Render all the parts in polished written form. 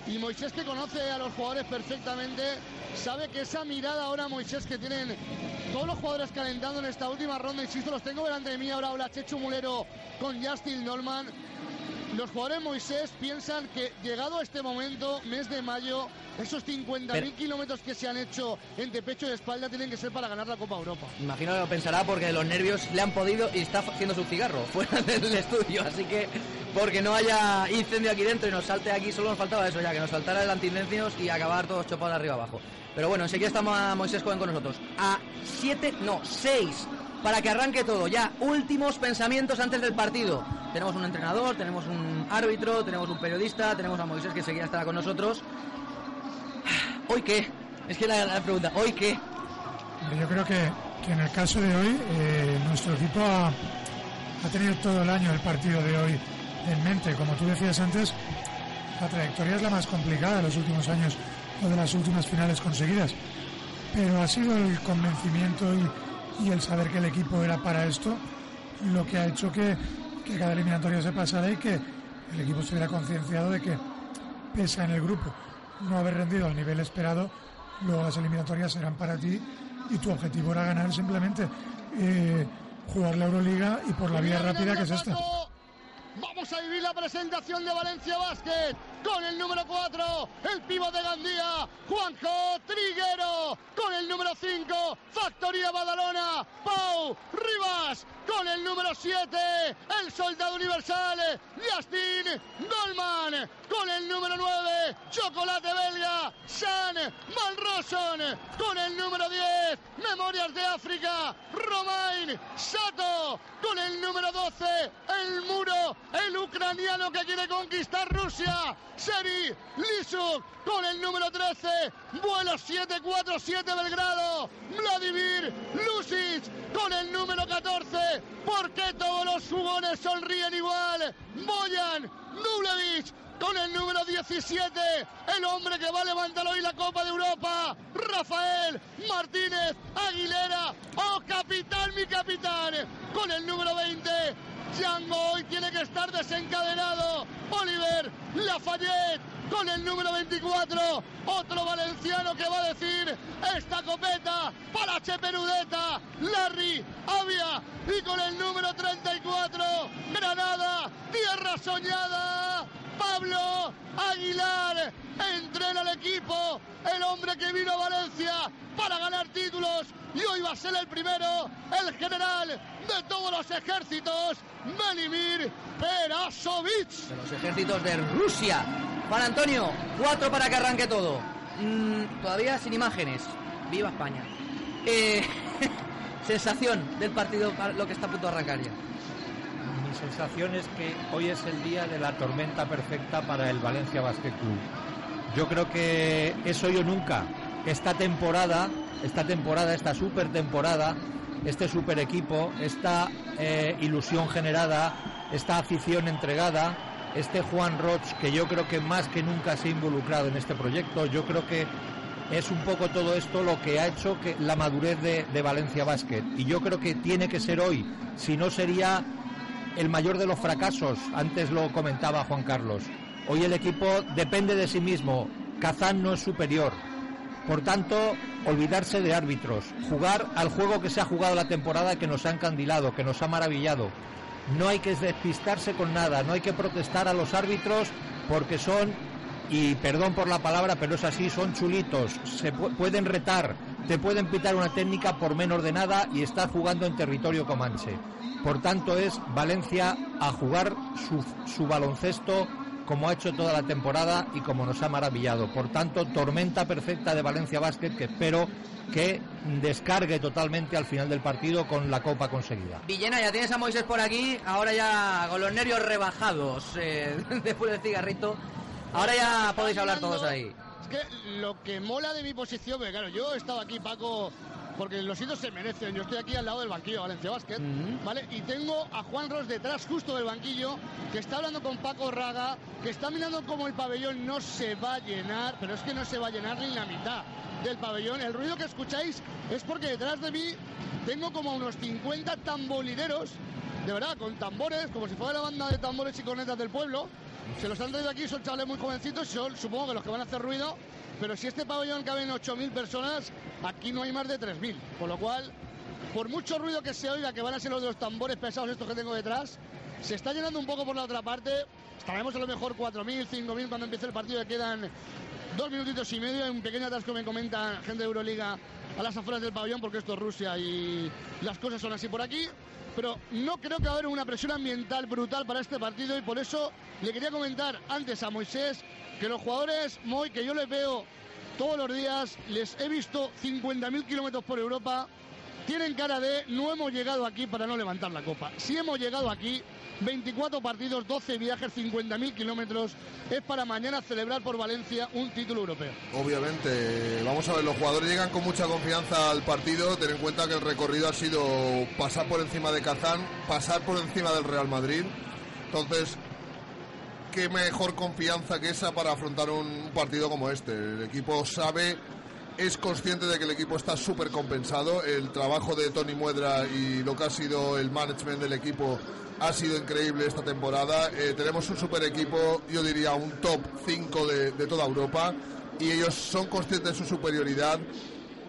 Y Moisés, que conoce a los jugadores perfectamente, sabe que esa mirada ahora, Moisés, que tienen todos los jugadores calentando en esta última ronda, insisto, los tengo delante de mí ahora, habla Chechu Mulero con Justin Dolman. Los jugadores, Moisés, piensan que llegado a este momento, mes de mayo, esos 50.000 kilómetros que se han hecho entre pecho y espalda tienen que ser para ganar la Copa Europa. Imagino que lo pensará porque los nervios le han podido y está haciendo su cigarro fuera del estudio, así que porque no haya incendio aquí dentro y nos salte aquí, solo nos faltaba eso ya, que nos saltara el antiincendios y acabar todos chopados de arriba abajo. Pero bueno, enseguida estamos a Moisés Cohen con nosotros. A 6 para que arranque todo. Ya, últimos pensamientos antes del partido. Tenemos un entrenador, tenemos un árbitro, tenemos un periodista, tenemos a Moisés que enseguida estará con nosotros. ¿Hoy qué? Es que la pregunta, ¿hoy qué? Yo creo que en el caso de hoy, nuestro equipo ha tenido todo el año el partido de hoy en mente. Como tú decías antes, la trayectoria es la más complicada de los últimos años o de las últimas finales conseguidas. Pero ha sido el convencimiento y el saber que el equipo era para esto lo que ha hecho que cada eliminatoria se pasara y que el equipo estuviera concienciado de que, pese a en el grupo no haber rendido al nivel esperado, luego las eliminatorias serán para ti y tu objetivo era ganar simplemente, jugar la Euroliga y por la vía rápida que es esta. Vamos a vivir la presentación de Valencia Basket con el número 4, el pívot de Gandía, Juanjo Triguero, con el número 5, Factoría Badalona, Pau Rivas, con el número 7, el soldado universal, Justin Dolman, con el número 9, Chocolate Belga, San Malroson, con el número 10, Memorias de África, Romain Sato, con el número 12, el muro, el ucraniano que quiere conquistar Rusia, Seri Lisuk, con el número 13, vuelo 747 Belgrado, Vladimir Lusic, con el número 14, porque todos los jugones sonríen igual, Bojan Dublevic, con el número 17, el hombre que va a levantar hoy la Copa de Europa, Rafael Martínez Aguilera, oh capitán, mi capitán, con el número 20, Django hoy tiene que estar desencadenado, Oliver Lafayette, con el número 24, otro valenciano que va a decir esta copeta para Cheperudeta, Larry Avia, y con el número 34, Granada, tierra soñada, Pablo Aguilar, entrena al equipo, el hombre que vino a Valencia para ganar títulos y hoy va a ser el primero, el general de todos los ejércitos, Velimir Perasovic. De los ejércitos de Rusia. Juan Antonio, 4 para que arranque todo. Todavía sin imágenes. Viva España. Sensación del partido, lo que está a punto de arrancar ya. Mi sensación es que hoy es el día de la tormenta perfecta para el Valencia Basket Club. Yo creo que es hoy o nunca. Esta temporada, esta super temporada, este super equipo, esta ilusión generada, esta afición entregada, este Juan Roig que yo creo que más que nunca se ha involucrado en este proyecto. Yo creo que es un poco todo esto lo que ha hecho que la madurez de Valencia Basket, y yo creo que tiene que ser hoy, si no sería el mayor de los fracasos. Antes lo comentaba Juan Carlos, hoy el equipo depende de sí mismo, Kazán no es superior, por tanto olvidarse de árbitros, jugar al juego que se ha jugado la temporada, que nos ha encandilado, que nos ha maravillado. No hay que despistarse con nada, no hay que protestar a los árbitros porque son, y perdón por la palabra, pero es así, son chulitos, se pueden retar, te pueden pitar una técnica por menos de nada y estás jugando en territorio comanche. Por tanto es Valencia a jugar su baloncesto como ha hecho toda la temporada y como nos ha maravillado. Por tanto, tormenta perfecta de Valencia Basket, que espero que descargue totalmente al final del partido con la copa conseguida. Villena, ya tienes a Moisés por aquí, ahora ya con los nervios rebajados después del cigarrito. Ahora ya podéis hablar todos ahí. Es que lo que mola de mi posición, porque claro, yo he estado aquí, Paco, porque los sitios se merecen. Yo estoy aquí al lado del banquillo de Valencia Basket, ¿vale? Y tengo a Juan Roig detrás justo del banquillo, que está hablando con Paco Raga, que está mirando como el pabellón no se va a llenar, pero es que no se va a llenar ni la mitad del pabellón. El ruido que escucháis es porque detrás de mí tengo como unos 50 tamborileros, de verdad, con tambores, como si fuera la banda de tambores y cornetas del pueblo, Se los han traído aquí, son chavales muy jovencitos, son supongo que los que van a hacer ruido, pero si este pabellón caben 8.000 personas, aquí no hay más de 3.000, con lo cual, por mucho ruido que se oiga, que van a ser los de los tambores pesados estos que tengo detrás, se está llenando un poco por la otra parte. Estaremos a lo mejor 4.000, 5.000 cuando empiece el partido, que quedan 2 minutitos y medio. Hay un pequeño atasco, me comenta gente de Euroliga, a las afueras del pabellón, porque esto es Rusia y las cosas son así por aquí. Pero no creo que va a haber una presión ambiental brutal para este partido, y por eso le quería comentar antes a Moisés que los jugadores, Moy, que yo les veo todos los días, les he visto 50.000 kilómetros por Europa, tienen cara de no hemos llegado aquí para no levantar la copa. Si hemos llegado aquí, 24 partidos, 12 viajes, 50.000 kilómetros, es para mañana celebrar por Valencia un título europeo. Obviamente, vamos a ver, los jugadores llegan con mucha confianza al partido. Ten en cuenta que el recorrido ha sido pasar por encima de Kazán, pasar por encima del Real Madrid. Entonces, qué mejor confianza que esa para afrontar un partido como este. El equipo sabe, es consciente de que el equipo está súper compensado. El trabajo de Toni Muedra y lo que ha sido el management del equipo ha sido increíble esta temporada. Tenemos un super equipo, yo diría un top 5 de toda Europa, y ellos son conscientes de su superioridad.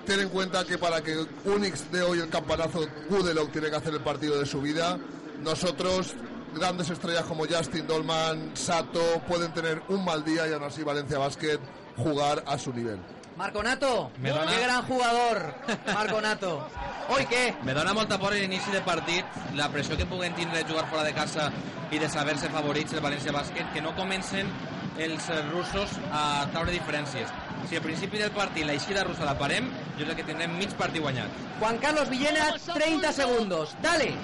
Ten en cuenta que para que Unix dé hoy el campanazo, Gudelok tiene que hacer el partido de su vida. Nosotros, grandes estrellas como Justin Dolman, Sato, pueden tener un mal día y aún así Valencia Basket jugar a su nivel. Marco Nato, que gran jugador, Marco Nato. Oi, què? Me dona molta por l'inici de partit, la pressió que puguen tindre de jugar fora de casa i de saber-se favorits el València Bàsquet, que no comencen els russos a traure diferències. Si al principi del partit la eixida russa la parem, jo crec que tindrem mig partit guanyat. Juan Carlos Villena, 30 segundos. Dale.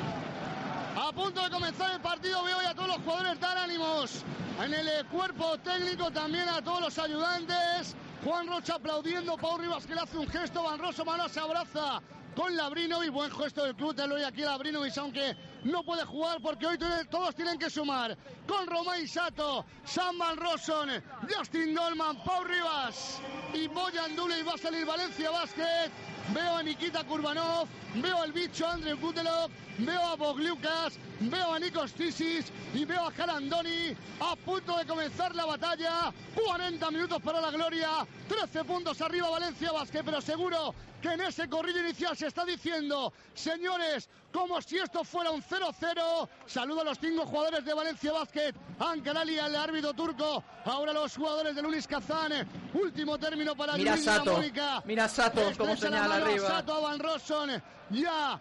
A punto de comenzar el partido, veo ya a todos los jugadores dar ánimos en el cuerpo técnico, también a todos los ayudantes. Juan Rocha aplaudiendo, Pau Rivas que le hace un gesto, Van Rossum se abraza con Lavrinovic, buen gesto del club, te lo doy aquí a Lavrinovic, aunque no puede jugar porque hoy todos tienen que sumar. Con Romain Sato, Sam Van Rossum, Justin Dolman, Pau Rivas y Bojan Dule, y va a salir Valencia Basket. Veo a Nikita Kurbanov, veo al bicho Andrei Gudelok, veo a Bogliukas, veo a Nikos Tisis y veo a Jarandoni. A punto de comenzar la batalla, 40 minutos para la gloria, 13 puntos arriba Valencia Basket, pero seguro que en ese corrillo inicial se está diciendo, señores, como si esto fuera un 0-0. Saludo a los 5 jugadores de Valencia Basket, Ankarali, al árbitro turco, ahora los jugadores de Lunis Kazán. Último término para mira Luis Sato, Mónica. Mira Sato, como señala arriba. Sato a Van Rossum, ya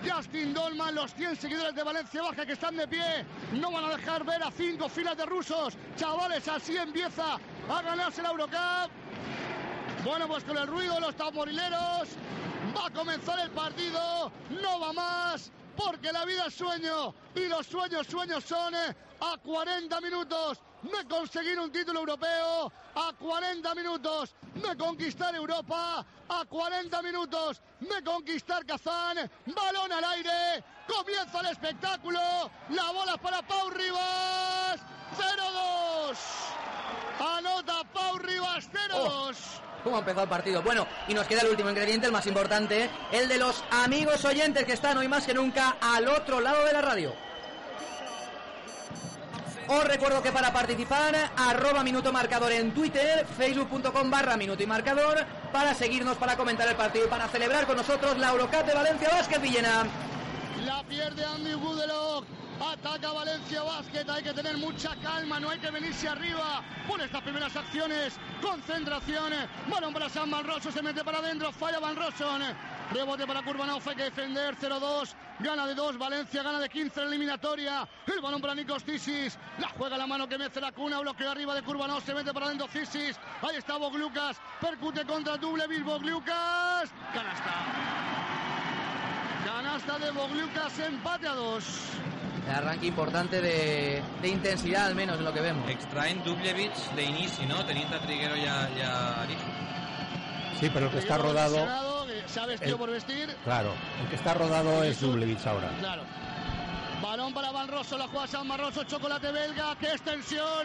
Justin Dolman, los 100 seguidores de Valencia Basket que están de pie, no van a dejar ver a 5 filas de rusos. Chavales, así empieza a ganarse la Eurocup. Bueno, pues con el ruido de los tamborileros va a comenzar el partido, no va más, porque la vida es sueño y los sueños son a 40 minutos de conseguir un título europeo, a 40 minutos de conquistar Europa, a 40 minutos de conquistar Kazán. Balón al aire, comienza el espectáculo, la bola para Pau Rivas, 0-2, anota Pau Rivas, 0-2. ¿Cómo ha empezado el partido? Bueno, y nos queda el último ingrediente, el más importante, el de los amigos oyentes que están hoy más que nunca al otro lado de la radio. Os recuerdo que para participar, @minutomarcador en Twitter, facebook.com/Minuto y Marcador, para seguirnos, para comentar el partido y para celebrar con nosotros la Eurocup de Valencia Basket Villena. La pierde Andrei Gudelok. Ataca Valencia Basket, hay que tener mucha calma, no hay que venirse arriba por estas primeras acciones. Concentración, balón para Sam Van Rossum, se mete para adentro, falla Van Rossum. Rebote para Kurbanov, hay que defender, 0-2, gana de 2, Valencia gana de 15 en la eliminatoria. El balón para Nikos Tisis, la juega la mano que mece la cuna, bloqueo arriba de Kurbanov, se mete para adentro Tisis. Ahí está Bogliukas, percute contra Dublevich, Bogliukas, canasta de Bogliukas, empate a 2. El arranque importante de intensidad, al menos en lo que vemos. Extraen Dublevich de inici, no? Tenint a Triguero y a Arijo. Sí, pero el que está rodado... Se ha vestido por vestir. Claro, el que está rodado es Dublevich ahora. Claro. Balón para Van Rossum, la juega Sam Van Rossum, chocolate belga, qué extensión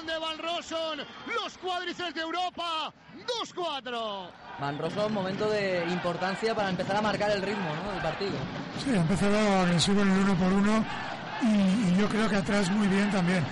de Van Rossum, los cuádriceps de Europa, 2-4. Van Rossum, momento de importancia para empezar a marcar el ritmo, ¿no?, del partido. Sí, ha empezado agresivo en el 1 por 1 y yo creo que atrás muy bien también.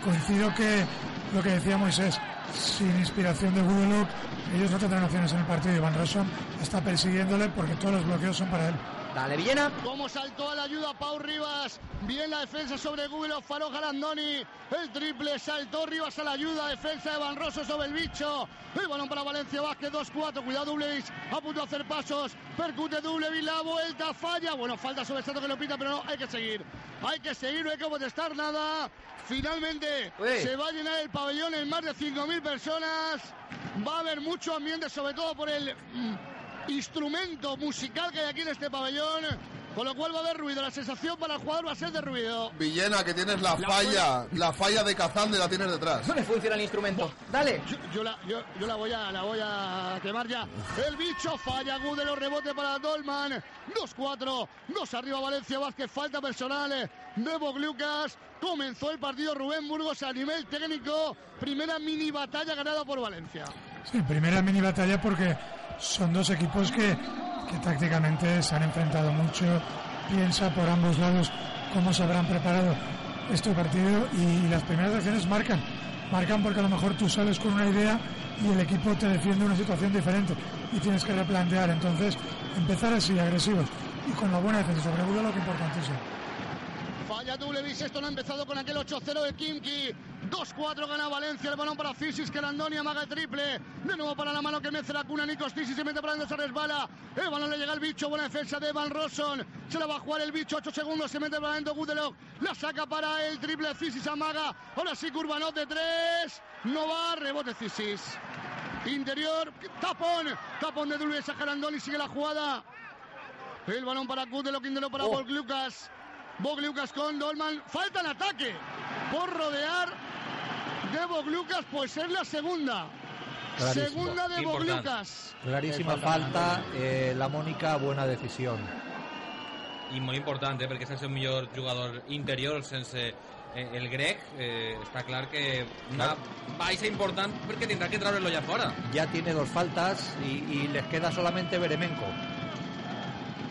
Coincido que lo que decía Moisés, sin inspiración de Gudelok, ellos no tendrán opciones en el partido y Van Rossum está persiguiéndole porque todos los bloqueos son para él. Dale, Villena. Cómo saltó a la ayuda Pau Rivas. Bien la defensa sobre Gudelok, Faro Galandoni. El triple, saltó Rivas a la ayuda. Defensa de Van Rossum sobre el bicho. El balón para Valencia Basket, 2-4. Cuidado Dublevich, a punto de hacer pasos. Percute Dublevich, la vuelta, falla. Bueno, falta sobre Sato que lo pita, pero no, hay que seguir. Hay que seguir, no hay que protestar nada. Finalmente se va a llenar el pabellón en más de 5.000 personas. Va a haber mucho ambiente, sobre todo por el instrumento musical que hay aquí en este pabellón, con lo cual va a haber ruido. La sensación para el jugador va a ser de ruido. Villena, que tienes la falla de Kazan, la tienes detrás. No le funciona el instrumento. Dale. Yo la voy a quemar ya. El bicho falla, Gudelok, rebote para Dolman. 2-4, 2 arriba Valencia Basket, falta personal de Boglucas. Comenzó el partido Rubén Burgos a nivel técnico. Primera mini batalla ganada por Valencia. Sí, primera mini batalla porque son dos equipos que tácticamente se han enfrentado mucho. Piensa por ambos lados cómo se habrán preparado este partido y las primeras acciones marcan porque a lo mejor tú sales con una idea y el equipo te defiende una situación diferente y tienes que replantear. Entonces empezar así, agresivos y con la buena defensa sobre Gudelok, que importantísimo. Falla Dublevich, esto no ha empezado con aquel 8-0 de Kimki. 2-4 gana Valencia, el balón para Cisis, que Landoni amaga el triple. De nuevo para la mano que mece la cuna, Nikos Cisis se mete para adentro, se resbala. El balón le llega al bicho, buena defensa de Van Rossum. Se la va a jugar el bicho, 8 segundos, se mete para adentro Gudelok. La saca para el triple, Cisis amaga. Ahora sí, Kurbanov de 3. No va, rebote Cisis. Interior, tapón de Dublevich a Landoni, sigue la jugada. El balón para Gudelok, Interior para Boglucas. Boglucas con Dolman, falta en ataque por rodear de Boglucas, pues es la segunda. Clarísimo. Segunda de Boglucas. Clarísima falta, la Mónica, buena decisión. I molt important, perquè és el seu millor jugador interior sense el grec. Està clar que una baixa important perquè tindrà que treure-lo allà fora. Ya tiene 2 faltas y les queda solamente Beremenko.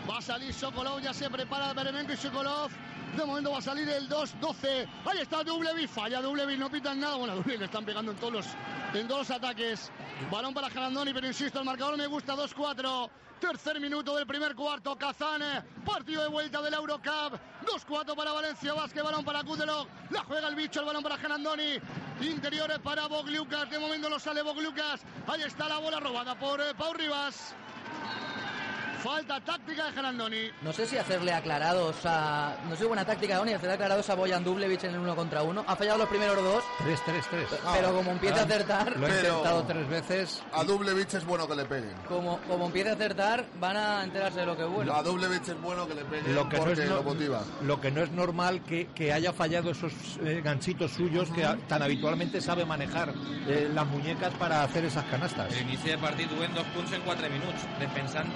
Va a salir Sokolov, ya se prepara Beremenko y Sokolov. De momento va a salir el 2-12. Ahí está Dublevich, falla Dublevich, no pitan nada. Bueno, Dublevich le están pegando en todos los ataques. Balón para Galandoni, pero insisto, el marcador me gusta, 2-4. Tercer minuto del primer cuarto, Kazan, partido de vuelta del Eurocup. 2-4 para Valencia Basket, balón para Gudelok. La juega el bicho, el balón para Galandoni. Interiores para Boglucas, de momento no sale Boglucas. Ahí está la bola robada por Pau Rivas. Falta táctica de Galandoni. No sé si hacerle aclarados a... No sé, buena táctica, Doni, hacerle aclarados a Bojan Dublevich en el 1 contra 1. Ha fallado los primeros 2. 3. Pero como empieza a acertar... Lo he intentado 3 veces. A Dublevich es bueno que le peguen. Como empiece a acertar, van a enterarse de lo que es bueno. A Dublevich es bueno que le peguen Porque lo motiva. Lo que no es normal que haya fallado esos ganchitos suyos que tan habitualmente sabe manejar las muñecas para hacer esas canastas. L'inici de partit duent 2 punts en 4 minuts, defensant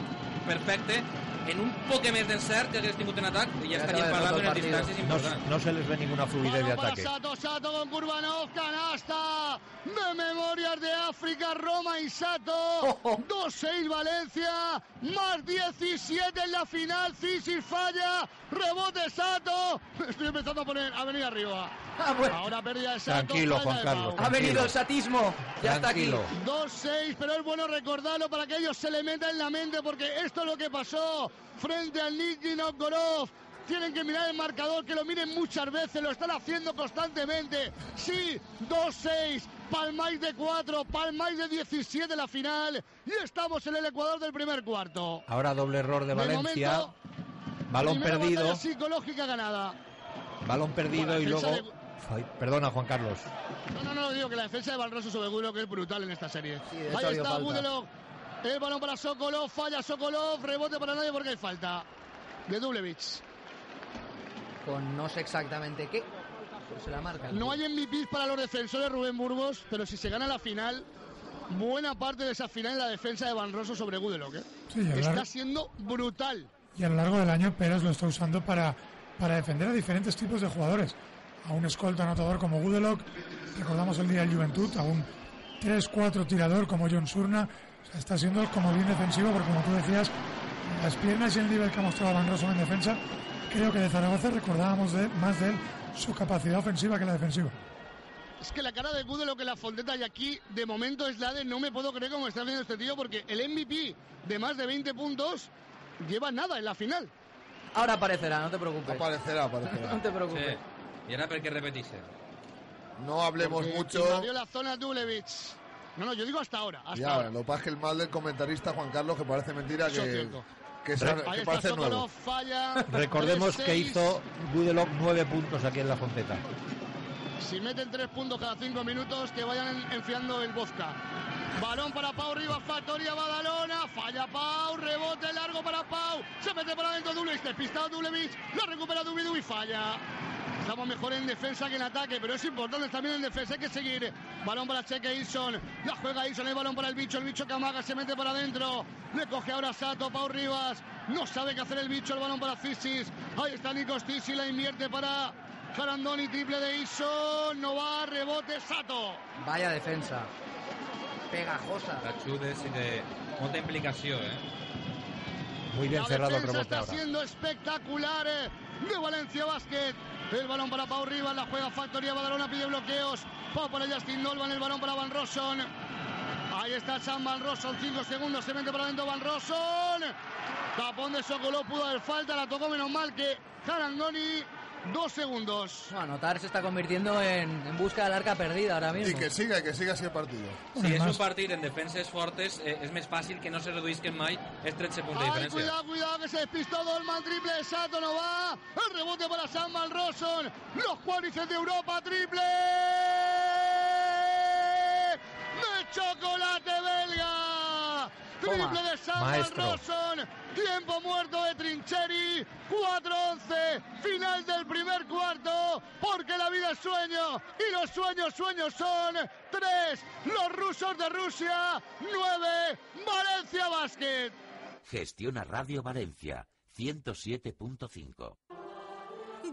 perfecte, en un poc més d'encert que hagués tingut en atac i ja estaríem parlant d'unes distàncies importants. No se les ve ninguna fluidez de ataque. Sato con Kurbanov, canasta de Memorias de África, Roma y Sato. 2-6 Valencia, más 17 en la final. Cisis falla, rebote Sato. Estoy empezando a venir arriba. Bueno. Ahora pérdida de Sato. Tranquilo, Juan Carlos. Ha venido el satismo. Ya Tranquilo. está aquí. 2-6, pero es bueno recordarlo para que ellos se le metan en la mente, porque esto es lo que pasó frente al Nizhny Novgorod. Tienen que mirar el marcador, que lo miren muchas veces, lo están haciendo constantemente. Sí, 2-6, palmáis de 4, palmáis de 17 la final y estamos en el Ecuador del primer cuarto. Ahora doble error de Valencia. Momento, balón perdido. Psicológica ganada. Balón perdido y luego... Perdona, Juan Carlos. No, digo que la defensa de Van Rossum sobre Gudelok es brutal en esta serie. Sí, de hecho, ahí está falta. Gudelok. El balón para Sokolov, falla Sokolov, rebote para nadie porque hay falta de Dublevich. Con no sé exactamente qué, pero se la marca. No hay MVPs para los defensores, Rubén Burgos, pero si se gana la final, buena parte de esa final es la defensa de Van Rossum sobre Gudelok. Sí, está siendo brutal. Y a lo largo del año Pérez lo está usando para defender a diferentes tipos de jugadores. A un escolta anotador como Gudelok, recordamos el día del Juventud, a un 3-4 tirador como John Surna. O sea, está siendo como bien defensivo, porque como tú decías, las piernas y el nivel que ha mostrado Van Rossum en defensa, creo que de Zaragoza recordábamos más de él su capacidad ofensiva que la defensiva. Es que la cara de Gudelo que la Fonteta y aquí de momento es la de no me puedo creer cómo está haciendo este tío, porque el MVP de más de 20 puntos lleva nada en la final. Ahora aparecerá, no te preocupes. Aparecerá. No te preocupes. Sí. Y ahora per què repetís? No hablemos Porque mucho. invadió la zona Dulevic. No, yo digo hasta ahora. Ya, ahora. lo que pasa es que el mal del comentarista Juan Carlos, que parece mentira, Eso es que cierto. Ahí está parece Sokolov, nuevo. falla. Recordemos 3-6. que hizo Gudelov 9 puntos aquí en la Fonteta. Si meten 3 puntos cada 5 minutos, que vayan enfriando el vodka. Balón para Pau Rivas, Factoría Badalona, falla Pau, rebote largo para Pau, se mete para adentro Dulevic, despistado Dulevic, lo recupera Dubidu y falla. Estamos mejor en defensa que en ataque, pero es importante también en defensa, hay que seguir. Balón para Cheque Ilson, la juega Ilson, el balón para el bicho que amaga, se mete para adentro, le coge ahora Sato, Pau Rivas, no sabe qué hacer el bicho, el balón para Cisis, ahí está Nikos Cisis, la invierte para Jarandoni, triple de Ilson, no va, rebote Sato. Vaya defensa. Pegajosa. D'ajudes i de molta implicació, Muy bien La cerrado el defensa rebote está ahora. siendo espectacular de Valencia Basket. El balón para Pau Rivas, la juega Factoría Badalona, pide bloqueos. Pau para Justin Dolman, el balón para Van Rossum. Ahí está Sam Van Rossum, 5 segundos, se mete para adentro Van Rossum. Tapón de Sokolov, pudo haber falta, la tocó menos mal que Jarandoni. 2 segundos. Bueno, Notar se está convirtiendo en busca del arca perdida ahora mismo. Y que siga así el partido. Si és un partit en defenses fortes, és més fàcil que no se reduïsquen mai els 13 punts de Ay, diferència. cuidado, que se despistó Dolman, triple de Sato, no va. El rebote para Sam Van Rossum. Los cuádriceps de Europa, triple de chocolate belga. Triple de Sam Van maestro. Rossum. Tiempo muerto de Trincheri. 4-11. Final del primer cuarto. Porque la vida es sueño. Y los sueños son 3. Los rusos de Rusia. 9. Valencia Basket. Gestiona Radio Valencia 107.5.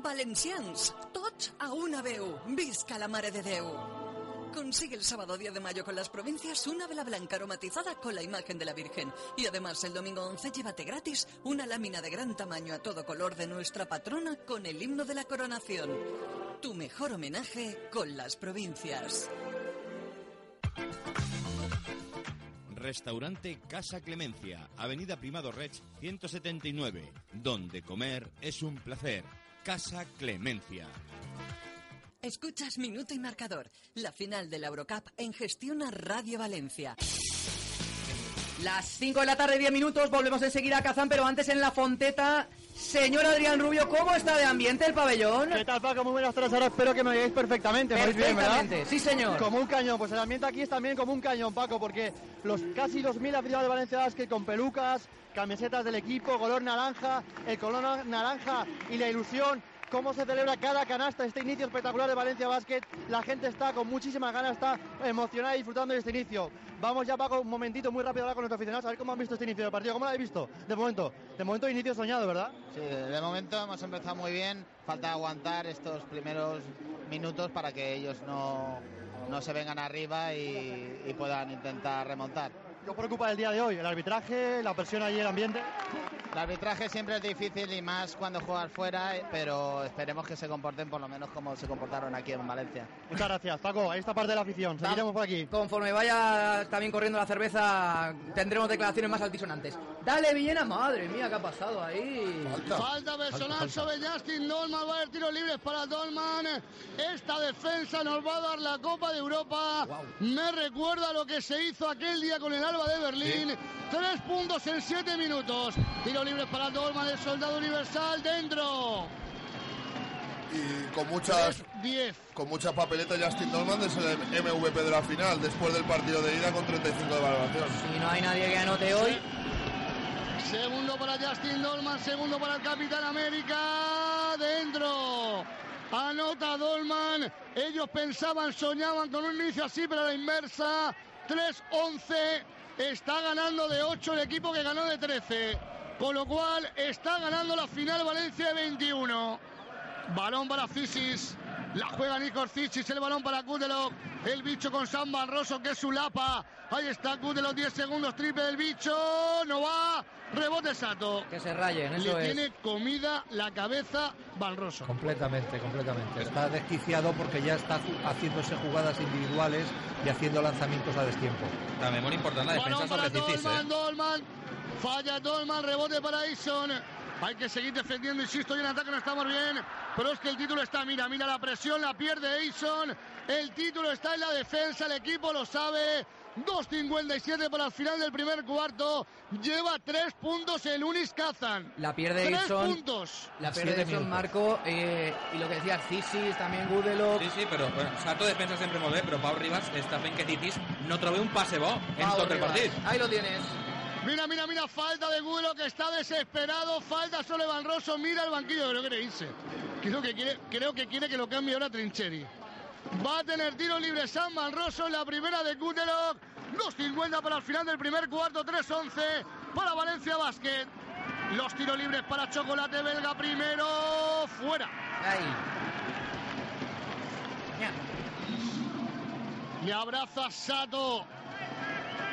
Valencians, tots a una veu. Visca la Mare de Déu. Consigue el sábado 10 de mayo con las provincias una vela blanca aromatizada con la imagen de la Virgen. Y además el domingo 11 llévate gratis una lámina de gran tamaño a todo color de nuestra patrona con el himno de la coronación. Tu mejor homenaje con las provincias. Restaurante Casa Clemencia, Avenida Primado Reig 179, donde comer es un placer. Casa Clemencia. Escuchas Minuto y Marcador, la final de la Eurocup en Gestiona Radio Valencia. Las 5 de la tarde, 10 minutos, volvemos enseguida a Kazán, pero antes en la Fonteta. Señor Adrián Rubio, ¿cómo está de ambiente el pabellón? ¿Qué tal, Paco? Muy buenas tardes, ahora espero que me oigáis perfectamente. ¿Me oís bien, verdad? Sí, señor. Como un cañón, pues el ambiente aquí es también como un cañón, Paco, porque casi 2.000 aficionados de Valencia Basket con pelucas, camisetas del equipo, color naranja, el color naranja y la ilusión. Cómo se celebra cada canasta, este inicio espectacular de Valencia Basket. La gente está con muchísimas ganas, está emocionada y disfrutando de este inicio. Vamos ya, Paco, un momentito muy rápido ahora con nuestros aficionados, a ver cómo han visto este inicio del partido. ¿Cómo lo habéis visto? De momento inicio soñado, ¿verdad? Sí, de momento hemos empezado muy bien. Falta aguantar estos primeros minutos para que ellos no se vengan arriba y puedan intentar remontar. ¿Qué os preocupa el día de hoy? ¿El arbitraje, la presión allí, el ambiente? El arbitraje siempre es difícil y más cuando juegas fuera, pero esperemos que se comporten por lo menos como se comportaron aquí en Valencia. Muchas gracias, Paco. Ahí está parte de la afición. Seguiremos por aquí. Conforme vaya también corriendo la cerveza, tendremos declaraciones más altisonantes. Dale, Villena, madre mía, ¿qué ha pasado ahí? Falta personal sobre Justin Dolman, va a haber tiros libres para Dolman. Esta defensa nos va a dar la Copa de Europa. Wow. Me recuerda lo que se hizo aquel día con el Alba de Berlín. Sí. 3 puntos en 7 minutos. Tiro libre para Dolman, el soldado universal, dentro. Y con muchas papeletas, Justin Dolman es el MVP de la final, después del partido de ida con 35 de valoración. Si no hay nadie que anote hoy. Segundo para Justin Dolman, segundo para el Capitán América, dentro. Anota Dolman. Ellos pensaban, soñaban con un inicio así, pero a la inversa. 3-11. Está ganando de 8 el equipo que ganó de 13. Con lo cual está ganando la final Valencia de 21. Balón para Cisis. La juega Nikos Zisis, el balón para Kudelov. El bicho con Sam Van Rossum, que es su lapa. Ahí está Kudelov, 10 segundos, triple del bicho. No va. Rebote Sato. Que se rayen, eso Le es. tiene comida la cabeza Van Rossum. Completamente. Está desquiciado porque ya está haciéndose jugadas individuales y haciendo lanzamientos a destiempo. También muy importante la defensa sobre Zisis. Dolman. Falla Dolman, rebote para Eason. Hay que seguir defendiendo, insisto, y en ataque no estamos bien. Pero es que el título está, mira la presión, la pierde Eason. El título está en la defensa, el equipo lo sabe. 2.57 para el final del primer cuarto. Lleva 3 puntos el Unis Kazan. La pierde 3 Eason. puntos. La pierde Eason, Marco. Y lo que decía Zisis, también Kudelov. Sí, però Sato defensa sempre molt bé, però Pau Ribas està fent que Zisis no trobi un passe bo en tot el partit. Ahí lo tienes. Mira, falta de Kudelov, que está desesperado. Falta sobre Van Rossum, mira el banquillo, pero quiere irse. Creo que quiere que lo cambie ahora Trincheri. Va a tener tiro libre Sam Van Rossum, la primera de Kudelov. 2.50 para el final del primer cuarto, 3.11 para Valencia Basket. Los tiros libres para Chocolate Belga primero, fuera. Ahí. Le abraza Sato.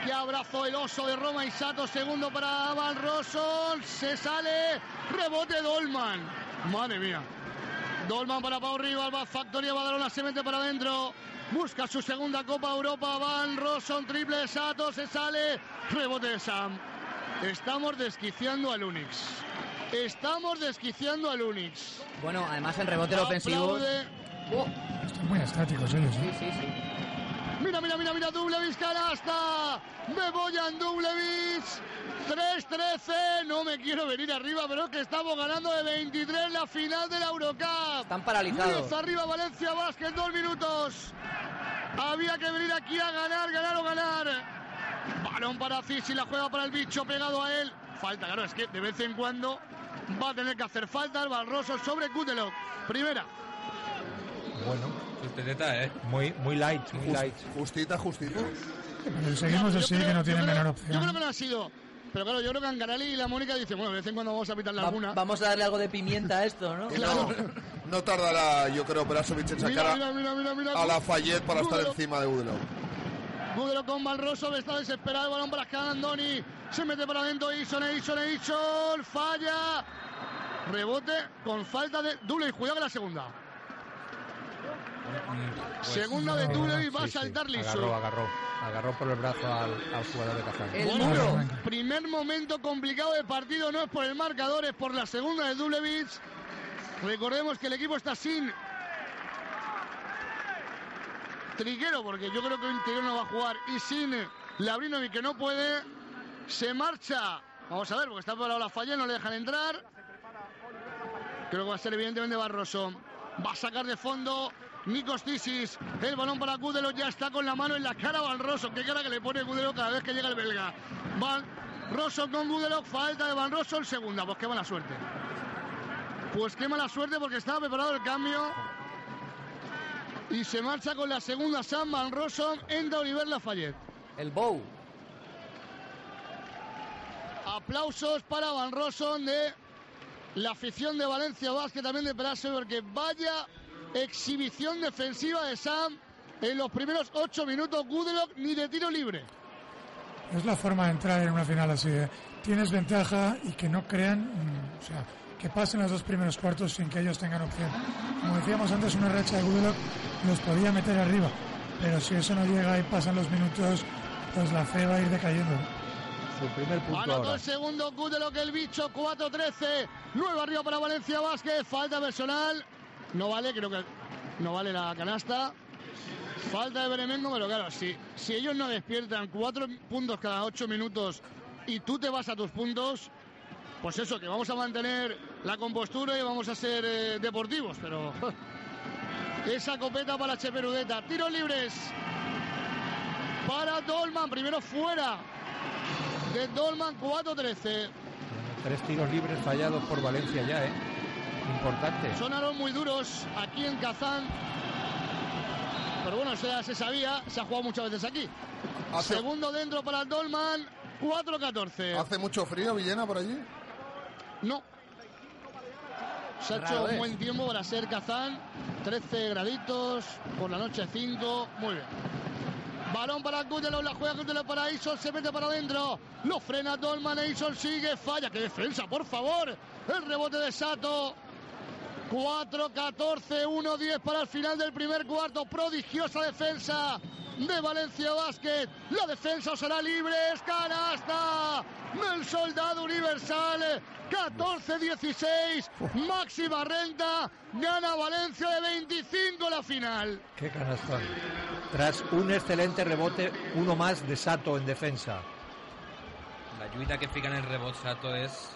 Que abrazo el oso de Roma y Sato, segundo para Van Rossum. Se sale, rebote Dolman. Madre mía. Dolman para Pau Ribas, va Factoría Badalona, se mete para adentro. Busca su segunda Copa Europa. Van Rossum, triple de Sato, se sale. Rebote de Sam. Estamos desquiciando al Unix. Bueno, además en rebote ofensivo. Están muy estáticos ellos. Sí. Mira, Dublevich canasta. Beboyan Dublevich. 3-13. No me quiero venir arriba, pero es que estamos ganando de 23 la final de la Eurocup. Están paralizados. 10 arriba Valencia Basket, 2 minutos. Había que venir aquí a ganar o ganar. Balón para Zisis, la juega para el bicho, pegado a él. Falta, claro, es que de vez en cuando va a tener que hacer falta el Van Rossum sobre Kudelov. Primera. Bueno. Justiteta, Muy light. Justita. Pero seguimos así, que no tienen menor opción. Yo creo que no ha sido. Pero claro, yo creo que Angarali y la Mónica dicen, bueno, de vez en cuando vamos a pitarle alguna. Vamos a darle algo de pimienta a esto, ¿no? Claro. No tardará, yo creo, Perasovic en sacar mira, a la Fayette para estar encima de Kudelov. Kudelov con Van Rossum, está desesperado, el balón para Scandoni. Se mete para adentro Eason, falla. Rebote con falta de Dublevich, cuidado que la segunda. Segunda de Dublevich, va a saltar liso. Agarró por el brazo al jugador de Kazán. Bueno, primer momento complicado del partido, no es por el marcador, es por la segunda de Dublevich. Recordemos que el equipo está sin Triguero, porque yo creo que el interior no va a jugar, y sin Labrinovic, que no puede. Se marcha, vamos a ver, porque está parado la falla, no le dejan entrar. Creo que va a ser evidentemente Van Rossum. Va a sacar de fondo Nikos Zisis, el balón para Kudelov, ya está con la mano en la cara Van Rossum. Qué cara que le pone Kudelov cada vez que llega el belga. Van Rossum con Kudelov, falta de Van Rossum, segunda. Pues qué mala suerte. Porque estaba preparado el cambio. Y se marcha con la segunda Sam Van Rossum, entra Oliver Lafayette. El bow. Aplausos para Van Rossum de la afición de Valencia Basket, también de Perasovic, porque vaya exhibición defensiva de Sam en los primeros 8 minutos. Kudelov ni de tiro libre. Es la forma de entrar en una final así, ¿eh? Tienes ventaja y que no crean, que pasen los 2 primeros cuartos sin que ellos tengan opción. Como decíamos antes, una racha de Kudelov los podía meter arriba, pero si eso no llega y pasan los minutos, pues la fe va a ir decayendo. Su primer punto anotó ahora. El segundo Kudelov, el bicho, 4-13, 9 arriba para Valencia Basket, falta personal. No vale, creo que no vale la canasta. Falta de Beremengo, pero claro, si ellos no despiertan 4 puntos cada 8 minutos y tú te vas a tus puntos, pues eso, que vamos a mantener la compostura y vamos a ser deportivos, pero esa copeta para Cheperudeta. Tiros libres para Dolman, primero fuera de Dolman, 4-13. 3 tiros libres fallados por Valencia ya, Importante. Sonaron muy duros aquí en Kazán, pero bueno, eso ya se sabía, se ha jugado muchas veces aquí. Segundo dentro para Dolman, 4-14. ¿Hace mucho frío, Villena, por allí? No. Se ha hecho un buen tiempo para ser Kazán. 13 graditos, por la noche 5. Muy bien. Balón para Gudelo, la juega Gudelo para Eisol, se mete para adentro. Lo frena Dolman, Eisol sigue, falla. ¡Qué defensa, por favor! El rebote de Sato. 4-14, 1-10 para el final del primer cuarto. Prodigiosa defensa de Valencia Basket. La defensa será libre, es canasta del Soldado Universal. 14-16, máxima renta. Gana Valencia de 25 la final. Qué canastón. Tras un excelente rebote, uno más de Sato en defensa. La lluita que fica en el rebote Sato es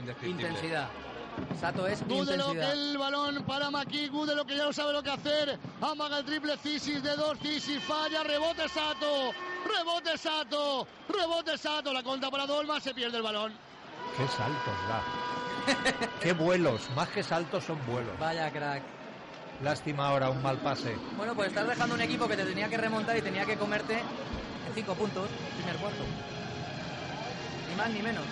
indescriptible. Intensidad. Sato es Gudelo, intensidad. el balón para Maki. Gudelo, que ya no sabe lo que hacer. Amaga el triple. Cisis de 2. Cisis falla. Rebote Sato. Rebote Sato. Rebote Sato. La conta para Dolman. Se pierde el balón. Qué saltos da. Qué vuelos. Más que saltos son vuelos. Vaya crack. Lástima ahora un mal pase. Bueno, pues estás dejando un equipo que te tenía que remontar y tenía que comerte en 5 puntos. Primer cuarto. Ni más ni menos.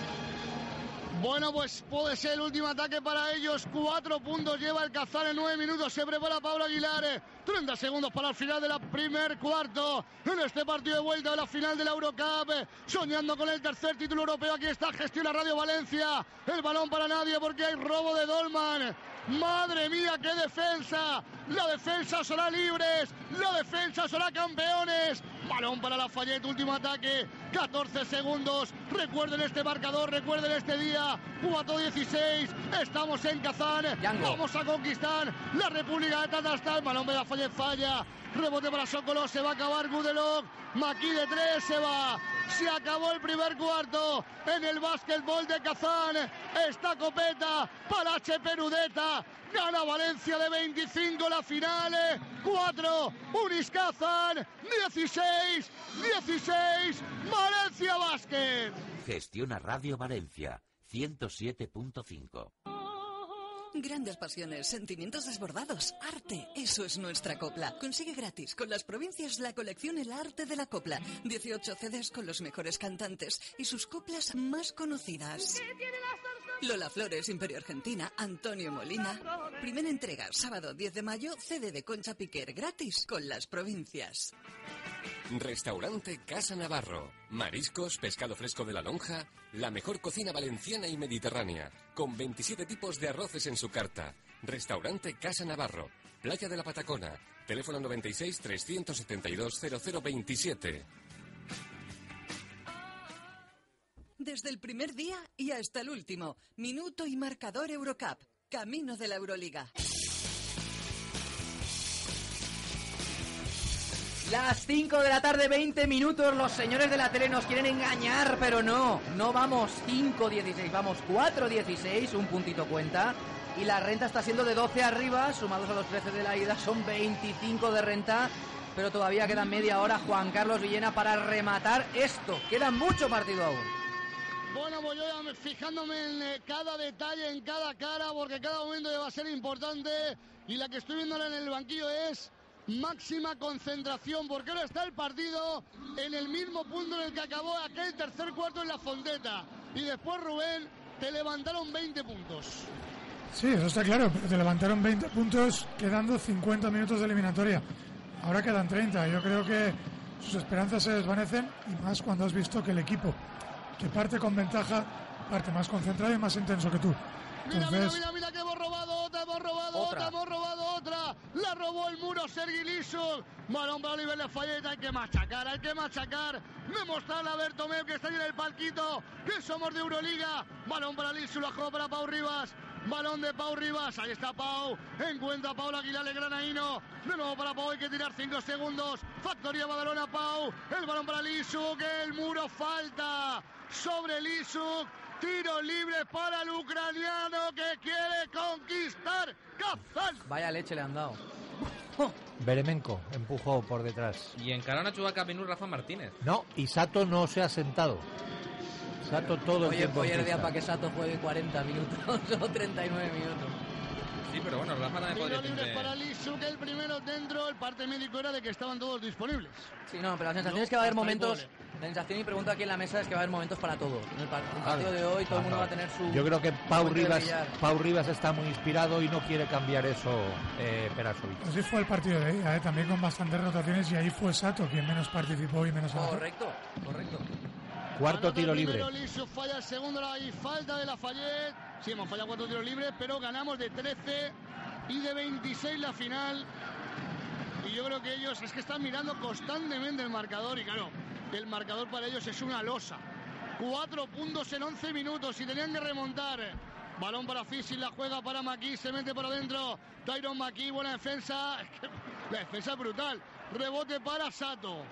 Bueno, pues puede ser el último ataque para ellos. 4 puntos lleva el Kazán en 9 minutos. Se prepara Pablo Aguilar. 30 segundos para el final del primer cuarto. En este partido de vuelta de la final de la Eurocup. Soñando con el tercer título europeo. Aquí está Gestiona Radio Valencia. El balón para nadie porque hay robo de Dolman. Madre mía, qué defensa. La defensa será libres. La defensa será campeones. Balón para Lafayette, último ataque. 14 segundos. Recuerden este marcador, recuerden este día. 4-16. Estamos en Kazán. Vamos a conquistar la República de Tatarstan. Balón de Lafayette falla. Rebote para Sokolov. Se va a acabar Gudelov. Maki de 3 se va. Se acabó el primer cuarto en el básquetbol de Kazán. Está Copeta para HP Nudeta. Gana Valencia de 25 la final. 4, Unis Kazán. 16, Valencia Basket. Gestiona Radio Valencia 107.5. Grandes pasiones, sentimientos desbordados, arte, eso es nuestra copla. Consigue gratis con las provincias la colección El Arte de la Copla. 18 CDs con los mejores cantantes y sus coplas más conocidas. Lola Flores, Imperio Argentina, Antonio Molina. Primera entrega, sábado 10 de mayo, CD de Concha Piquer, gratis con las provincias. Restaurante Casa Navarro. Mariscos, pescado fresco de la lonja, la mejor cocina valenciana y mediterránea, con 27 tipos de arroces en su carta. Restaurante Casa Navarro, Playa de la Patacona, teléfono 96 372 0027. Desde el primer día y hasta el último, minuto y marcador Eurocup, camino de la Euroliga. Las 5 de la tarde, 20 minutos. Los señores de la tele nos quieren engañar, pero no vamos 5-16, vamos 4-16, un puntito cuenta. Y la renta está siendo de 12 arriba, sumados a los 13 de la ida, son 25 de renta. Pero todavía queda media hora, Juan Carlos Villena, para rematar esto. Queda mucho partido aún. Bueno, pues yo fijándome en cada detalle, en cada cara, porque cada momento va a ser importante. Y la que estoy viendo ahora en el banquillo es máxima concentración, porque ahora está el partido en el mismo punto en el que acabó aquel tercer cuarto en la Fonteta. Y después, Rubén, te levantaron 20 puntos. Sí, eso está claro, pero te levantaron 20 puntos quedando 50 minutos de eliminatoria. Ahora quedan 30. Yo creo que sus esperanzas se desvanecen, y más cuando has visto que el equipo que parte con ventaja parte más concentrado y más intenso que tú. Entonces, Mira que hemos robado otra. La robó el muro Sergi Lishuk. Balón para Oliver Lafayette. Hay que machacar. Demostrar a Bertomeu, que está ahí en el palquito, que somos de Euroliga. Balón para Lishuk, la juega para Pau Rivas. Balón de Pau Rivas, ahí está Pau. Encuentra a Paula Aguilar, el granaíno. De nuevo para Pau, hay que tirar 5 segundos. Factoría Badalona, Pau. El balón para Lishuk, el muro falta sobre Lishuk. Tiro libre para el ucraniano que quiere conquistar Kazán. Vaya leche le han dado. Beremenko empujó por detrás. Y encara una chubaca Benú Rafa Martínez. No, y Sato no se ha sentado. Sato todo el tiempo. Hoy es día para que Sato juegue 40 minutos o 39 minutos. Sí, pero bueno, Rafa también podría Tiro libre tener... para Lishuk, el primero dentro. El parte médico era de que estaban todos disponibles. Sí, no, pero la sensación es que va a haber momentos La sensación y pregunta aquí en la mesa es que va a haber momentos para todos. En el partido de hoy todo el mundo va a tener su... Yo creo que Pau Rivas está muy inspirado y no quiere cambiar eso, Perasovic. Así fue el partido de ella, también con bastantes rotaciones, y ahí fue Sato quien menos participó y menos anotó. Correcto. Cuarto tiro libre. Liso falla el segundo y falta de Lafayette. Sí, hemos fallado 4 tiros libres, pero ganamos de 13 y de 26 la final. Y yo creo que ellos es que están mirando constantemente el marcador y claro, el marcador para ellos es una losa. 4 puntos en 11 minutos y tenían que remontar. Balón para Fisi, la juega para Maki, se mete por adentro. Tyron Maki, buena defensa. La defensa es brutal. Rebote para Sato.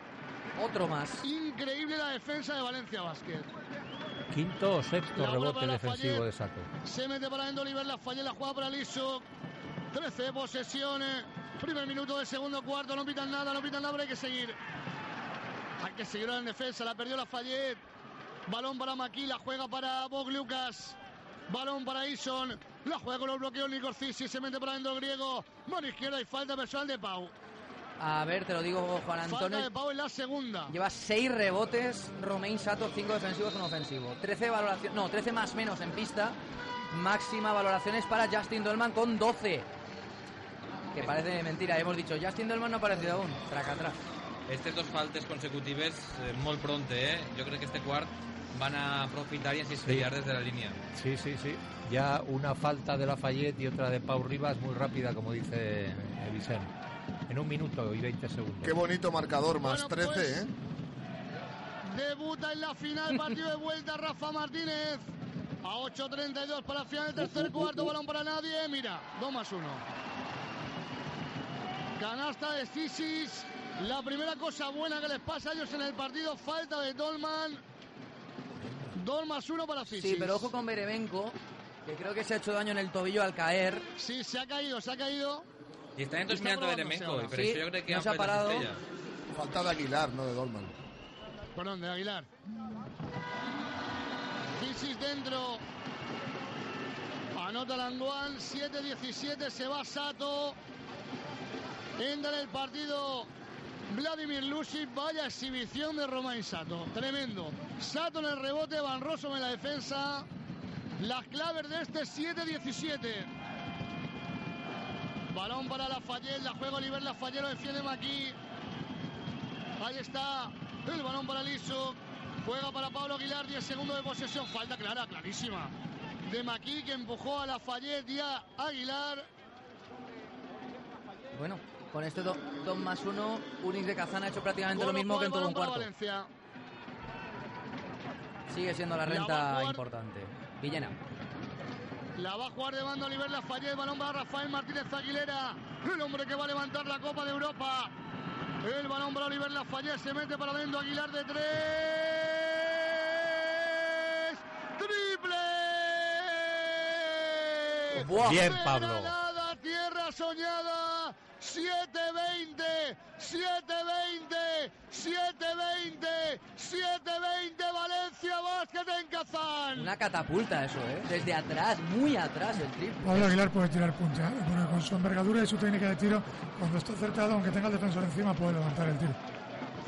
Otro más. Increíble la defensa de Valencia Basket. Quinto o sexto rebote defensivo de Sato. Se mete para adentro Oliver Lafayette, la juega para Liso. 13 de posesión. Primer minuto del segundo cuarto, no pitan nada, pero hay que seguir. Hay que seguir en defensa, la perdió Lafayette. Balón para Maki, la juega para Bog Lucas. Balón para Ison, la juega con los bloqueos Nikos Fisi, se mete para adentro el griego. Mano izquierda y falta personal de Pau. A ver, te lo digo, Juan Antonio. Falta de Pau en la segunda. Lleva 6 rebotes, Romain Sato, 5 defensivos, 1 ofensivo. 13 más menos en pista. Máxima valoraciones para Justin Dolman con 12. Que parece mentira, hemos dicho, Justin Dolman no ha aparecido aún. Traca atrás. Estes 2 faltes consecutives molt pronte, Yo creo que este quart van a aprofitar y así estrellar desde la línea. Sí. Ya una falta de Lafayette y otra de Pau Rivas muy rápida, como dice Vicente. En 1 minuto y 20 segundos. Qué bonito marcador, más 13, pues, debuta en la final, partido de vuelta Rafa Martínez. A 8:32 para el final del tercer cuarto, balón para nadie. Mira, 2+1. Canasta de Sisis. La primera cosa buena que les pasa a ellos en el partido, falta de Dolman. 2+1 para Sisis. Sí, pero ojo con Berebenko, que creo que se ha hecho daño en el tobillo al caer. Sí, se ha caído. Y está entonces mirando a Berebenko, pero sí, yo creo que no se ha parado. Falta de Aguilar, no de Dolman. Perdón, de Aguilar. Sisis dentro. Anota Languan, 7-17, se va Sato. Entra en el partido Vladimir Lucic. Vaya exhibición de Romain Sato, tremendo. Sato en el rebote, Van Rossum en la defensa. Las claves de este 7-17. Balón para Lafayette, la juega Oliver Lafayette, lo defiende Maki. Ahí está el balón para Liso. Juega para Pablo Aguilar, 10 segundos de posesión. Falta clarísima de Maki, que empujó a Lafayette y a Aguilar. Bueno, con este 2+1, Unix de Kazán ha hecho prácticamente lo mismo que en todo un cuarto. Valencia. Sigue siendo la renta importante. Villena. La va a jugar de banda Oliver Lafayette, balón para Rafael Martínez Aguilera, el hombre que va a levantar la Copa de Europa. El balón para Oliver Lafayette, se mete para adentro Aguilar de 3. ¡Triple! Buah. Bien, Pablo. Granada, tierra soñada. 7-20, 7-20, 7-20, 7-20, Valencia Basket en Kazán. Una catapulta eso, desde atrás, muy atrás el triple. Pablo Aguilar puede tirar punteado, porque con su envergadura y su técnica de tiro, cuando está acertado, aunque tenga el defensor encima, puede levantar el tiro.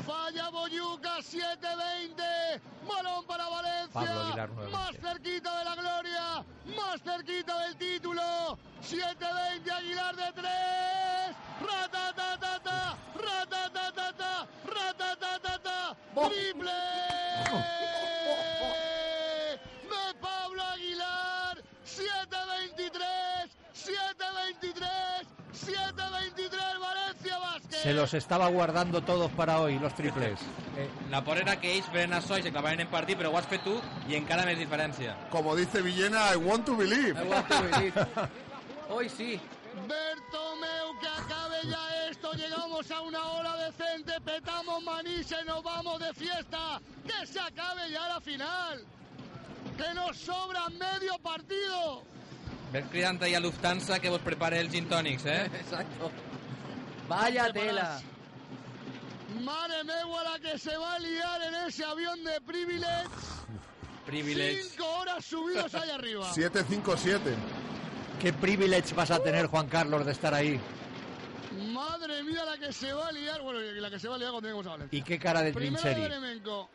Falla Boyuca, 7-20, balón para Valencia. Pablo Aguilar, más cerquita de la gloria, más cerquita del título. 7-20, Aguilar de 3. Ratatatata, ratatatata, ratatatata. Triple de Pablo Aguilar. 7-23, 7-23, 7-23, Valencia Basket. Se los estava guardando todos para hoy, los triples. La por era que ells venen a so i s'acabaven en partit, però ho has fet tu i encara més diferència. Como dice Villena, I want to believe. I want to believe. Hoy sí. Bertomeu, que acabe ya esto. Llegamos a una hora decente, petamos Manisa y nos vamos de fiesta. Que se acabe ya la final. Que nos sobra medio partido. Ves cridant ahí a Lufthansa que vos prepare el gin tònics, Exacto. Vaya tela. Mare meu, a la que se va a liar en ese avión de Privilege. 5 horas subidos ahí arriba. 7-5-7. ¿Qué privilege vas a tener, Juan Carlos, de estar ahí? Madre mía, la que se va a liar. Bueno, la que se va a liar cuando lleguemos a Valencia. ¿Y qué cara de Primero trincheri? de Berebenko.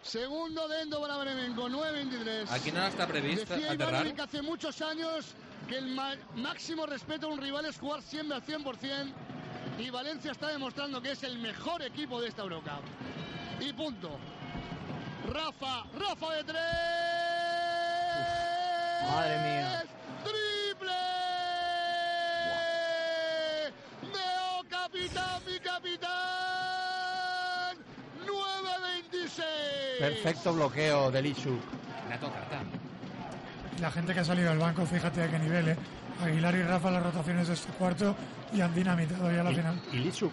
Segundo Dendo para Bremenco, 9-23. Aquí no está previsto Decía aterrar. Ivanovic hace muchos años que el máximo respeto a un rival es jugar siempre al 100%, y Valencia está demostrando que es el mejor equipo de esta Eurocup. Y punto. Rafa de 3. Madre mía. ¡Triple! ¡Neo capitán, mi capitán! 9-26. Perfecto bloqueo de Lisu. La gente que ha salido del banco, fíjate a qué nivel, ¿eh? Aguilar y Rafa las rotaciones de este cuarto y han dinamitado ya la final. Y Lisu.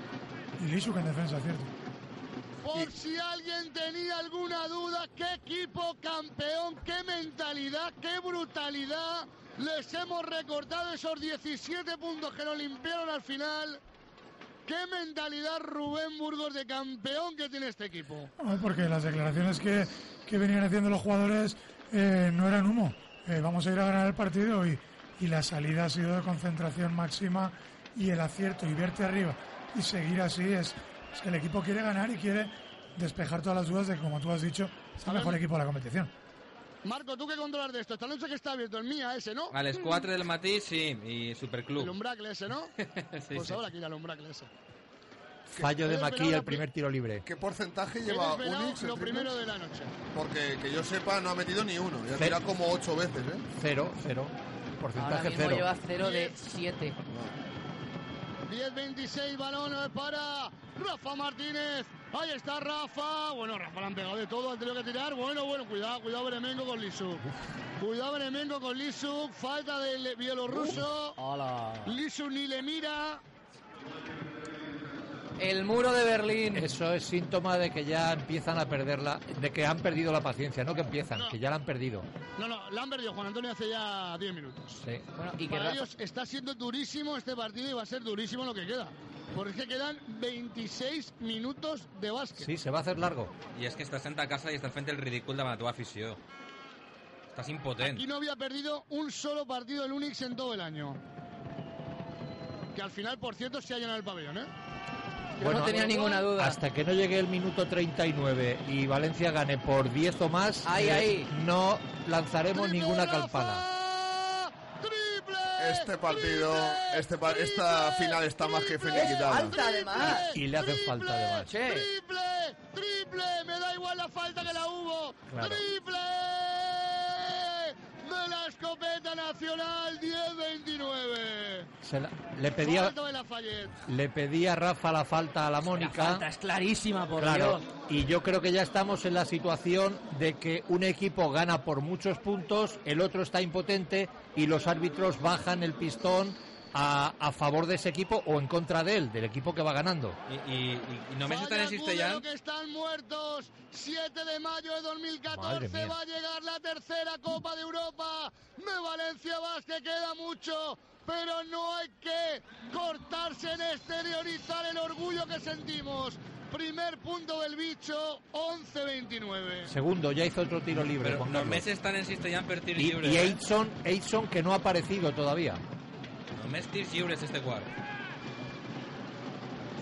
Y Lisu en defensa, cierto. Por si alguien tenía alguna duda, qué equipo campeón, qué mentalidad, qué brutalidad. Les hemos recortado esos 17 puntos que nos limpiaron al final. Qué mentalidad, Rubén Burgos, de campeón que tiene este equipo. No, porque las declaraciones que venían haciendo los jugadores no eran humo. Vamos a ir a ganar el partido y la salida ha sido de concentración máxima y el acierto y verte arriba y seguir así es que el equipo quiere ganar y quiere despejar todas las dudas de que, como tú has dicho, es el mejor equipo de la competición. Marco, ¿tú qué controlas de esto? Esta noche que está abierto, el Mía ese, ¿no? A les 4 del matí, sí, y Superclub. El Umbracle ese, ¿no? Sí, pues sí. ahora que ir al Umbracle ese. Fallo de Maquí, el primer tiro libre. ¿Qué porcentaje lleva Unix? Lo primero de la noche. Porque que yo sepa no ha metido ni uno. Ya Cero. tira como 8 veces, ¿eh? Cero. Ahora Porcentaje mismo cero. lleva 0 de 7. 10-26, balón para Rafa Martínez. Ahí está Rafa. Bueno, Rafa le han pegado de todo, han tenido que tirar. Bueno, cuidado Bremenco con Lisuk. Cuidado Bremenco con Lisuk. Falta del bielorruso. Lisuk ni le mira. El muro de Berlín. Eso es síntoma de que ya empiezan a perderla, de que han perdido la paciencia, no que empiezan, que ya la han perdido. No, la han perdido Juan Antonio hace ya 10 minutos. Sí. Bueno, y que Para Rafa- ellos está siendo durísimo este partido y va a ser durísimo lo que queda. Porque es que quedan 26 minutos de básquet. Sí, se va a hacer largo. I és que estàs sent a casa i estàs fent el ridícul davant la teva afició. Estàs impotent. Aquí no había perdido un solo partido el Unix en todo el año. Que al final, por cierto, se ha llenado el pabellón, ¿eh? No tenía ninguna duda. Hasta que no llegue el minuto 39 y Valencia gane por 10 o más, Ahí. no lanzaremos ninguna campana. Este partido, esta final está más que finiquitada. Falta, además. Y le hace falta, además. Che. ¡Triple! Me da igual la falta que la hubo. Claro. ¡Triple! De la escopeta nacional, 10-29. Falta de Lafayette. Le pedía Rafa la falta a la Mónica. La falta es clarísima, por Claro, Dios. y yo creo que ya estamos en la situación de que un equipo gana por muchos puntos, el otro está impotente y los árbitros bajan el pistón a favor de ese equipo o en contra de él, del equipo que va ganando. I només estan Falla existent Gudelo, que están muertos. 7 de mayo de Madre 2014 mía. va a llegar la tercera Copa de Europa de Valencia Basket. Queda mucho, pero no hay que cortarse en exteriorizar el orgullo que sentimos. Primer punto del bicho, 11-29. Segundo, ya hizo otro tiro libre. Però Juan Carlos. només estan insistent per tirs Y lliures. Aitson que no ha aparecido todavía. Només tirs lliures este quart.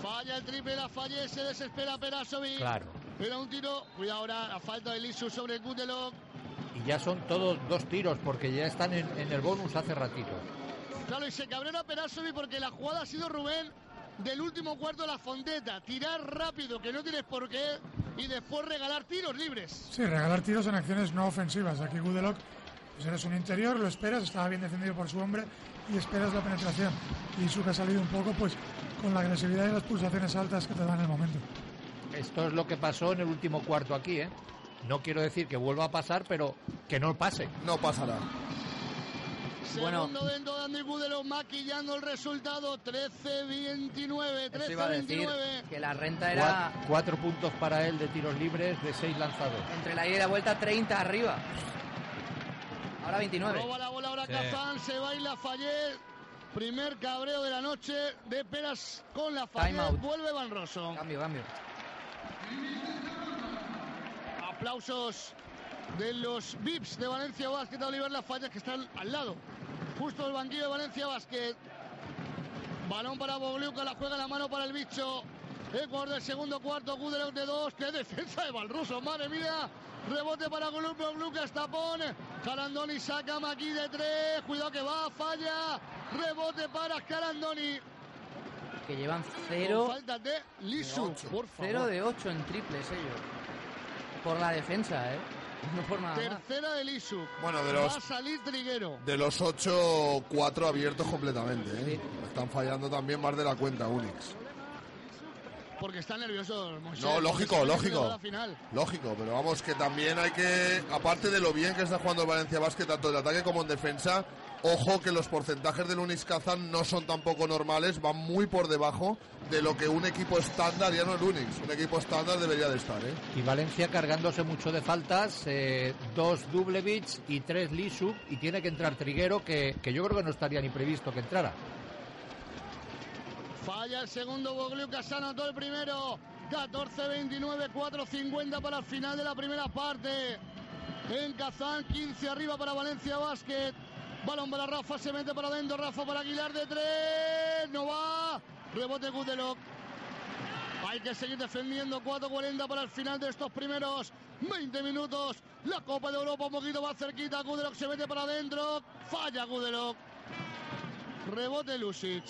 Falla el triple, la falla, se desespera Perasovic. Claro. Era un tiro, cuidado ahora, la falta de Lisu sobre Gutelov. Y ya son todos 2 tiros porque ya están en el bonus hace ratito. Claro, y se cabrera Perasovic porque la jugada ha sido, Rubén, del último cuarto de la Fonteta. Tirar rápido, que no tienes por qué, y después regalar tiros libres. Sí, regalar tiros en acciones no ofensivas. Aquí Gudelok, pues eres un interior, lo esperas, estaba bien defendido por su hombre y esperas la penetración. Y su que ha salido un poco, pues con la agresividad y las pulsaciones altas que te dan el momento. Esto es lo que pasó en el último cuarto aquí, ¿eh? No quiero decir que vuelva a pasar, pero que no pase. No pasará. Segundo dentro de Andy Gudelov, maquillando el resultado. 13-29, Eso iba a decir 13-29. que la renta era 4 puntos para él de tiros libres de 6 lanzados. entre la ida y la vuelta 30 arriba. Ahora 29. Roba la bola ahora Sí. Kazán, se va y Lafayette. Primer cabreo de la noche de Peras con Lafayette. Time out. Vuelve Van Rosso. Cambio. Aplausos de los VIPs de Valencia Basket a Oliver Lafayette, que están al lado. Justo el banquillo de Valencia Basket. Balón para Bogliuca, la juega la mano para el bicho. Ecuador del segundo cuarto, Gudelov de 2. ¡Qué defensa de Valruso! ¡Madre mía! Rebote para Lucas Tapón. Scarandoni saca Maki de 3. Cuidado que va, falla. Rebote para Scarandoni. Que llevan 0. Falta de Lisu, por favor. 0 de 8 en triples ellos. Por la defensa, no por nada más. Tercera de Lisu. Bueno, va a salir Triguero. De los 8, 4 abiertos completamente. Sí. Están fallando también más de la cuenta Unix. Porque están nerviosos, Moisés. No, lógico. Lógico, pero vamos, que también hay que, aparte de lo bien que está jugando el Valencia Basket, tanto en ataque como en defensa, ojo que los porcentajes del Unix Kazán no son tampoco normales, van muy por debajo de lo que un equipo estándar, ya no el Unix, un equipo estándar debería de estar. Y Valencia cargándose mucho de faltas, 2 Dublevich y 3 Lisu, y tiene que entrar Triguero, que yo creo que no estaría ni previsto que entrara. Falla el segundo, Boglucas anotó el primero. 14-29, 4-50 para el final de la primera parte. En Kazán, 15 arriba para Valencia Basket. Balón para Rafa, se mete para adentro. Rafa para Aguilar de 3. No va. Rebote Gudelov. Hay que seguir defendiendo. 4-40 para el final de estos primeros 20 minutos. La Copa de Europa un poquito más cerquita. Gudelov se mete para adentro. Falla Gudelov. Rebote Lusic.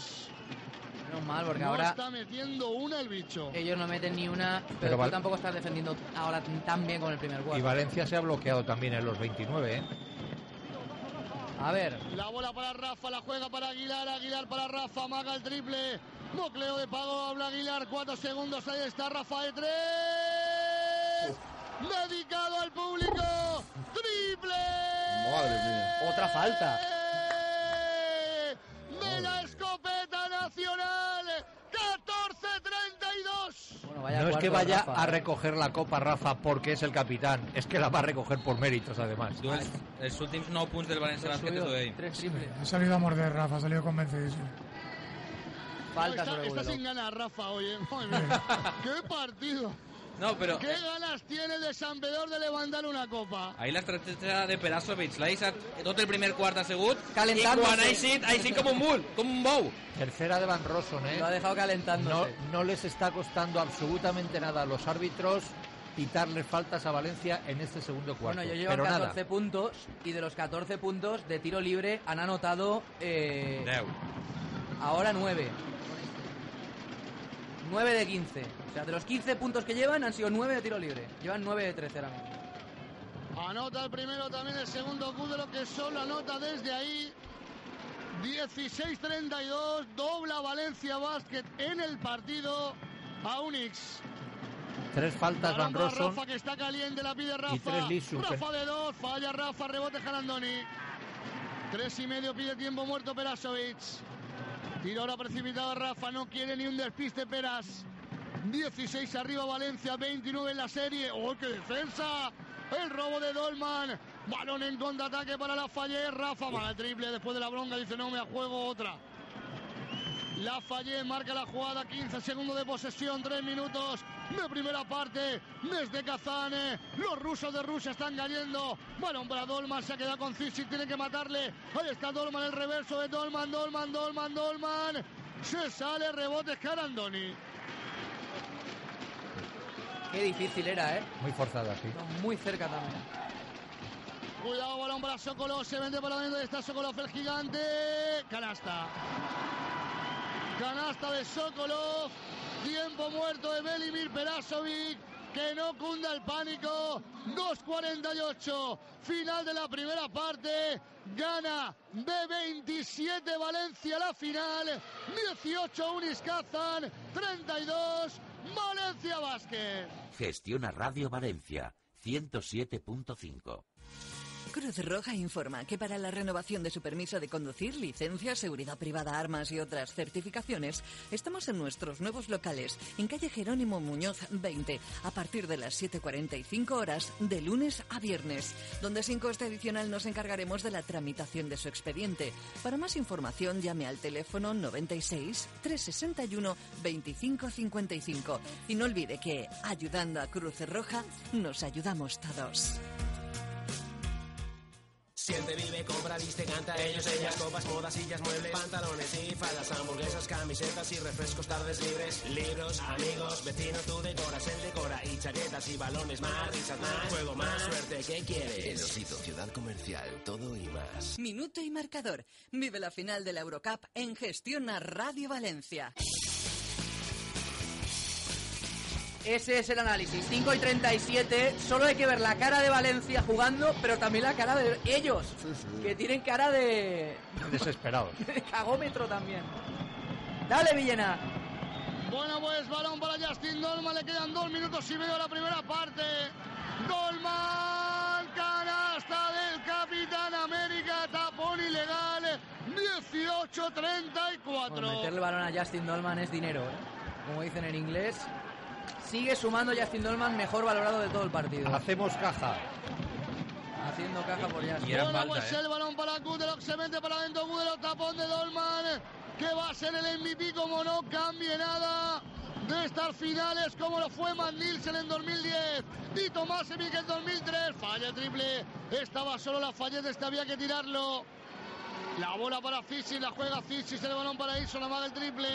Menos mal, porque no ahora está metiendo una el bicho. Ellos no meten ni una, pero tú tampoco estás defendiendo ahora tan bien con el primer cuarto. Y Valencia se ha bloqueado también en los 29, A ver. La bola para Rafa, la juega para Aguilar, Aguilar para Rafa, amaga el triple. Mocleo de pago, habla Aguilar, 4 segundos, ahí está Rafa de 3. Dedicado al público, triple. Madre mía. Otra falta. De la escopeta nacional, 14-32. Bueno, no es que vaya Rafa, a recoger la copa Rafa porque és el capitán, es que la va a recoger por méritos además. Els últims 9 punts del València Bàsquet és d'ell. Ha salido a morder Rafa, ha salido convencidísimo. Falta está sin ganas Rafa hoy, ¡qué partido! No, però... ¿Qué ganas tiene de Sant Pedor de levantar una copa? Ahí la estratègia de Perasovic, l'ha deixat tot el primer quart assegut i quan ha eixit com un bull, com un bou. Tercera de Van Rossum, Lo ha dejado calentándose. No les está costando absolutamente nada a los árbitros quitarles faltas a Valencia en este segundo cuarto. Bueno, yo llevo 14 puntos y de los 14 puntos de tiro libre han anotado 10. Ahora 9. 9 de 15. O sea, de los 15 puntos que llevan han sido 9 de tiro libre. Llevan 9 de 13 ahora mismo. Anota el primero, también el segundo Gudelov, que solo anota desde ahí. 16-32, dobla Valencia Basket en el partido a Unix. 3 faltas Van Rossum. Rafa, que está caliente, la pide Rafa. Y 3 Lisu. Rafa de 2, falla Rafa, rebote Scarandoni. 3,5 pide tiempo muerto Perasovic. Tiro ahora precipitado Rafa, no quiere ni un despiste Peras. 16 arriba Valencia, 29 en la serie. ¡Oh, qué defensa! El robo de Dolman. Balón en contraataque para Lafayette. Rafa para el triple después de la bronca. Dice, no me juego otra. Lafayette marca la jugada. 15 segundos de posesión, 3 minutos de primera parte desde Kazán. Los rusos de Rusia están cayendo. Balón para Dolman, se ha quedado con Zizic, tiene que matarle. Ahí está Dolman, el reverso de Dolman. Se sale, rebote Scarandoni. Qué difícil era, Muy forzada, sí. Muy cerca también. Cuidado, balón para Sokolov, se vende para adentro, está Sokolov el gigante. Canasta de Sokolov. Tiempo muerto de Velimir Perasovic. Que no cunda el pánico. 2:48. Final de la primera parte. Gana de 27 Valencia la final. 18 Unix Kazán. 32 Valencia Basket. Gestiona Radio Valencia 107.5. Cruz Roja informa que para la renovación de su permiso de conducir, licencia, seguridad privada, armas y otras certificaciones, estamos en nuestros nuevos locales, en calle Jerónimo Muñoz 20, a partir de las 7:45 horas, de lunes a viernes, donde sin coste adicional nos encargaremos de la tramitación de su expediente. Para más información, llame al teléfono 96 361 25 55 y no olvide que, ayudando a Cruz Roja, nos ayudamos todos. Siente, vive, compra, viste, canta, ellos, ellas, copas, modas, sillas, muebles, pantalones y faldas, hamburguesas, camisetas y refrescos, tardes libres, libros, amigos, vecinos, tú decoras, él decora, y chaquetas y balones, más risas, más juego, más suerte, ¿qué quieres? El Osito, ciudad comercial, todo y más. Minuto y marcador. Vive la final de la Eurocup en Gestiona Radio Valencia. Ese es el análisis. 5:37. Solo hay que ver la cara de Valencia jugando, pero también la cara de ellos, que tienen cara de... desesperados. De cagómetro también. Dale, Villena. Bueno, pues balón para Justin Dolman. Le quedan 2 minutos y medio a la primera parte. Dolman, canasta del Capitán América, tapón ilegal. 18-34. Bueno, meterle balón a Justin Dolman es dinero, ¿eh? Como dicen en inglés. Sigue sumando Justin Dolman, mejor valorado de todo el partido. Hacemos caja. Haciendo caja por Justin. Bueno, falta, pues el balón para Kudelok, se mete para adentro Kudelok, tapón de Dolman, que va a ser el MVP como no cambie nada de estas finales, como lo fue Matt Nielsen en 2010 y Tomás Emig en 2003. Falla el triple, estaba solo la falleta, había que tirarlo. La bola para Fishing, la juega Fishing, el balón para Eason, amaga el triple.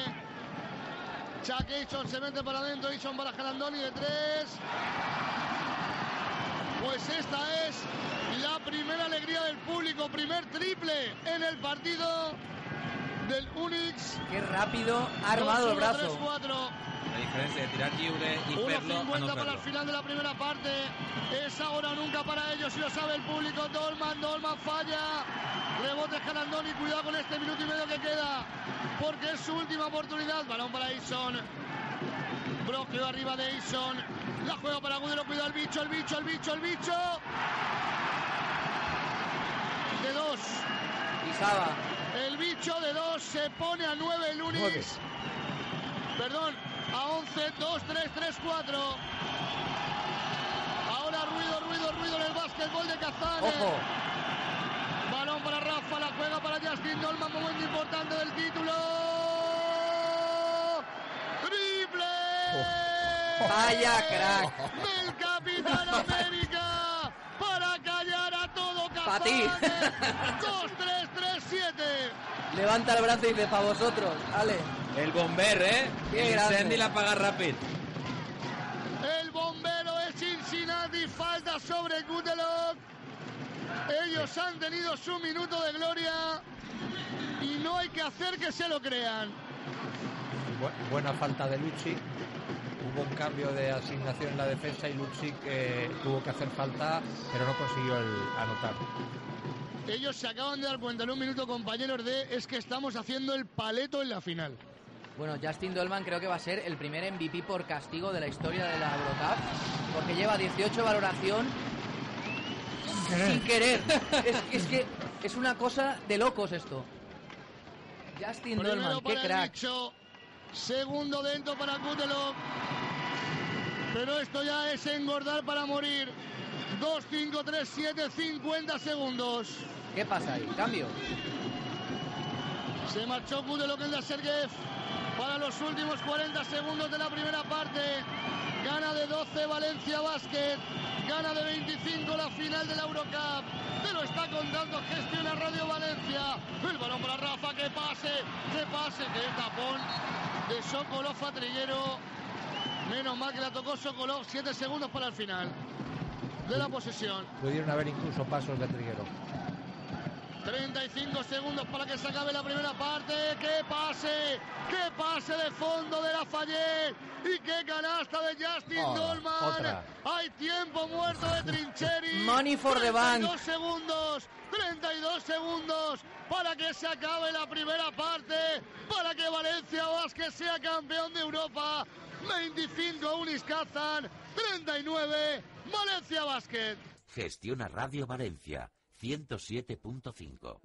Chuck Eason se mete para adentro, Eason para Jarandoni de 3. Pues esta es la primera alegría del público, primer triple en el partido del Unix. Qué rápido ha armado el brazo. 3-4. La diferencia de tirar libre y verlo a no 1.50 para verlo. el final de la primera parte. Es ahora o nunca para ellos, si lo sabe el público. Dolman falla. Rebote Jarandoni, cuidado con este minuto y medio que queda, porque es su última oportunidad. Balón para Eason. Bloqueo arriba de Eason. La juega para Gudelo, cuidado el bicho. De 2. Pisaba. El bicho de 2 se pone a 9 el Unix. Perdón, a 11, 2, 3, 3, 4. Ahora ruido en el básquetbol de Kazán. Ojo. Balón para Rafa, la juega para Justin Dolman, momento importante del título. ¡Triple! Vaya crack. Del Capitán América para callar a todo Kazán. Pa' ti. 2, 3, 3, 7. Levanta el brazo y dice, para vosotros. Dale. El bomber, Qué el grande. incendi la apaga rápido. El bombero de Cincinnati, falta sobre Kudelok. Ellos han tenido su minuto de gloria y no hay que hacer que se lo crean. Buena falta de Lucci. Hubo un cambio de asignación en la defensa y Lucci tuvo que hacer falta, pero no consiguió anotar. Ellos se acaban de dar cuenta en un minuto, compañeros, es que estamos haciendo el paleto en la final. Bueno, Justin Dolman creo que va a ser el primer MVP por castigo de la historia de la Eurocup, porque lleva 18 valoración sin querer. Es que es una cosa de locos esto. Justin Dolman, qué crack. Bicho, segundo dentro para Kudelok. Pero esto ya es engordar para morir. 2, 5, 3, 7, 50 segundos. ¿Qué pasa ahí? ¿Cambio? Se marchó Kudelok en la Sergev para los últimos 40 segundos de la primera parte. Gana de 12 Valencia Basket. Gana de 25 la final de la Eurocup. Te lo está contando Gestiona Radio Valencia. El balón para Rafa, que pase. Que tapón de Sokolov a Triguero. Menos mal que la tocó Sokolov. 7 segundos para el final de la posesión. Pudieron haber incluso pasos de Triguero. 35 segundos para que se acabe la primera parte. ¡Qué pase de fondo de Lafayette! ¡Y qué canasta de Justin Dolman! Otra. Hay tiempo muerto de Trincheri. Money for the bank. 32 segundos para que se acabe la primera parte, para que Valencia Basket sea campeón de Europa. 25 Unis Kazán, 39 Valencia Basket. Gestiona Radio Valencia 107.5.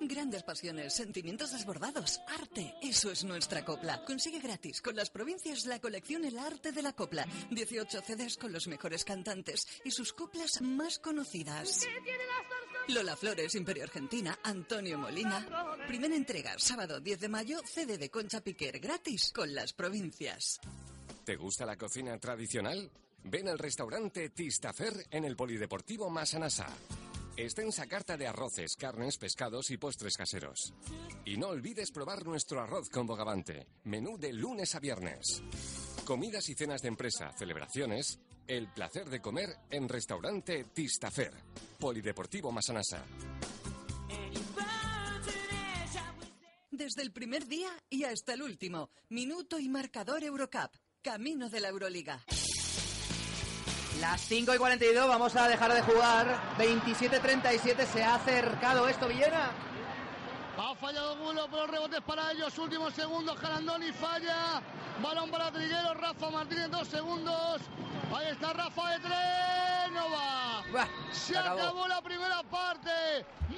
Grandes pasiones, sentimientos desbordados, arte, eso es nuestra copla. Consigue gratis con las provincias la colección El Arte de la Copla. 18 CDs con los mejores cantantes y sus coplas más conocidas. Lola Flores, Imperio Argentina, Antonio Molina. Primera entrega, sábado 10 de mayo, CD de Concha Piquer, gratis con las provincias. ¿Te gusta la cocina tradicional? Ven al restaurante Tistafer en el Polideportivo Massanassa. Extensa carta de arroces, carnes, pescados y postres caseros. Y no olvides probar nuestro arroz con bogavante. Menú de lunes a viernes. Comidas y cenas de empresa, celebraciones. El placer de comer en Restaurante Tistafer. Polideportivo Massanassa. Desde el primer día y hasta el último. Minuto y marcador Eurocup. Camino de la Euroliga. Las 5:42, vamos a dejar de jugar. 27-37, se ha acercado esto, Villena. Ha fallado Bulo, pero el rebote es para ellos. Últimos segundos, Jarandoni falla. Balón para Trigueros, Rafa Martínez, 2 segundos. Ahí está Rafa de 3, no va. Se acabó la primera parte.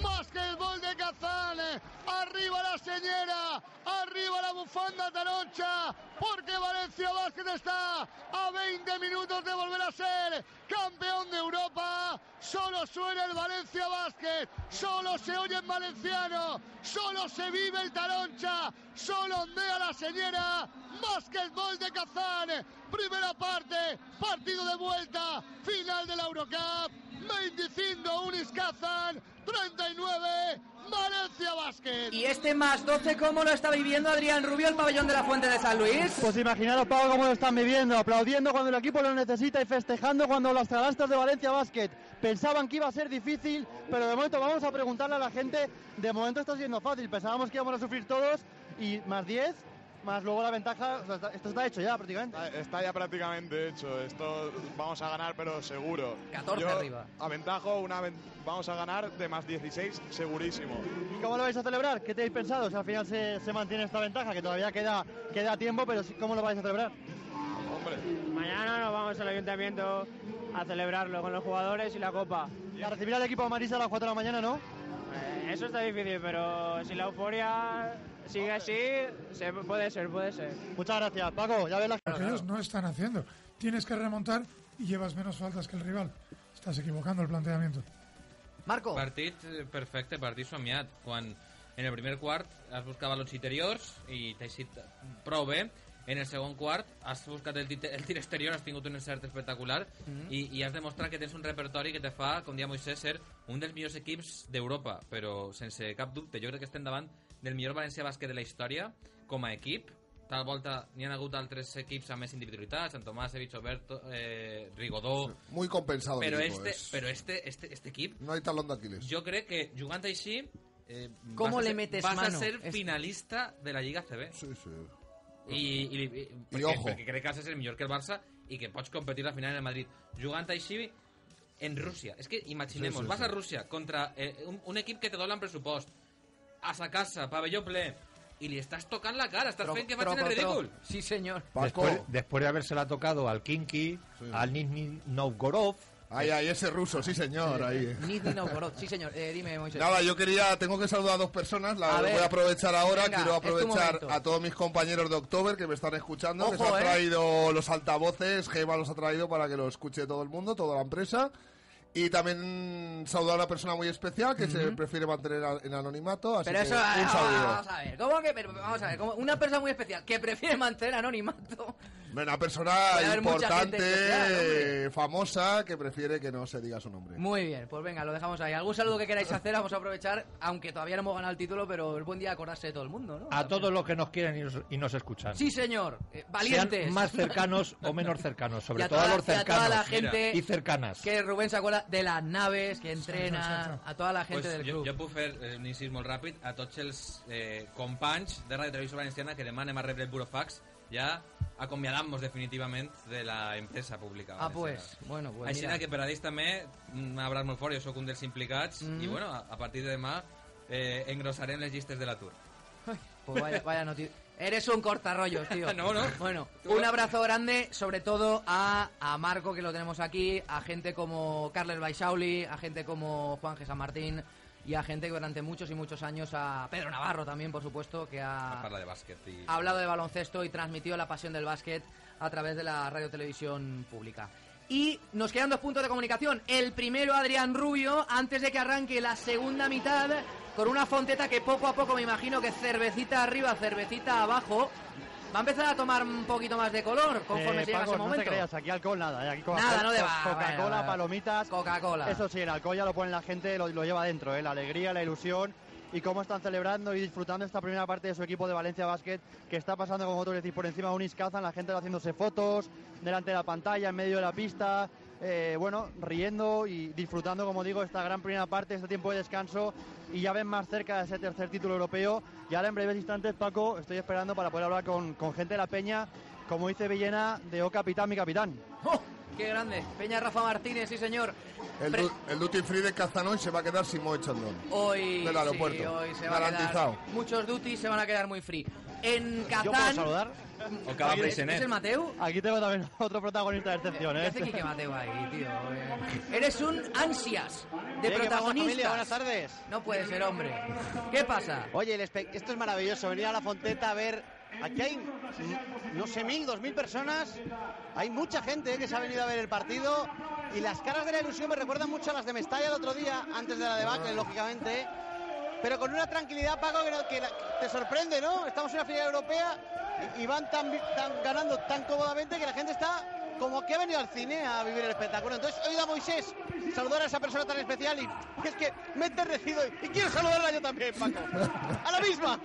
Básquetbol de Kazán. Arriba la señora, arriba la bufanda taroncha, porque Valencia Basket está a 20 minutos de volver a ser campeón de Europa. Solo suena el Valencia Basket, solo se oye en valenciano, solo se vive el taroncha, solo ondea la señora. Básquetbol de Kazán, primera parte, partido de vuelta, final de la Eurocup. 25 Unis Kazán, 39 Valencia Basket. Y este más 12, ¿cómo lo está viviendo Adrián Rubio, el pabellón de la Fuente de San Luis? Pues imaginaros, Pablo, cómo lo están viviendo, aplaudiendo cuando el equipo lo necesita y festejando cuando las tragastas de Valencia Basket pensaban que iba a ser difícil, pero de momento vamos a preguntarle a la gente, de momento está siendo fácil, pensábamos que íbamos a sufrir todos y más 10, más luego la ventaja, esto está hecho ya prácticamente. Está ya prácticamente hecho, esto vamos a ganar pero seguro. 14 arriba. Aventajo, vamos a ganar de más 16 segurísimo. ¿Y cómo lo vais a celebrar? ¿Qué tenéis pensado? Si al final se mantiene esta ventaja, que todavía queda tiempo, pero ¿cómo lo vais a celebrar? Hombre. Mañana nos vamos al ayuntamiento a celebrarlo con los jugadores y la copa. ¿Y a recibir al equipo de Marisa a las 4 de la mañana, no? Eso está difícil, pero si la euforia sigue así, puede ser. Muchas gracias, Paco. Ya ves Lo que ellos no están haciendo. Tienes que remontar y llevas menos faltas que el rival. Estás equivocando el planteamiento. Marco. Partit perfecte, partit somiat. Quan en el primer quart has buscat valors interiors i t'has sigut prou bé. En el segon quart has buscat el tir exterior, has tingut un encert espectacular i has demostrat que tens un repertori que te fa, com dia Moisés, ser un dels millors equips d'Europa, però sense cap dubte. Jo crec que estem davant del millor València Bàsquet de la història com a equip. Tal volta n'hi ha hagut altres equips amb més individualitats, Sant Tomàsevich, Oberto, Rigodó. Muy compensado. Però este equip... No hay talón d'Aquiles. Jo crec que jugant així vas a ser finalista de la Lliga CB. Sí. Perquè crec que has de ser millor que el Barça i que pots competir la final en el Madrid. Jugant així en Rússia. És que imaginemos, vas a Rússia contra un equip que te dona en pressupost, a sa casa, pabelló ple, y le estás tocando la cara, estás fent que facin el ridícul. Sí, señor. Después de habérsela tocado al Kinky, al Nizhny Novgorod. Ahí, ese ruso, sí señor, ahí. Nizhny Novgorod, sí señor, dime, Moisés. Nada, tengo que saludar a 2 personas, voy a aprovechar ahora, venga, quiero aprovechar a todos mis compañeros de October que me están escuchando, Ojo, que se han traído los altavoces, Gema los ha traído para que lo escuche todo el mundo, toda la empresa. Y también saludar a una persona muy especial que se prefiere mantener en anonimato, así pero que eso, un saludo. Vamos a ver, ¿cómo que? Pero vamos a ver, como una persona muy especial que prefiere mantener anonimato. Una persona importante, famosa, que prefiere que no se diga su nombre. Muy bien, pues venga, lo dejamos ahí. ¿Algún saludo que queráis hacer? Vamos a aprovechar, aunque todavía no hemos ganado el título, pero es buen día acordarse de todo el mundo, ¿no? A todos los que nos quieren y nos escuchan. Sí, señor, valientes. Sean más cercanos o menos cercanos, sobre todo a los cercanos. Y a toda la gente y cercanas. Que Rubén se acuerda de las naves, que entrena, a toda la gente del club. Jo puc fer un incís molt ràpid a tots els companys de Ràdio Televisió Valenciana que demanem a rebre el burofax. Ya acomiadamos definitivament de la empresa pública. Pues, bueno, pues així que per a ells també un abraç molt fort, jo sóc un dels implicats i bueno, a partir de demà engrossarem les llistes de l'atur. Pues vaya noticia. Eres un cortarrollos, tío. No. Bueno, un abrazo grande, sobre todo a Marco, que lo tenemos aquí, a gente como Carles Baixauli, a gente como Juan G. San Martín y a gente que durante muchos y muchos años, a Pedro Navarro también, por supuesto, que ha hablado de baloncesto y transmitido la pasión del básquet a través de la radio televisión pública. Y nos quedan 2 puntos de comunicación. El primero, Adrián Rubio, antes de que arranque la segunda mitad, con una Fonteta que poco a poco, me imagino que cervecita arriba, cervecita abajo, Va a empezar a tomar un poquito más de color conforme se llega Paco, ese momento. No te creas, aquí alcohol nada, aquí Nada, no te va. Coca-Cola, Bueno, palomitas. Coca-Cola. Eso sí, el alcohol ya lo pone la gente, lo lleva dentro, la alegría, la ilusión y cómo están celebrando y disfrutando esta primera parte de su equipo de Valencia Basket, que está pasando, como vosotros decís, por encima de un Iskazan, la gente haciéndose fotos delante de la pantalla, en medio de la pista, riendo y disfrutando, como digo, esta gran primera parte, este tiempo de descanso, y ya ven más cerca de ese tercer título europeo. Y ahora en breves instantes, Paco, estoy esperando para poder hablar con gente de la Peña, como dice Villena, de "Oh capitán, mi capitán". ¡Oh! ¡Qué grande! Peña Rafa Martínez, sí señor. El duty free de Kazán hoy se va a quedar sin Moe Chandon. Hoy del aeropuerto. Sí, hoy se va garantizado. A quedar, muchos duties se van a quedar muy free. En Kazán... ¿Yo puedo saludar? O cada ¿Es el Mateu? Aquí tengo también otro protagonista de excepción, ¿Qué hace Quique Mateu ahí, tío? Eres un ansias de ¿Qué pasa, familia? protagonistas. Buenas tardes. No puede ser, hombre. ¿Qué pasa? Oye, esto es maravilloso, venir a la Fonteta a ver... Aquí hay, no sé, 1.000, 2.000 personas. Hay mucha gente que se ha venido a ver el partido. Y las caras de la ilusión me recuerdan mucho a las de Mestalla el otro día, antes de la debacle, lógicamente. Pero con una tranquilidad, Paco, que te sorprende, ¿no? Estamos en una final europea y van tan ganando tan cómodamente que la gente está como que ha venido al cine a vivir el espectáculo. Entonces, he oído a Moisés saludar a esa persona tan especial y es que me he enternecido y quiero saludarla yo también, Paco. ¡A la misma!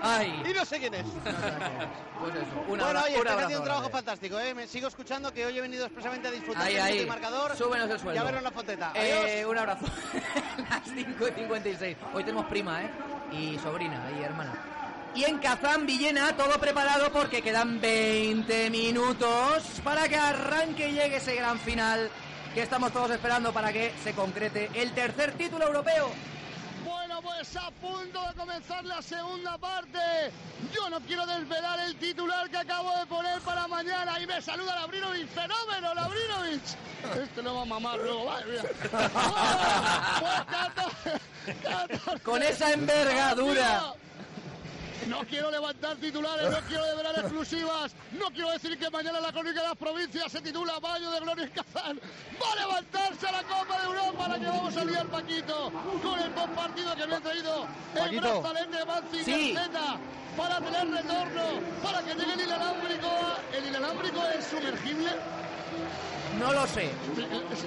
Ay. Y no sé quién es. Pues eso, bueno, oye, estás haciendo un trabajo fantástico, ¿eh? Me sigo escuchando, que hoy he venido expresamente a disfrutar del marcador. Súbenos el sueldo. Y a verlo en la Fonteta. Un abrazo. Las 5:56. Hoy tenemos prima, y sobrina y hermana. Y en Kazán, Villena, todo preparado porque quedan 20 minutos para que arranque y llegue ese gran final que estamos todos esperando para que se concrete el tercer título europeo. Bueno, pues a punto de comenzar la segunda parte. Yo no quiero desvelar el titular que acabo de poner para mañana. Y me saluda Lavrinovic. ¡Fenómeno, Lavrinovic! Este lo va a mamar luego, vale, mira. Pues con esa envergadura. No quiero levantar titulares, no quiero desvelar exclusivas, no quiero decir que mañana la crónica de las provincias se titula Baño de Gloria Kazán. Va a levantarse a la Copa de Europa, la que vamos a liar, Paquito, con el buen partido que me ha traído el brazalete de Manzi Garceta para tener retorno, para que llegue el inalámbrico. ¿El inalámbrico es sumergible? No lo sé.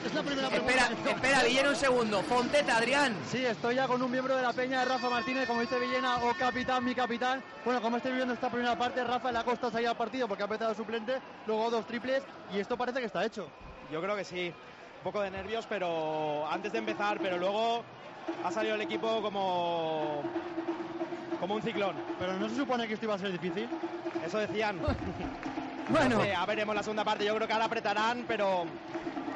Es la primera pregunta. Espera, Villena, un segundo. Fonteta, Adrián. Sí, estoy ya con un miembro de la Peña, de Rafa Martínez, como dice Villena, "Oh capitán, mi capitán". Bueno, como estoy viviendo esta primera parte, Rafa le ha costado salir al partido porque ha empezado suplente, luego 2 triples y esto parece que está hecho. Yo creo que sí. Un poco de nervios, pero antes de empezar, pero luego ha salido el equipo como un ciclón. Pero ¿no se supone que esto iba a ser difícil? Eso decían. Bueno, no sé, a veremos la segunda parte. Yo creo que ahora apretarán, pero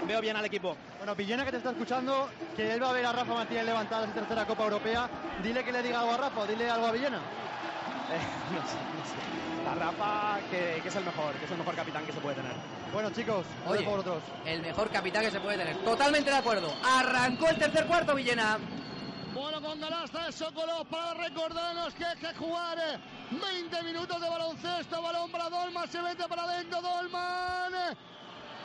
veo bien al equipo. Bueno, Villena, que te está escuchando, que él va a ver a Rafa Martínez levantar su tercera Copa Europea. Dile que le diga algo a Rafa, o dile algo a Villena. No sé. A Rafa, que es el mejor capitán que se puede tener. Bueno, chicos, oye, por otros. El mejor capitán que se puede tener. Totalmente de acuerdo. Arrancó el tercer cuarto, Villena. Bueno, con Galasta de Sokolov para recordarnos que hay que jugar 20 minutos de baloncesto. Balón para Dolman, se mete para adentro Dolman.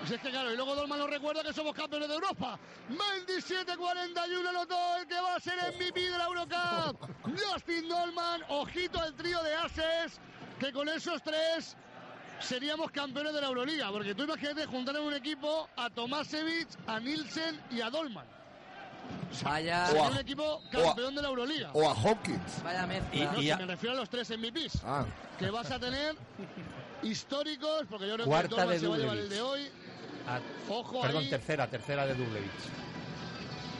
Pues es que claro, y luego Dolman nos recuerda que somos campeones de Europa. 27-41 anotó el que va a ser MVP de la Eurocup. Justin Dolman, ojito al trío de ases, que con esos 3 seríamos campeones de la Euroliga. Porque tú imagínate juntar en un equipo a Tomasevich, a Nielsen y a Dolman. Vaya. Sería un equipo campeón de la Euroliga. O a Hopkins. Vaya mezcla. Y me refiero a los 3 MVPs que vas a tener históricos, porque yo creo cuarta que Dolman de se va a llevar Dublevich. el de hoy. Ojo Perdón, ahí. tercera de Dublevich.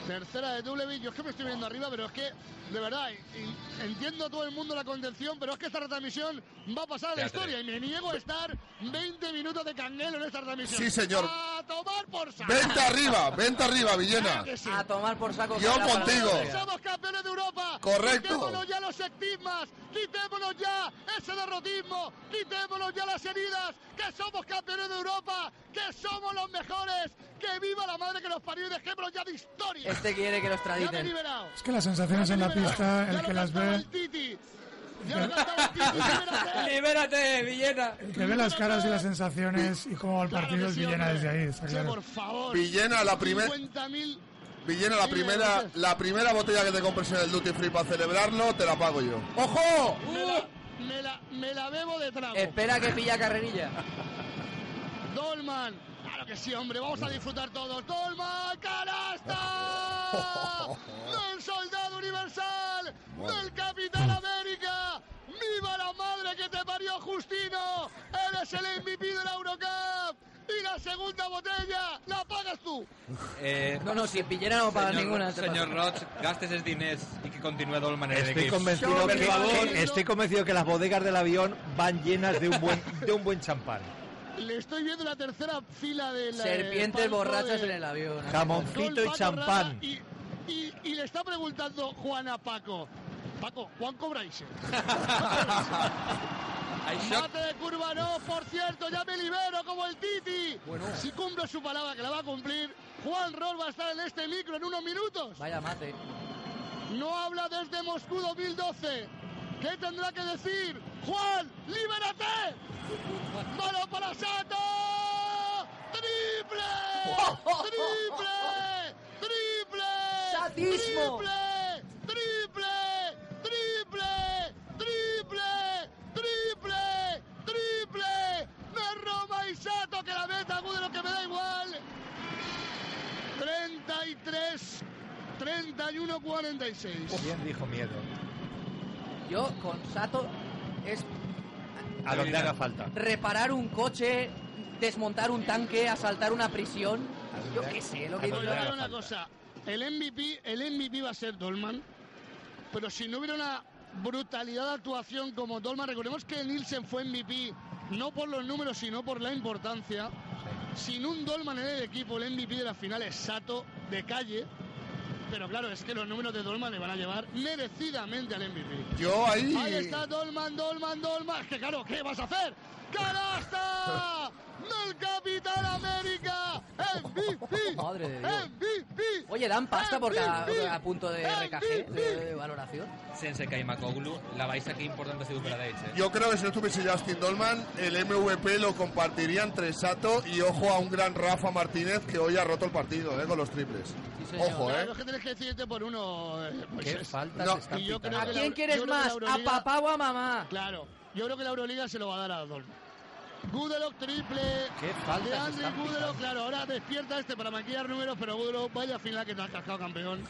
Tercera de Dublevich. Yo es que me estoy viendo arriba, pero es que, de verdad, entiendo a todo el mundo la contención, pero es que esta retransmisión va a pasar a la historia y me niego a estar 20 minutos de canguelo en esta retransmisión. Sí, señor. A tomar por saco. Vente arriba, Villena. Sí. A tomar por saco. Yo contigo. Somos campeones de Europa. Correcto. Quitémonos ya los estigmas, quitémonos ya ese derrotismo, quitémonos ya las heridas, que somos campeones de Europa, que somos los mejores, que viva la madre que nos parió y dejémonos ya de historia. Este quiere que los Ya me he traditen. liberado. Es que las sensaciones en la pista, el que las ve, Libérate, Villena. el que ve las caras y las sensaciones y cómo va el partido es Villena desde ahí, está claro. Por favor. Villena, la primera botella que te compres en el Duty Free para celebrarlo, te la pago yo. ¡Ojo! me la bebo de trago. Espera que pilla carrerilla. Dolman, claro que sí, hombre, vamos a disfrutar todos. Dolman, canasta del soldado universal, del Capitán América. ¡Viva la madre que te parió, Justino! Eres el MVP de la Eurocup. Y la segunda botella la pagas tú. No, si pillera no pagas ninguna. Señor Roig, gastes esos diners y que continúe Dolman en el Estoy equipo. convencido que las bodegas del avión van llenas de un buen champán. Le estoy viendo la tercera fila de la serpientes borrachas en el avión. Jamoncito y champán. Y le está preguntando Juan a Paco, ¿cuán cobráis? Mate de curva no, por cierto, ya me libero como el Titi. Bueno. Si cumple su palabra, que la va a cumplir, Juan Ros va a estar en este micro en unos minutos. Vaya mate. No habla desde Moscú 2012. ¿Qué tendrá que decir? ¡Juan, libérate! ¡Mano para Sato! ¡Triple! ¡Triple! ¡Triple! ¡Satismo! ¡Triple! ¡Triple! ¡Triple! ¡Triple! ¡Triple! ¡Me roba y Sato que la meta Gudelo, que me da igual! 33, 31, 46. Bien dijo miedo. Yo con Sato es a donde haga falta. Reparar un coche, desmontar un tanque, asaltar una prisión. Yo qué sé, lo que Voy a decir una cosa. El MVP va a ser Dolman, pero si no hubiera una brutalidad de actuación como Dolman, recordemos que Nielsen fue MVP no por los números sino por la importancia. Sin un Dolman en el equipo, el MVP de la final es Sato de calle. Pero claro, es que los números de Dolman le van a llevar merecidamente al MVP. Ahí está Dolman. Que claro, ¿qué vas a hacer? ¡Canasta! ¡Del Capitán América! ¡MVP! Madre de Dios. ¡MVP! Oye, dan pasta por cada punto de RKG, de valoración. Sense Kaimakoglu, la baixa que importante ha sido per a ells, Yo creo que si no estuviese Justin Dolman, el MVP lo compartiría entre Sato y ojo a un gran Rafa Martínez que hoy ha roto el partido, con los triples. Sí, ojo, Claro, es que tienes que decidirte por uno. ¿Qué falta no, se están pitando? ¿A quién quieres más? ¿A papá o a mamá? Claro, yo creo que la Euroliga se lo va a dar a Dolman. Gudelok triple. ¿Qué falta de se Andriy están Gudelok, pitando? claro, ahora despierta para maquillar números, pero Gudelok, vaya final que te has cascado, campeón.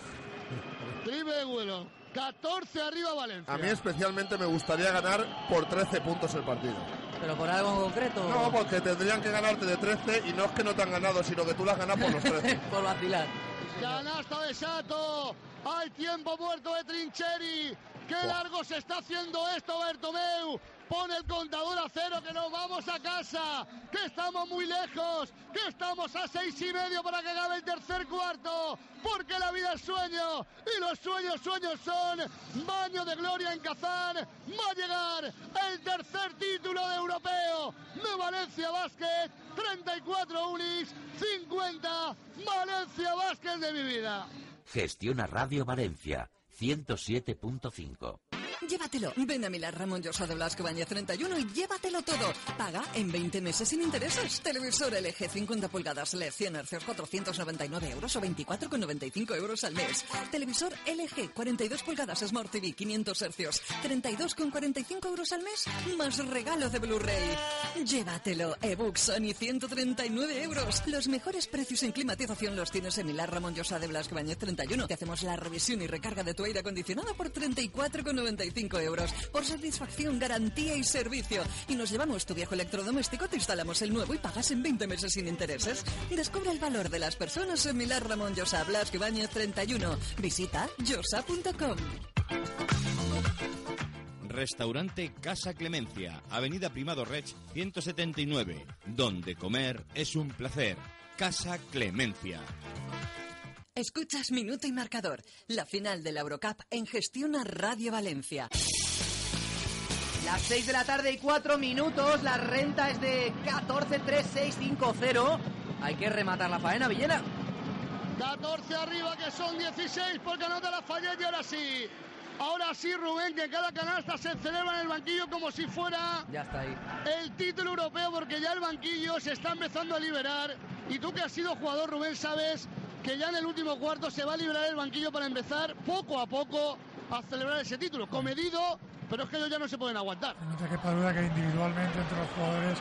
Triple de Gudelok. 14 arriba Valencia. A mí especialmente me gustaría ganar por 13 puntos el partido. ¿Pero por algo en concreto? No, porque tendrían que ganarte de 13 y no es que no te han ganado, sino que tú las ganas por los 13. Por vacilar. Canasta de Sato. Hay tiempo muerto de Trincheri. ¡Qué largo se está haciendo esto, Bertomeu! Pone el contador a 0, que nos vamos a casa, que estamos muy lejos, que estamos a 6:30 para que acabe el tercer cuarto, porque la vida es sueño, y los sueños son baño de gloria en Kazán. Va a llegar el tercer título de europeo de Valencia Basket, 34 Unix, 50 Valencia Basket de mi vida. Gestiona Radio Valencia 107.5. Llévatelo. Ven a Milán Ramón Llosa de Blasco Bañez 31 y llévatelo todo. Paga en 20 meses sin intereses. Televisor LG 50 pulgadas LED 100 Hz 499 euros o 24,95 euros al mes. Televisor LG 42 pulgadas Smart TV 500 Hz 32,45 euros al mes más regalo de Blu-ray. Llévatelo. Ebook Sony 139 euros. Los mejores precios en climatización los tienes en Milán Ramón Llosa de Blasco Bañez 31. Te hacemos la revisión y recarga de tu aire acondicionado por 34,95 euros. Por satisfacción, garantía y servicio. Y nos llevamos tu viejo electrodoméstico, te instalamos el nuevo y pagas en 20 meses sin intereses. Descubre el valor de las personas en Milán Ramón Llosa, Blasco Ibáñez 31. Visita llosa.com. Restaurante Casa Clemencia, Avenida Primado Reig 179, donde comer es un placer. Casa Clemencia. Escuchas Minuto y Marcador, la final de la Eurocup en Gestiona Radio Valencia. Las 6 de la tarde y 4 minutos, la renta es de 14-3-6-5-0. Hay que rematar la faena, Villena. 14 arriba, que son 16, porque anota la falla y ahora sí. Ahora sí, Rubén, que cada canasta se celebra en el banquillo como si fuera... Ya está ahí. El título europeo, porque ya el banquillo se está empezando a liberar. Y tú que has sido jugador, Rubén, sabes que ya en el último cuarto se va a liberar el banquillo para empezar poco a poco a celebrar ese título, comedido pero es que ellos ya no se pueden aguantar. No te quepa duda que individualmente entre los jugadores,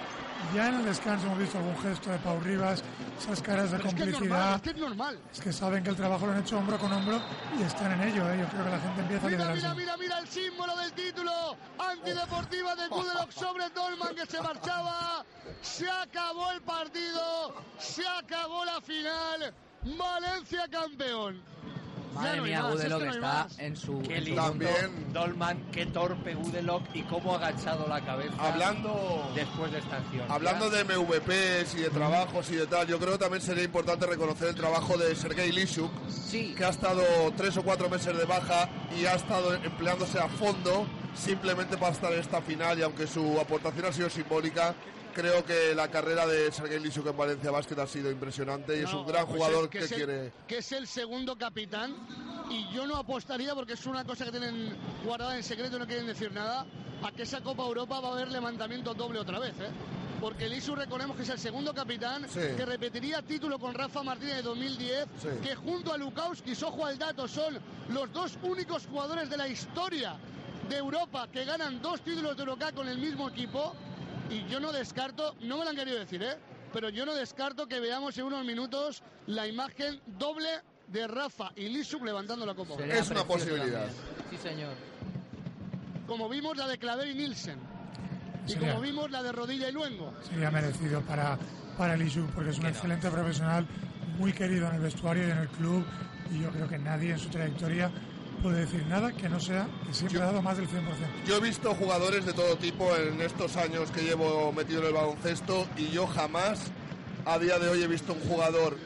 ya en el descanso hemos visto algún gesto de Pau Rivas, esas caras de complicidad. Es que es normal. Es que saben que el trabajo lo han hecho hombro con hombro y están en ello, ¿eh? Yo creo que la gente empieza a liberarse. Mira el símbolo del título antideportiva de Kudelov sobre Dolman, que se marchaba. Se acabó el partido, se acabó la final. Valencia campeón. Madre mía, Kudelov está en su... Qué lindo. También Dolman, qué torpe Kudelov y cómo ha agachado la cabeza después de esta acción. Hablando de MVPs y de trabajos y de tal, yo creo que también sería importante reconocer el trabajo de Sergei Lishuk, que ha estado 3 o 4 meses de baja y ha estado empleándose a fondo simplemente para estar en esta final, y aunque su aportación ha sido simbólica, creo que la carrera de Sergei Lishuk en Valencia Basket ha sido impresionante y es un gran jugador que quiere... Que es el segundo capitán, y yo no apostaría, porque es una cosa que tienen guardada en secreto y no quieren decir nada, a que esa Copa Europa va a haber levantamiento doble otra vez, ¿eh? Porque Lishuk, recordemos que es el segundo capitán, que repetiría título con Rafa Martínez de 2010, que junto a Lukauskis, ojo al dato, son los 2 únicos jugadores de la historia de Europa que ganan 2 títulos de Eurocup con el mismo equipo. Y yo no descarto, no me lo han querido decir, pero yo no descarto que veamos en unos minutos la imagen doble de Rafa y Lishuk levantando la copa. Es una posibilidad. Sí, señor. Como vimos la de Claver y Nielsen. Y como vimos la de Rodilla y Luengo. Sería merecido para Lishuk, porque es un excelente profesional, muy querido en el vestuario y en el club, y yo creo que nadie en su trayectoria puede decir nada que no sea que siempre ha dado más del 100%. Yo he visto jugadores de todo tipo en estos años que llevo metido en el baloncesto, y yo jamás a día de hoy he visto un jugador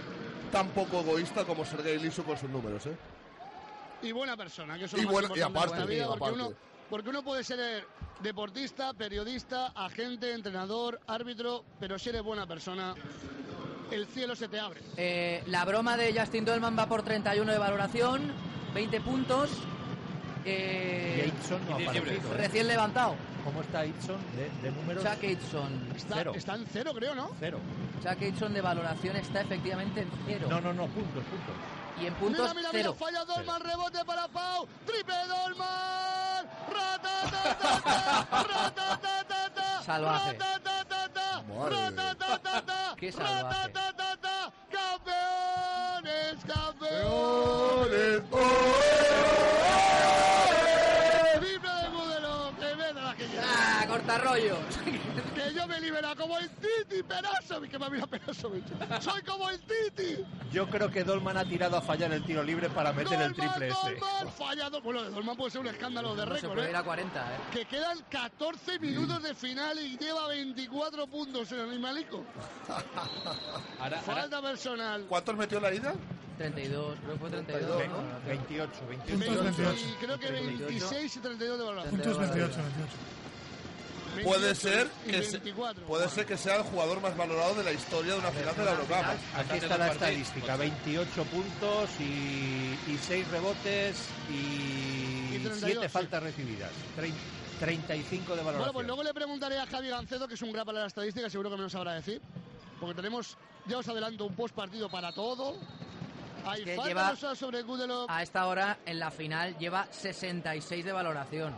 tan poco egoísta como Sergei Lishuk con sus números, ¿eh? Y buena persona, que eso es lo más importante de la vida, porque uno puede ser deportista, periodista, agente, entrenador, árbitro, pero si eres buena persona, el cielo se te abre. La broma de Justin Dolman va por 31 de valoración, 20 puntos. Y Aitson no ha aparecido, recién levantado. ¿Cómo está Aitson de números? Chuck Aitson. Está en 0, creo, ¿no? 0. Chuck Aitson de valoración está efectivamente en 0. No, puntos. Y en puntos, mira, 0. Falla Dolman, rebote para Pau, triple Dolman. Salvaje. Qué salvaje. ¡Campeones! ¡Triple de Kudelov! ¡Que ven a la que ya! ¡Ah, cortarrollos! Que yo me libera como el Titi Perasovic, que me mira Perasovic. ¡Soy como el Titi! Yo creo que Dolman ha tirado a fallar el tiro libre para meter el triple ese. Dolman fallado. Bueno, de Dolman puede ser un escándalo de récord. Se puede ir a 40, Que quedan 14 minutos de final y lleva 24 puntos en el animalico. Falta personal. ¿Cuántos metió la ida? 32, creo que fue 32. 28. Y creo que 26 y 32 de valoración. Puntos 28. Puede ser que sea el jugador más valorado de la historia de una final de la Eurocup. Aquí está la estadística: 28 puntos y 6 rebotes y 7 faltas recibidas. 35 de valoración. Bueno, pues luego le preguntaré a Javi Gancedo, que es un gran para la estadística, seguro que me lo sabrá decir. Porque tenemos, ya os adelanto, un post partido para todo. Hay falta sobre Kudelov. A esta hora, en la final, lleva 66 de valoración.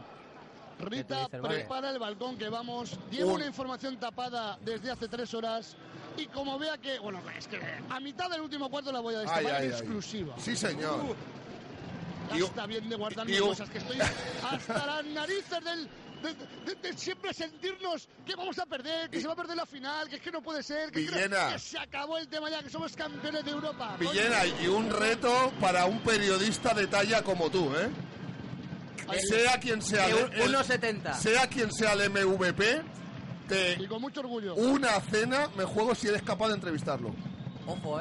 Rita prepara el balcón que vamos. Lleva una información tapada desde hace 3 horas. Y como vea que... Bueno, es que a mitad del último cuarto la voy a destapar en exclusiva. Sí, señor. Ya está bien de guardarme cosas, que estoy hasta las narices de siempre sentirnos que vamos a perder, que se va a perder la final, que es que no puede ser, que se acabó el tema ya, que somos campeones de Europa. Villena, y un reto para un periodista de talla como tú, ¿eh? Sea quien sea, 1,70. Sea quien sea el MVP, y con mucho orgullo. Una cena me juego si eres capaz de entrevistarlo. Ojo,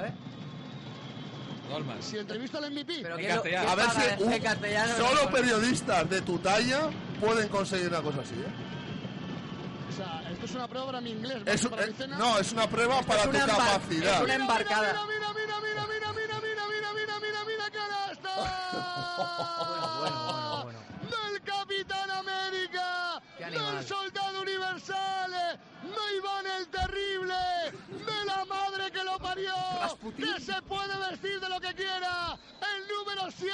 Dolman. Si entrevisto al MVP, pero a ver si solo periodistas de tu talla pueden conseguir una cosa así, O sea, esto es una prueba para mi inglés. No, es una prueba para tu capacidad. Es una embarcada. Mira, canasta. Del Capitán América, del Soldado Universal, de Iván el Terrible, de la madre que lo parió, que se puede vestir de lo que quiera, el número 7,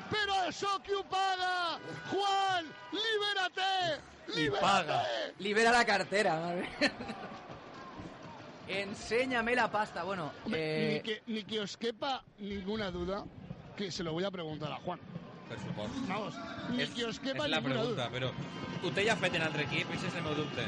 pero el Sokyu paga. Juan, libera ¡Libérate! Libera la cartera, madre. Enséñame la pasta. Bueno, ni que os quepa ninguna duda, que se lo voy a preguntar a Juan. Per supost. Vamos, ni que os quepa és la ninguna pregunta, duda. però ho té ja fet en altre equip, això és el meu dubte.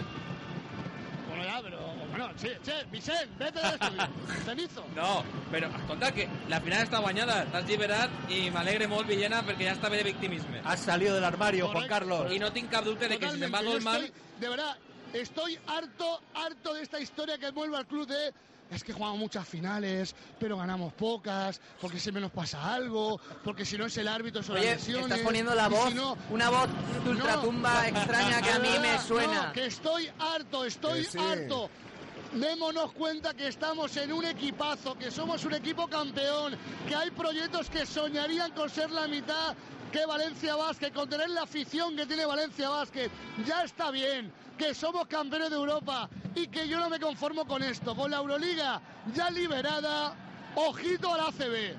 Bueno, ya, pero... Bueno, sí, Vicent, vete de estudio. Cenizo. No, però escolta, que la final està guanyada, t'has lliberat i m'alegre molt, Villena, perquè ja està bé de victimisme. Has salido del armario, Juan Correcto. Carlos. I no tinc cap dubte de que si se'n va Totalmente, Goldman... de verdad, estoy harto de esta historia que envuelve al club de... Es que jugamos muchas finales, pero ganamos pocas, porque siempre nos pasa algo, porque si no es el árbitro sobre oye, las lesiones... estás poniendo la voz, si no, una voz de ultratumba extraña que a mí me suena. No, que estoy harto. Sí. Démonos cuenta que estamos en un equipazo, que somos un equipo campeón, que hay proyectos que soñarían con ser la mitad que Valencia Basket, con tener la afición que tiene Valencia Basket. Ya está bien, que somos campeones de Europa y que yo no me conformo con esto. Con la Euroliga ya liberada, ojito al ACB.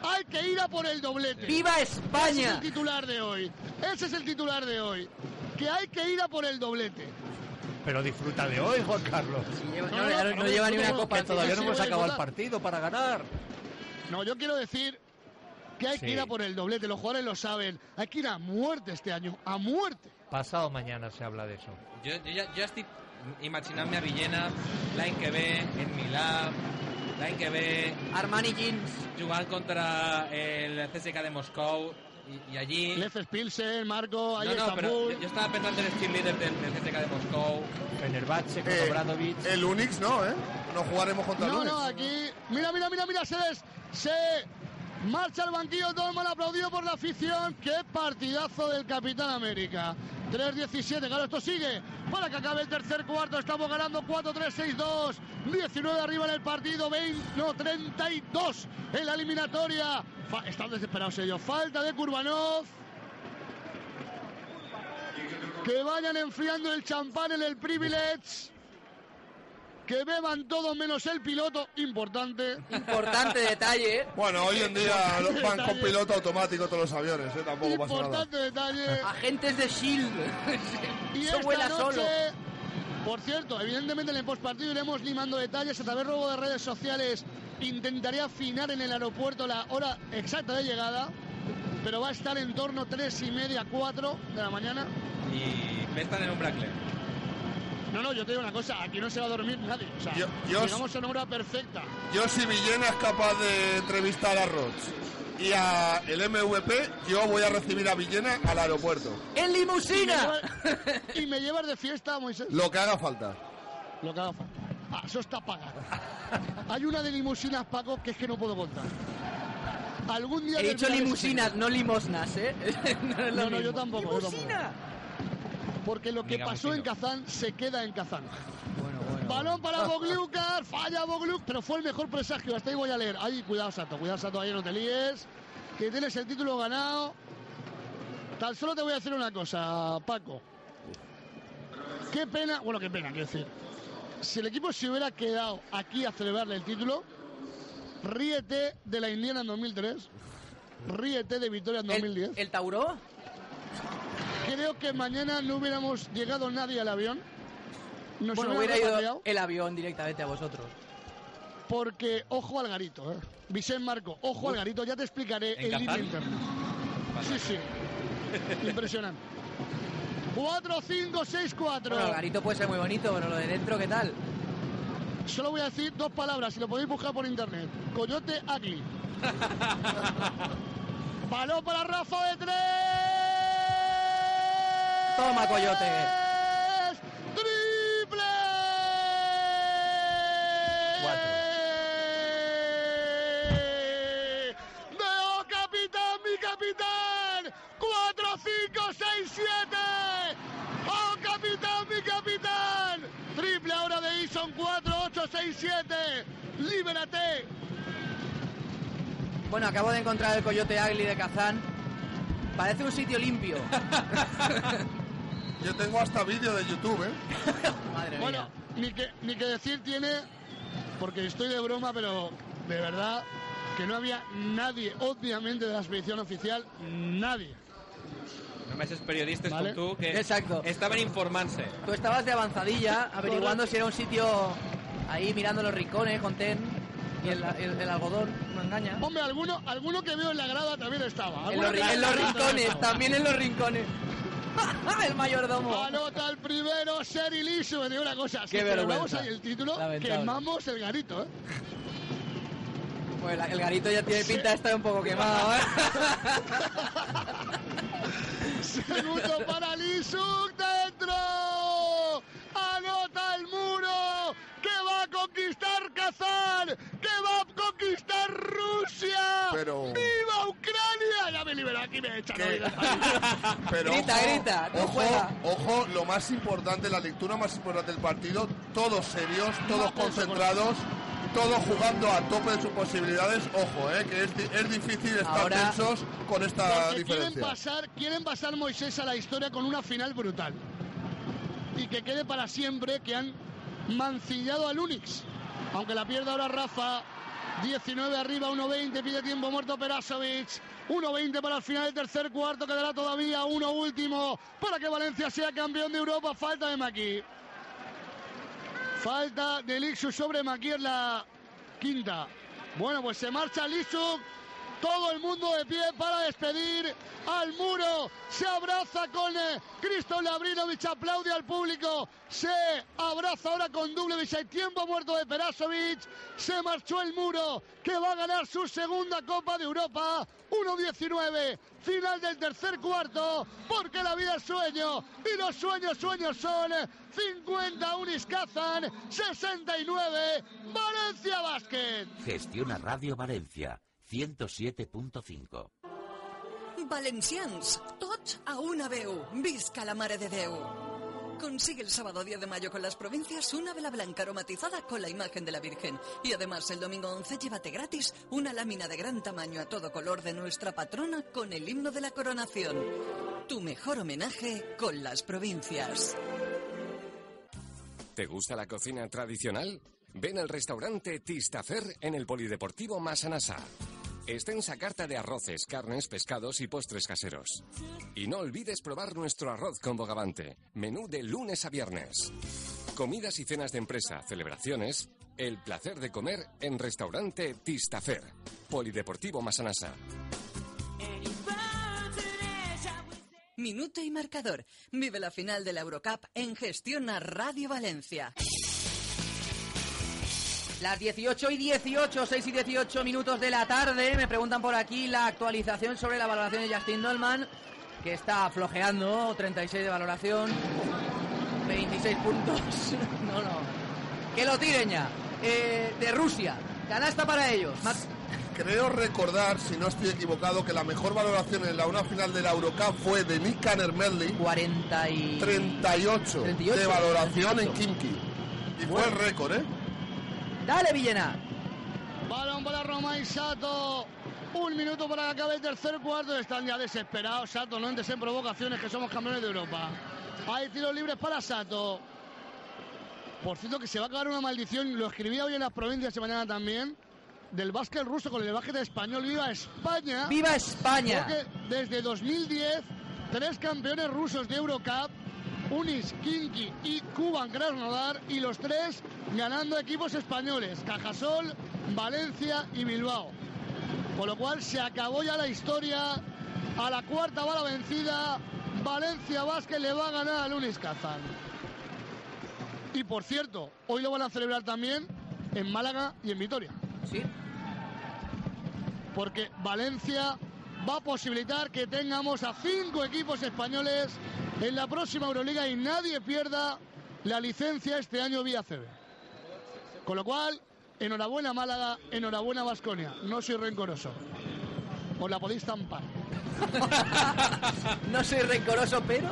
Hay que ir a por el doblete. ¡Viva España! Ese es el titular de hoy. Que hay que ir a por el doblete. Pero disfruta de hoy, Juan Carlos. No lleva ni una copa. Que todavía no sí, hemos voy a acabado el votar. partido para ganar. No, yo quiero decir que hay Sí. que ir a por el doblete. Los jugadores lo saben. Hay que ir a muerte este año. A muerte. Pasado mañana se habla de eso. Jo estic imaginant-me a Villena l'any que ve en Milà, l'any que ve Armani Jeans jugant contra el CSKA de Moscou i allí... Lefes Pilsen, Marco, ahí No, però Estambul. jo estava pensant en els cheerleaders del CSKA de Moscou. Fenerbahce con Obradovic. El Unix no, ¿eh? No jugaremos contra el No, Unix. no, aquí. Mira, se marcha al banquillo, todo el mundo aplaudido por la afición. Qué partidazo del Capitán América. 3-17, claro, esto sigue para que acabe el tercer cuarto. Estamos ganando 4-3-6-2. 19 arriba en el partido, 32 en la eliminatoria. Están desesperados ellos. Falta de Kurbanov. Que vayan enfriando el champán en el Privilege. Que beban todos menos el piloto. Importante detalle. Bueno, hoy en día los van con piloto automático todos los aviones, tampoco pasa nada. Importante detalle. Agentes de S.H.I.E.L.D. Y Eso vuela esta noche, solo. por cierto, evidentemente en el postpartido iremos limando detalles. A través de redes sociales intentaré afinar en el aeropuerto la hora exacta de llegada. Pero va a estar en torno a 3:30, 4 de la mañana. I ves-te'n en un Brackley. No, yo te digo una cosa, aquí no se va a dormir nadie. O sea, Yo- llegamos en hora perfecta. Yo, si Villena es capaz de entrevistar a Rods y a el MVP, yo voy a recibir a Villena al aeropuerto. ¡En limusina! Y me llevas de fiesta, Moisés. Lo que haga falta. Lo que haga falta. Ah, eso está pagado. Hay una de limusinas, Paco, que es que no puedo contar. Algún día... He dicho desvelaré ese limusinas, secreto. no limosnas, ¿eh? No, es lo No, yo mismo. tampoco. ¡Limusina! Porque lo que Digamos pasó que en no. Kazán se queda en Kazán. Balón para Bogliucar, falla Bogliucar, pero fue el mejor presagio. Hasta ahí voy a leer. Ay, cuidado Sato, ahí no te líes. Que tienes el título ganado. Tan solo te voy a decir una cosa, Paco. Qué pena, quiero decir. Si el equipo se hubiera quedado aquí a celebrarle el título, ríete de la Indiana en 2003, ríete de Vitoria en 2010. ¿El Tauro? Creo que mañana no hubiéramos llegado nadie al avión. Nos Bueno, hubieran hubiera ido repatriado, el avión directamente a vosotros. porque ojo al garito, Vicent Marco, ojo al garito, ya te explicaré ¿En el límite Kazán? interno. Sí. Impresionante. 4-5-6-4. Bueno, el garito puede ser muy bonito, pero lo de dentro, ¿qué tal? Solo voy a decir dos palabras y lo podéis buscar por internet. Coyote Ugly. Balón para Rafa de 3. Toma, Coyote. ¡Triple! ¡Veo capitán, mi capitán! 4, 5, 6, 7. ¡Oh, capitán, mi capitán! Triple ahora de Eason, 4, 8, 6, 7. ¡Líbrate! Bueno, acabo de encontrar el Coyote Ugly de Kazán. Parece un sitio limpio. Yo tengo hasta vídeo de YouTube, Madre mía. Bueno, ni que decir tiene, porque estoy de broma, pero de verdad que no había nadie, obviamente, de la expedición oficial, nadie. Només els periodistes Vale. com tu que Exacto. estaven informant-se. Tú estabas de avanzadilla, averiguando si era un sitio ahí mirando los rincones, content, y el algodón, no engaña. Hombre, alguno que veo en la grada también estaba. En los rincones, también en los rincones. El mayordomo. Anota el primero, Seri Lisu. Me digo una cosa, si Qué celebramos vergüenza. ahí el título, Lamentable. quemamos el garito, ¿eh? Pues el garito ya tiene pinta de estar un poco quemado, ¿eh? Segundo para Lisuk, dentro. Anota el muro. Que va a conquistar Kazán. Que va a conquistar Rusia. Pero- ¡Viva Ucrania! Ya me libero aquí, me echan. Pero Grita, no juega. ojo, lo más importante, la lectura más importante del partido, todos serios, todos concentrados, todos jugando a tope de sus posibilidades. Ojo, que es difícil estar Ahora- tensos con esta Porque diferencia. quieren pasar Moisés a la historia con una final brutal. Y que quede para siempre que han mancillado al Unix. Aunque la pierda ahora Rafa. 19 arriba, 1.20, pide tiempo muerto Perasovic. 1.20 para el final del tercer cuarto, quedará todavía uno último para que Valencia sea campeón de Europa. Falta de Maki. Falta de Lixu sobre Maki en la quinta. Bueno, pues se marcha Lixu. Todo el mundo de pie para despedir al muro. Se abraza con Krzysztof Lavrinovic, aplaude al público. Se abraza ahora con Dublevic. Hay tiempo muerto de Perasovic. Se marchó el muro, que va a ganar su segunda Copa de Europa. 1-19, final del tercer cuarto, porque la vida es sueño y los sueños son. 50 Unis Kazán, 69 Valencia Basket. Gestiona Radio Valencia 107.5. Valencians, tots a una veu. Visca la Mare de Déu. Consigue el sábado 10 de mayo con las provincias una vela blanca aromatizada con la imagen de la Virgen. Y además el domingo 11 llévate gratis una lámina de gran tamaño a todo color de nuestra patrona con el himno de la coronación. Tu mejor homenaje con las provincias. ¿Te gusta la cocina tradicional? Ven al restaurante Tistafer en el Polideportivo Massanassa. Extensa carta de arroces, carnes, pescados y postres caseros. Y no olvides probar nuestro arroz con bogavante, menú de lunes a viernes. Comidas y cenas de empresa, celebraciones, el placer de comer en restaurante Tistafer, Polideportivo Massanassa. Minuto y marcador. Vive la final de la Eurocup en Gestiona Radio Valencia. Las 18 y 18, 6 y 18 minutos de la tarde. Me preguntan por aquí la actualización sobre la valoración de Justin Dolman, que está flojeando, 36 de valoración, 26 puntos. No. Que lo tiren ya. De Rusia. Canasta para ellos. Creo recordar, si no estoy equivocado, que la mejor valoración en la una final de la Eurocup fue de Nick Canner-Medley. 38 de valoración en Kimki. Y fue el récord, Dale, Villena. Balón para Roma y Sato. Un minuto para que acabe el tercer cuarto. Están ya desesperados, Sato. No entres en provocaciones, que somos campeones de Europa. Hay tiros libres para Sato. Por cierto, que se va a acabar una maldición. Lo escribía hoy en las provincias y mañana también. Del básquet ruso con el básquet español. ¡Viva España! ¡Viva España! Porque desde 2010, 3 campeones rusos de Eurocup. Unis, Khimki y Kuban Krasnodar, y los 3 ganando equipos españoles, Cajasol, Valencia y Bilbao. Con lo cual se acabó ya la historia. A la cuarta bala vencida, Valencia Basket le va a ganar al Unis Kazán. Y por cierto, hoy lo van a celebrar también en Málaga y en Vitoria. Sí. Porque Valencia va a posibilitar que tengamos a 5 equipos españoles en la próxima Euroliga y nadie pierda la licencia este año vía CB. Con lo cual, enhorabuena Málaga, enhorabuena Baskonia. No soy rencoroso. Os la podéis zampar. No soy rencoroso, pero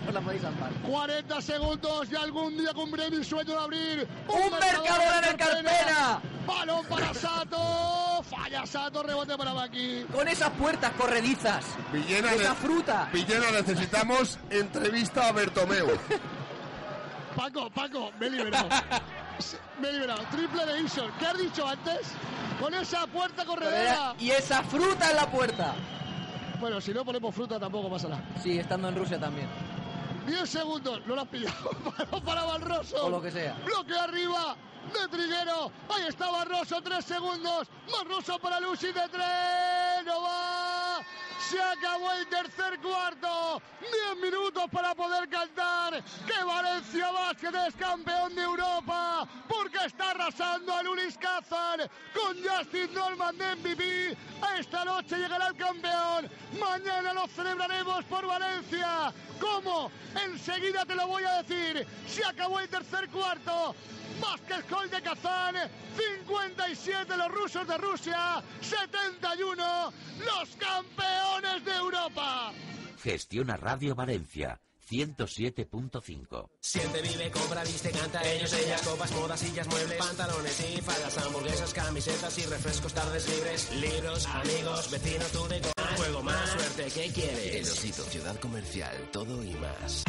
os la podéis zampar. 40 segundos y algún día cumpliré mi sueño de abrir ¡Un Mercadona en Carpena! Balón para Sato. Falla Sato, rebote para Maki. Con esas puertas corredizas. Esa fruta. Villena, necesitamos entrevista a Bertomeu. Paco, me he liberado. Me he liberado. Triple de Ison. ¿Qué has dicho antes? Con esa puerta corredora. Y esa fruta en la puerta. Bueno, si no ponemos fruta tampoco pasa nada. Sí, estando en Rusia también. 10 segundos, no lo has pillado. para Barroso. O lo que sea. Bloque arriba de Triguero. Ahí está Barroso, 3 segundos. Barroso para Lucy de 3. No va. Se acabó el tercer cuarto. 10 minutos para poder cantar que Valencia Basket es campeón de Europa, porque está arrasando a Ulis Kazan con Justin Dolman de MVP. Esta noche llegará el campeón. Mañana lo celebraremos por Valencia. ¿Cómo? Enseguida te lo voy a decir. Se acabó el tercer cuarto. Basket Hall de Kazán, 57 los rusos de Rusia, 71 los campeones de Europa. Gestiona Radio Valencia 107.5. Siente, vive, compra, viste, canta, ellos, ellas, copas, modas, sillas, muebles, pantalones y faldas, hamburguesas, camisetas y refrescos, tardes libres, libros, amigos, vecinos, tú de juego, más suerte, ¿qué quieres? El Osito, ciudad comercial, todo y más.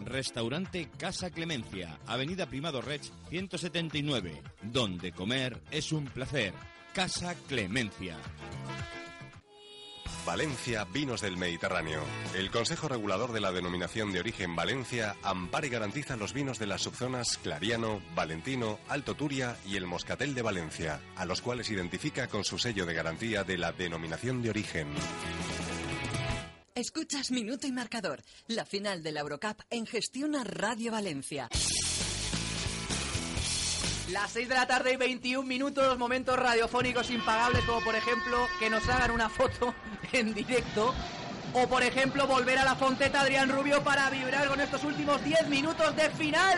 Restaurante Casa Clemencia, Avenida Primado Reig 179, donde comer es un placer. Casa Clemencia. Valencia, vinos del Mediterráneo. El Consejo Regulador de la Denominación de Origen Valencia ampara y garantiza los vinos de las subzonas Clariano, Valentino, Alto Turia y el Moscatel de Valencia, a los cuales identifica con su sello de garantía de la Denominación de Origen. Escuchas Minuto y Marcador, la final de la Eurocup en Gestiona Radio Valencia. Las 6 de la tarde y 21 minutos, momentos radiofónicos impagables, como por ejemplo que nos hagan una foto en directo, o por ejemplo volver a la Fonteta Adrián Rubio para vibrar con estos últimos 10 minutos de final.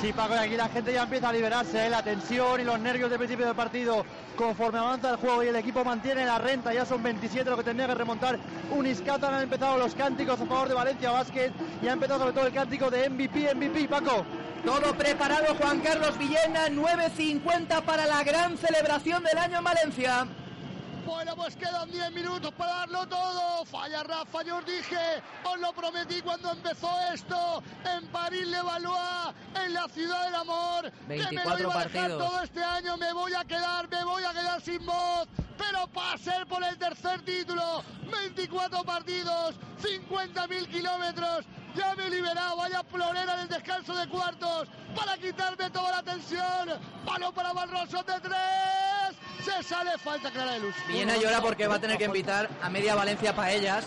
Sí, Paco, y aquí la gente ya empieza a liberarse, la tensión y los nervios del principio del partido. Conforme avanza el juego y el equipo mantiene la renta, ya son 27 lo que tendría que remontar Ulis Kazan. Han empezado los cánticos a favor de Valencia Basket y ha empezado sobre todo el cántico de MVP, Paco. Todo preparado, Juan Carlos Villena, 9:50 para la gran celebración del año en Valencia. Bueno, pues quedan 10 minutos para darlo todo. Falla Rafa, yo os dije, os lo prometí cuando empezó esto, en París-Levallois, en la ciudad del amor, 24 que me lo iba a dejar partidos. todo este año, me voy a quedar sin voz, pero para ser por el tercer título, 24 partidos, 50.000 kilómetros, ya me he liberado, vaya florera en el descanso de cuartos, para quitarme toda la tensión. Palo para Barroso de 3, se sale, falta clara de luz. Villena llora porque va a tener que invitar a media Valencia paellas.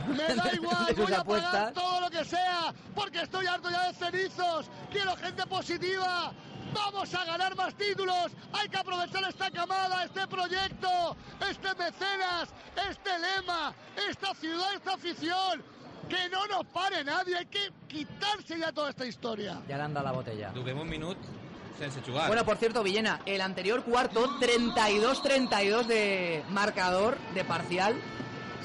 Me da igual, de sus voy a apuestas. pagar todo lo que sea, porque estoy harto ya de cenizos, quiero gente positiva. Vamos a ganar más títulos, hay que aprovechar esta camada, este proyecto, este mecenas, este lema, esta ciudad, esta afición. Que no nos pare nadie, hay que quitarse ya toda esta historia. Ya le han dado la botella. Juguem un minut sense jugar. Bueno, por cierto, Villena, el anterior cuarto, 32-32 de marcador, de parcial,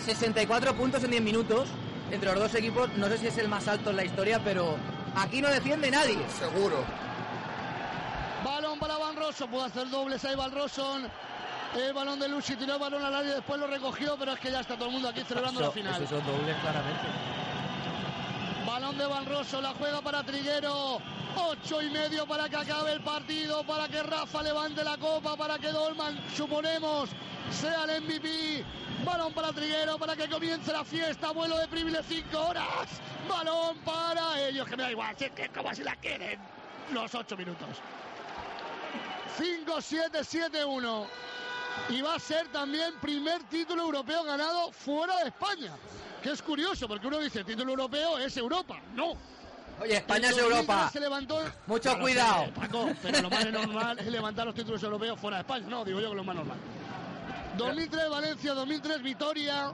64 puntos en 10 minutos entre los dos equipos. No sé si es el más alto en la historia, pero aquí no defiende nadie. Seguro. Balón para Van Rossum, puede hacer dobles ahí Van Rossum. El balón de Lucy tiró el balón al área y después lo recogió, pero es que ya está todo el mundo aquí celebrando la final. Esos son dobles claramente. Balón de Van Rossum, la juega para Triguero. 8:30 para que acabe el partido, para que Rafa levante la copa, para que Dolman, suponemos, sea el MVP. Balón para Triguero, para que comience la fiesta. Vuelo de privilegio, 5 horas. Balón para ellos, que me da igual, si es que como si la quieren. Los 8 minutos. 5-7, 7-1. Y va a ser también primer título europeo ganado fuera de España. Que es curioso, porque uno dice, título europeo es Europa. No. Oye, España es Europa. Se levantó... Mucho No lo cuidado. sé, Paco, pero lo más normal es levantar los títulos europeos fuera de España. No, digo yo que lo más normal. 2003 Valencia, 2003 Vitoria,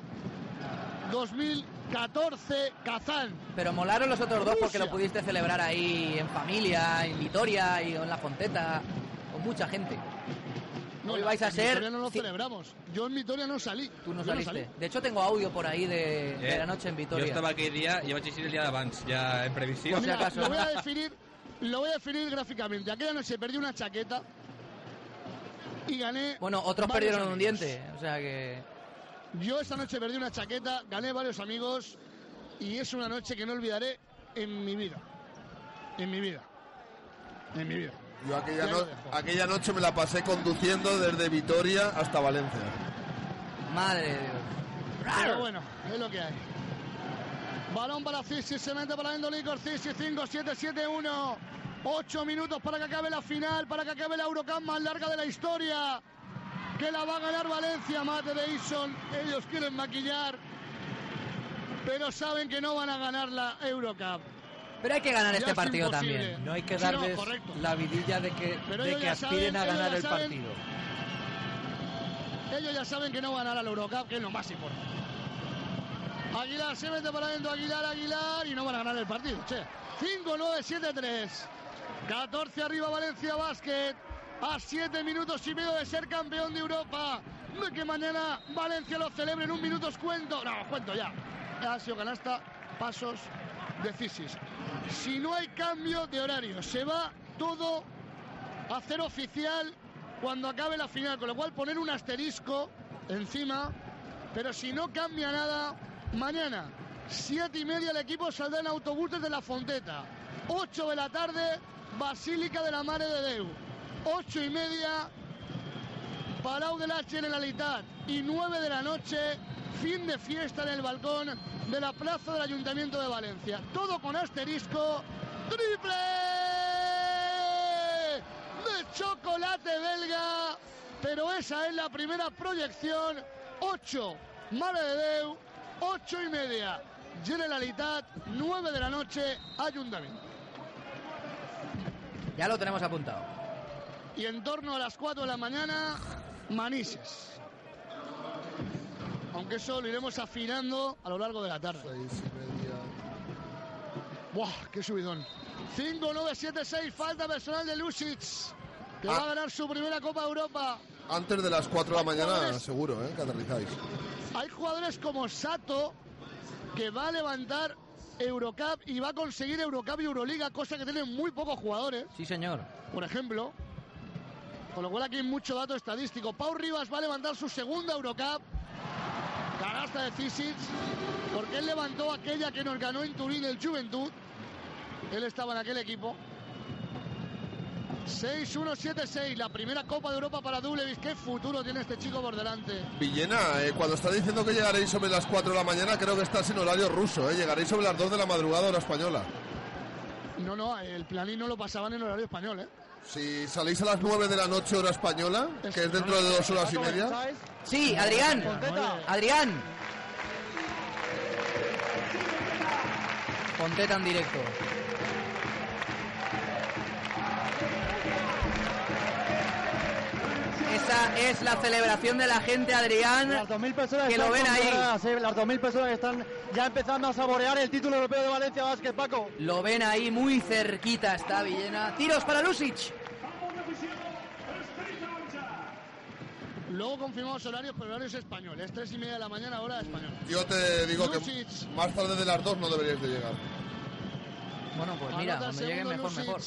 2014 Kazán. Pero molaron los otros dos porque Rusia. lo pudiste celebrar ahí en familia, en Vitoria y en la Fonteta, con mucha gente. No, Hoy vais a en ser... Vitoria no lo celebramos. Yo en Vitoria no salí. Tú no Yo saliste. De hecho, tengo audio por ahí de la noche en Vitoria. Jo estava aquell dia i vaig eixir el dia d'abans, ja en previsió. Pues mira, lo voy a definir gráficamente. Aquella noche perdí una chaqueta y gané. Bueno, otros varios perdieron un amigos. diente, o sea que... Yo esa noche perdí una chaqueta, gané varios amigos y es una noche que no olvidaré en mi vida. En mi vida. En mi vida. Yo Ya lo dejo. aquella noche me la pasé conduciendo desde Vitoria hasta Valencia. Madre de Dios. Pero bueno, es lo que hay. Balón para Cisis, se mete para Endolicor, Cisis 5-7-7-1. 8 minutos para que acabe la final, para que acabe la Eurocup más larga de la historia. Que la va a ganar Valencia, Mate de Ison. Ellos quieren maquillar, pero saben que no van a ganar la Eurocup. Pero hay que ganar este partido también. No hay que darles la vidilla de que aspiren a ganar el partido. Ellos ya saben que no van a ganar la Eurocup, que es lo más importante. Aguilar se mete para adentro, Aguilar, y no van a ganar el partido. 5-9-7-3. 14 arriba Valencia Basket. A 7 minutos y medio de ser campeón de Europa. De que mañana Valencia lo celebre en un minuto os cuento. No, os cuento ya. Ha sido canasta, pasos de Cisis. Si no hay cambio de horario, se va todo a hacer oficial cuando acabe la final. Con lo cual poner un asterisco encima. Pero si no cambia nada, mañana 7:30 el equipo saldrá en autobús desde La Fonteta. 8 de la tarde, Basílica de la Mare de Déu. 8:30, Palau de la Generalitat. Y 9 de la noche, fin de fiesta en el balcón de la plaza del Ayuntamiento de Valencia. Todo con asterisco. ¡Triple de chocolate belga! Pero esa es la primera proyección. 8, Mare de Déu. 8:30, Generalitat. 9 de la noche, Ayuntamiento. Ya lo tenemos apuntado. Y en torno a las 4 de la mañana, Manises. Aunque eso lo iremos afinando a lo largo de la tarde. 6:30. ¡Buah, qué subidón! 5-9-7-6, falta personal de Lusic, que va a ganar su primera Copa de Europa. Antes de las 4 de la mañana, seguro, que aterrizáis. Hay jugadores como Sato, que va a levantar Eurocup y va a conseguir Eurocup y Euroliga, cosa que tienen muy pocos jugadores. Sí, señor. Por ejemplo. Con lo cual aquí hay mucho dato estadístico. Pau Rivas va a levantar su segunda Eurocup. Canasta de Cisis, porque él levantó aquella que nos ganó en Turín el Juventud. Él estaba en aquel equipo. 6-1-7-6, la primera Copa de Europa para Dublevich. ¿Qué futuro tiene este chico por delante? Villena, cuando está diciendo que llegaréis sobre las 4 de la mañana, creo que estás en horario ruso, Llegaréis sobre las 2 de la madrugada, hora española. No, el planín no lo pasaban en horario español, Si salís a las 9 de la noche, hora española, que es dentro de 2 horas y media. Sí, Adrián. Adrián. Fonteta en directo. Esa es la celebración de la gente, Adrián. Las 2.000 personas que lo ven ahí. Las 2.000 personas que están ya empezando a saborear el título europeo de Valencia Basket, Paco. Lo ven ahí, muy cerquita está Villena. Tiros para Lusic. Luego confirmamos horarios, pero horarios españoles. 3:30 de la mañana, hora española. Yo te digo Lusic. que más tarde de las 2 no deberíais de llegar. Bueno, pues mira, Anota cuando lleguen mejor, Lusic. mejor.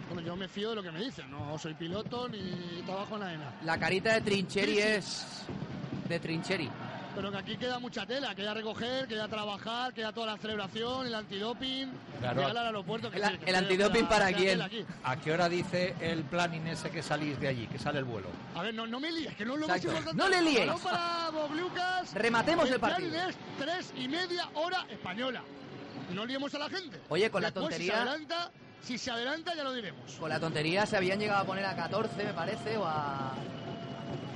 Bueno, yo me fío de lo que me dicen. No soy piloto ni trabajo en la ENA. La carita de Trincheri es de Trincheri. Pero que aquí queda mucha tela, queda recoger, queda trabajar, queda toda la celebración, el antidoping, Claro. llegar al aeropuerto. Que El antidoping para quién. ¿A qué hora dice el planning ese que salís de allí, que sale el vuelo? A ver, no me líes, que no lo Exacto. hemos hecho. No le líes. Balón para Boglucas. Rematemos el planning partido. es 3:30 hora española. No liemos a la gente. Oye, con la Después, tontería- Si se adelanta, ya lo diremos. Con la tontería se habían llegado a poner a 14, me parece, o a...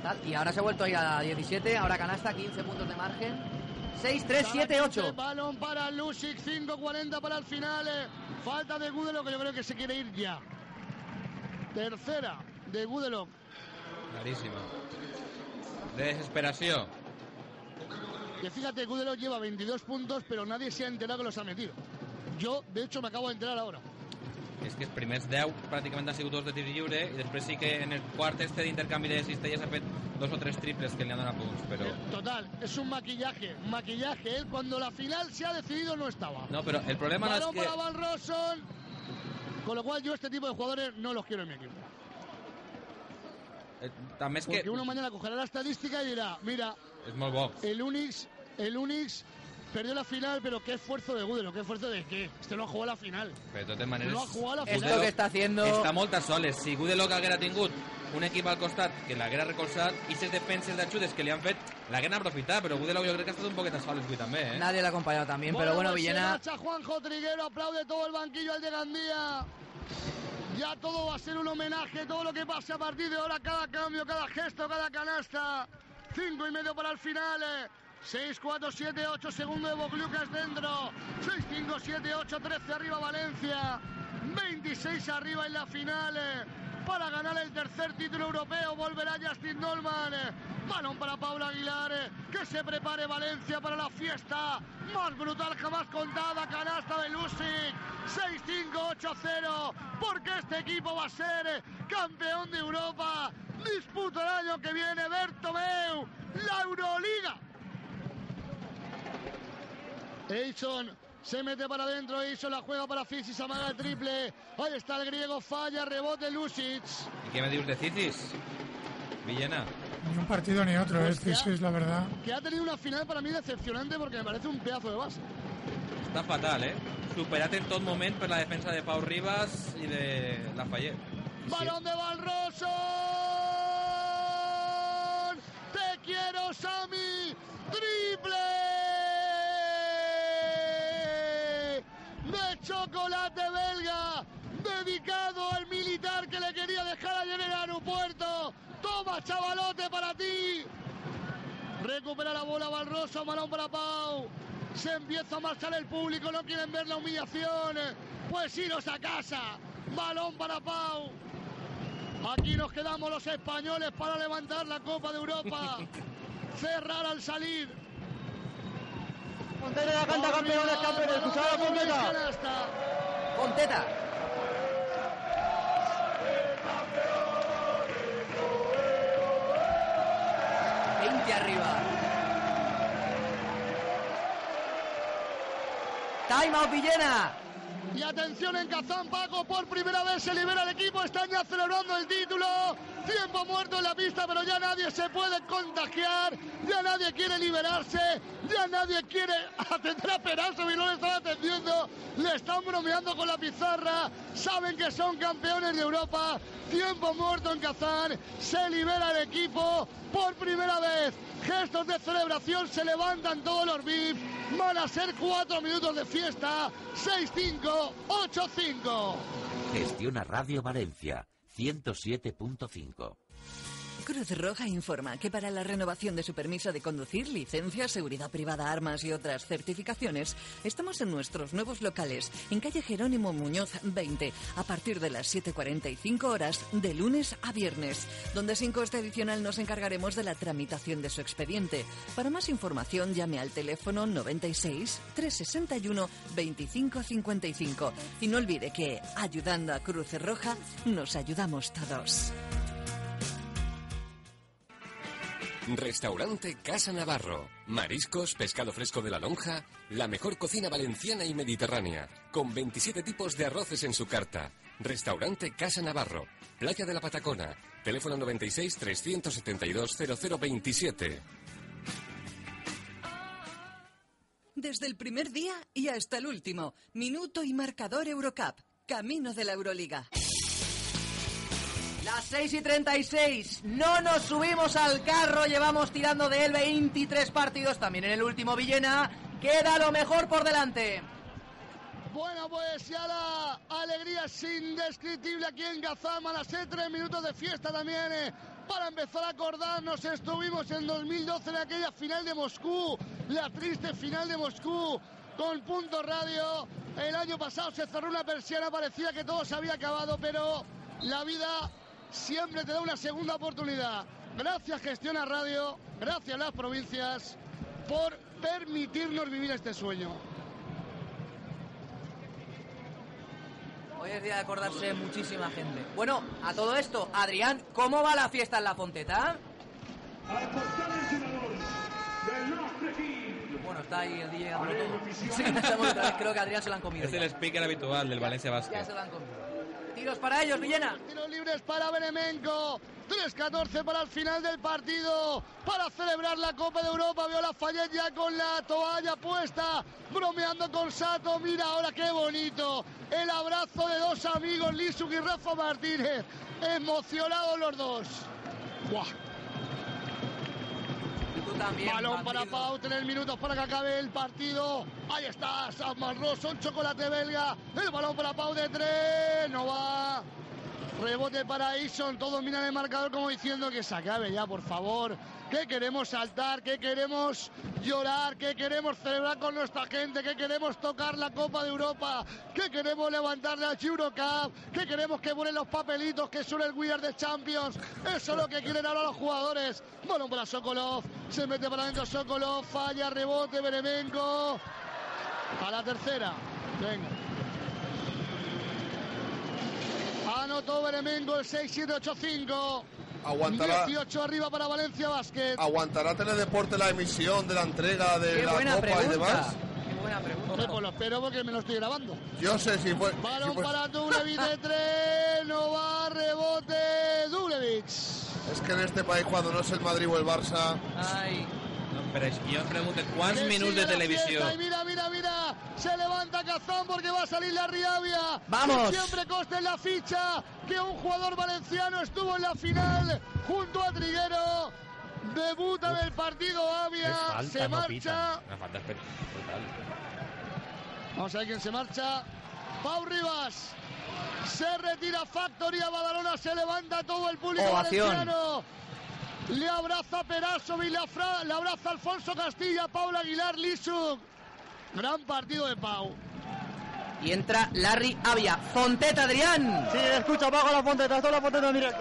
tal, y ahora se ha vuelto a ir a 17, ahora canasta, 15 puntos de margen. 6, 3, 7, 8. Balón para Lusic, 5:40 para el final. Falta de Gudelo, que yo creo que se quiere ir ya. Tercera de Gudelo. Clarísima. De desesperación. Que fíjate, Gudelo lleva 22 puntos, pero nadie se ha enterado que los ha metido. Yo, de hecho, me acabo de enterar ahora. És que els primers 10 pràcticament han sigut dos de tir lliure i després sí que en el quart este d'intercanvi de cistelles ha fet 2 o 3 triples que li han donat punts, però... Total, es un maquillaje. Él cuando la final se ha decidido no estaba. No, però el problema no és Balón que... para Van Rossum. Con lo cual yo este tipo de jugadores no los quiero en mi equipo. També és Porque que... uno mañana cogerá la estadística y dirá, mira, És molt bo. el Unix perdió la final, pero qué esfuerzo de Gudelo, qué esfuerzo de qué. Este no ha jugado la final. Però de totes maneres... No ha jugado la Esto final. que está haciendo... Està molt a soles. Si Gudelo que haguera tingut un equip al costat que l'haguera recolzat i ses defenses d'ajudes que li han fet l'hagueren aprofitat, però Budelau jo crec que ha estat un poquet asfalt avui també, ¿eh? Nadie le ha acompañado también, pero bueno, Villena... Se marcha Juanjo Triguero, aplaude todo el banquillo al de Gandía. Ya todo va a ser un homenaje, todo lo que pase a partir de ahora, cada cambio, cada gesto, cada canasta. 5,5 para el final. 6, 4, 7, 8 segundos de Boclucas dentro. 6, 5, 7, 8, 13 arriba Valencia. 26 arriba en la final. Para ganar el tercer título europeo volverá Justin Dolman. Balón para Pablo Aguilar. Que se prepare Valencia para la fiesta más brutal jamás contada. Canasta de Lusic. 6-5, 8-0. Porque este equipo va a ser campeón de Europa. Disputa el año que viene Bertomeu la Euroliga. Eison se mete para adentro, Eison la juega para Cicis, amaga el triple. Ahí está el griego, falla, rebote Lusic. ¿Y qué me dius de Cicis, Villena? Ni un partido ni otro, Pues Cicis, la verdad. Que ha tenido una final para mí decepcionante porque me parece un pedazo de base. Està fatal, superat en tot moment per la defensa de Pau Ribas i de Lafayette. Balón de Balroso. Te quiero, Sami. Triple de chocolate belga, dedicado al militar que le quería dejar ayer en el aeropuerto. Toma, chavalote, para ti. Recupera la bola Balroso, balón para Pau. Se empieza a marchar el público, no quieren ver la humillación. Pues iros a casa. Balón para Pau. Aquí nos quedamos los españoles para levantar la Copa de Europa. Cerrar al salir. Fonteta ya canta campeones, campeones. Escuchad a Fonteta. Fonteta. Arriba. Time out, Villena. Y atención en Kazán, Paco, por primera vez se libera el equipo, están ya celebrando el título. Tiempo muerto en la pista, pero ya nadie se puede contagiar, ya nadie quiere liberarse, ya nadie quiere atender a Perazo y no le están atendiendo, le están bromeando con la pizarra, saben que son campeones de Europa. Tiempo muerto en Kazán, se libera el equipo por primera vez. Gestos de celebración, se levantan todos los VIPs. Van a ser 4 minutos de fiesta. 6-5, 8-5. Gestiona Radio Valencia, 107.5. Cruz Roja informa que para la renovación de su permiso de conducir, licencia, seguridad privada, armas y otras certificaciones, estamos en nuestros nuevos locales, en calle Jerónimo Muñoz 20, a partir de las 7:45 horas, de lunes a viernes, donde sin coste adicional nos encargaremos de la tramitación de su expediente. Para más información, llame al teléfono 96 361 25 55 y no olvide que, ayudando a Cruz Roja, nos ayudamos todos. Restaurante Casa Navarro. Mariscos, pescado fresco de la lonja, la mejor cocina valenciana y mediterránea, con 27 tipos de arroces en su carta. Restaurante Casa Navarro, Playa de la Patacona, teléfono 96 372 0027. Desde el primer día y hasta el último, minuto y marcador Eurocup, camino de la Euroliga. Las 6:36, no nos subimos al carro, llevamos tirando de él 23 partidos, también en el último Villena, queda lo mejor por delante. Bueno, pues ya la alegría es indescriptible aquí en Kazán, van a ser 3 minutos de fiesta también, para empezar a acordarnos, estuvimos en 2012 en aquella final de Moscú, la triste final de Moscú, con Punto Radio. El año pasado se cerró una persiana, parecía que todo se había acabado, pero la vida siempre te da una segunda oportunidad. Gracias Gestiona Radio, gracias las provincias por permitirnos vivir este sueño. Hoy es día de acordarse de muchísima gente. Bueno, a todo esto, Adrián, ¿cómo va la fiesta en la Fonteta? Bueno, está ahí el DJ dándolo todo. Creo que a Adrián se lo han comido. Es el speaker habitual del Valencia Basket. Ya se lo han comido. Tiros para ellos, Villena. Tiros libres para Beremenko. 3-14 para el final del partido. Para celebrar la Copa de Europa. Veo la Fayette ya con la toalla puesta. Bromeando con Sato. Mira ahora qué bonito. El abrazo de dos amigos, Lisuk y Rafa Martínez. Emocionados los dos. ¡Buah! También, balón para Pau, 3 minutos para que acabe el partido. Ahí está, Sam Rosson, chocolate belga. El balón para Pau de 3, no va. Rebote para Ison, todos miran el marcador como diciendo que se acabe ya, por favor. Que queremos saltar, que queremos llorar, que queremos celebrar con nuestra gente, que queremos tocar la Copa de Europa, que queremos levantar la Eurocup, que queremos que ponen los papelitos, que suene el We Are the Champions. Eso es lo que quieren ahora los jugadores. Balón para Sokolov, se mete para adentro Sokolov, falla, rebote, Beremenko. A la tercera, venga. Anotó Beremenko el 6-7-8-5. Aguantará. 18 arriba para Valencia Basket. ¿Aguantará Teledeporte la emisión de la entrega de la Copa pregunta. y demás? Qué buena pregunta. Hombre, pues lo espero porque me lo estoy grabando. Yo sé si fue. Balón si fue... para Dublevich de 3. No va, rebote. Dublevich. Es que en este país, cuando no es el Madrid o el Barça. Ay. No, pero es que yo pregunto, ¿cuántos minutos de televisión? Mira, se levanta Kazán porque va a salir la Riavia. ¡Vamos! Que siempre conste en la ficha que un jugador valenciano estuvo en la final junto a Triguero. Debuta en el partido Avia, falta, se no marcha. pita. Una falta brutal. Vamos a ver quién se marcha. Pau Rivas. Se retira Factoría Badalona, se levanta todo el público Ovación. valenciano. Le abraza Perasovic, le abraza Alfonso Castilla, Paula Aguilar, Lisuk. Gran partido de Pau. Y entra Larry Avia. Fonteta, Adrián. Sí, escucha, abajo la Fonteta, esto es la Fonteta en directo.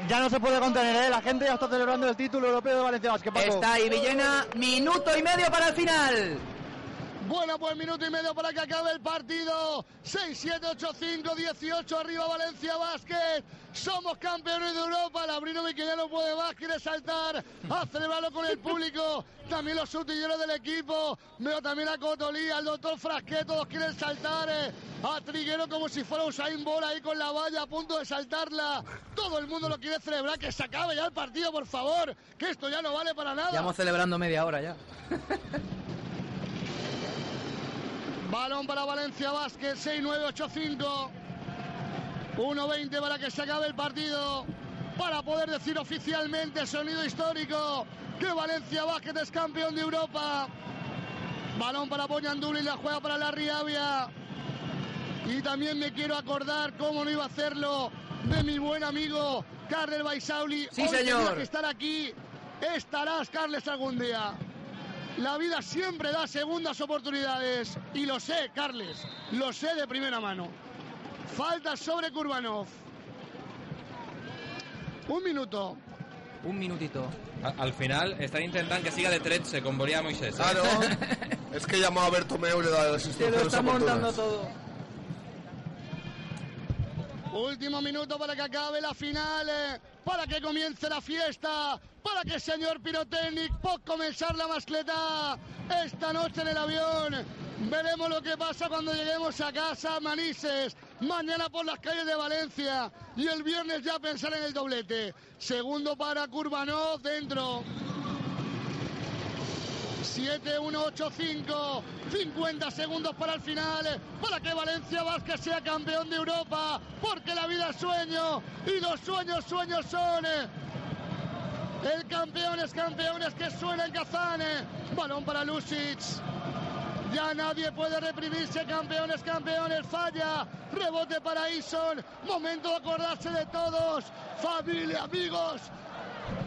Ya no se puede contener, ¿eh? La gente ya está celebrando el título europeo de Valencia Basket. Está ahí Villena, minuto y medio para el final. Bueno, pues minuto y medio para que acabe el partido. 6-7-8-5, 18 arriba Valencia Basket. Somos campeones de Europa. Labrinovic que ya no puede más, quiere saltar a celebrarlo con el público. También los sutilleros del equipo. Veo también a Cotolí, al doctor Frasquet, todos quieren saltar. A Triguero como si fuera Usain Bolt ahí con la valla a punto de saltarla. Todo el mundo lo quiere celebrar, que se acabe ya el partido, por favor. Que esto ya no vale para nada. Llevamos celebrando media hora ya. Balón para Valencia Basket, 6-9-8-5. 1-20 para que se acabe el partido. Para poder decir oficialmente, sonido histórico, que Valencia Basket es campeón de Europa. Balón para Boñandul y la juega para la Riavia. Y también me quiero acordar, cómo no iba a hacerlo, de mi buen amigo Carles Baisauli. Sí, Hoy señor. tenía que estar aquí. Estarás, Carles, algún día. La vida siempre da segundas oportunidades. Y lo sé, Carles. Lo sé de primera mano. Falta sobre Kurbanov. Un minuto. Un minutito. Al final están intentando que siga de 13 con Boria Moisés. Claro. Es que llamó a Bertomeu y le da las Se lo instrucciones está montando oportunas. todo. Último minuto para que acabe la final, para que comience la fiesta, para que señor Pirotécnic pueda comenzar la mascleta esta noche en el avión. Veremos lo que pasa cuando lleguemos a casa, Manises. Mañana por las calles de Valencia y el viernes ya pensar en el doblete. Segundo para Kurbanov dentro. 7-1-8-5, 50 segundos para el final, para que Valencia Basket sea campeón de Europa, porque la vida es sueño y los sueños son. El campeones que suena en Kazán. Balón para Lusic. Ya nadie puede reprimirse, campeones, falla. Rebote para Ison. Momento de acordarse de todos. Familia, amigos.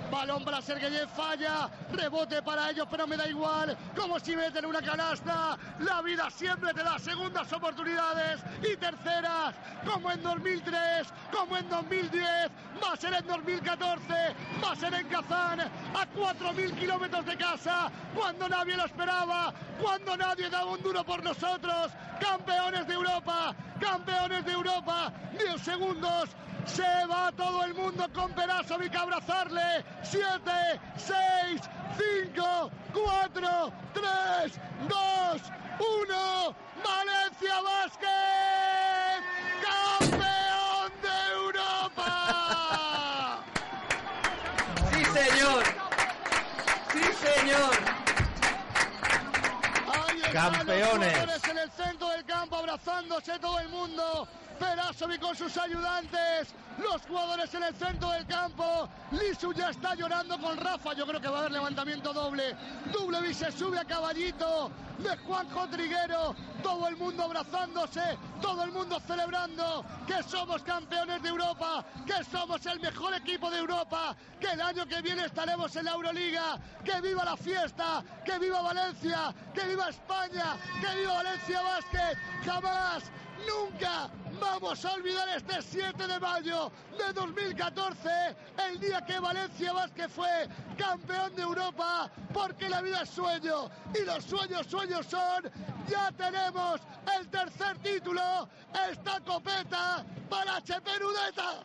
Balón para Sergeyev, falla. Rebote para ellos, pero me da igual. Como si meten una canasta. La vida siempre te da segundas oportunidades y terceras. Como en 2003, como en 2010. Va a ser en 2014. Va a ser en Kazán. A 4.000 kilómetros de casa. Cuando nadie lo esperaba. Cuando nadie daba un duro por nosotros. Campeones de Europa. 10 segundos. Se va todo el mundo con Perasovic a abrazarle. 7, 6, 5, 4, 3, 2, 1. Valencia Basket, campeón de Europa. Sí, señor. Sí, señor. Campeones. Los en el centro del campo abrazándose todo el mundo. Perasovic con sus ayudantes, los jugadores en el centro del campo. Lisu ya está llorando con Rafa. Yo creo que va a haber levantamiento doble. Dublevi se sube a caballito de Juanjo Triguero. Todo el mundo abrazándose, todo el mundo celebrando que somos campeones de Europa, que somos el mejor equipo de Europa, que el año que viene estaremos en la Euroliga. Que viva la fiesta, que viva Valencia, que viva España, que viva Valencia Basket. Jamás, nunca vamos a olvidar este 7 de mayo de 2014, el día que Valencia Basket fue campeón de Europa, porque la vida es sueño y los sueños son. Ya tenemos el tercer título, esta copeta para HP Nudeta.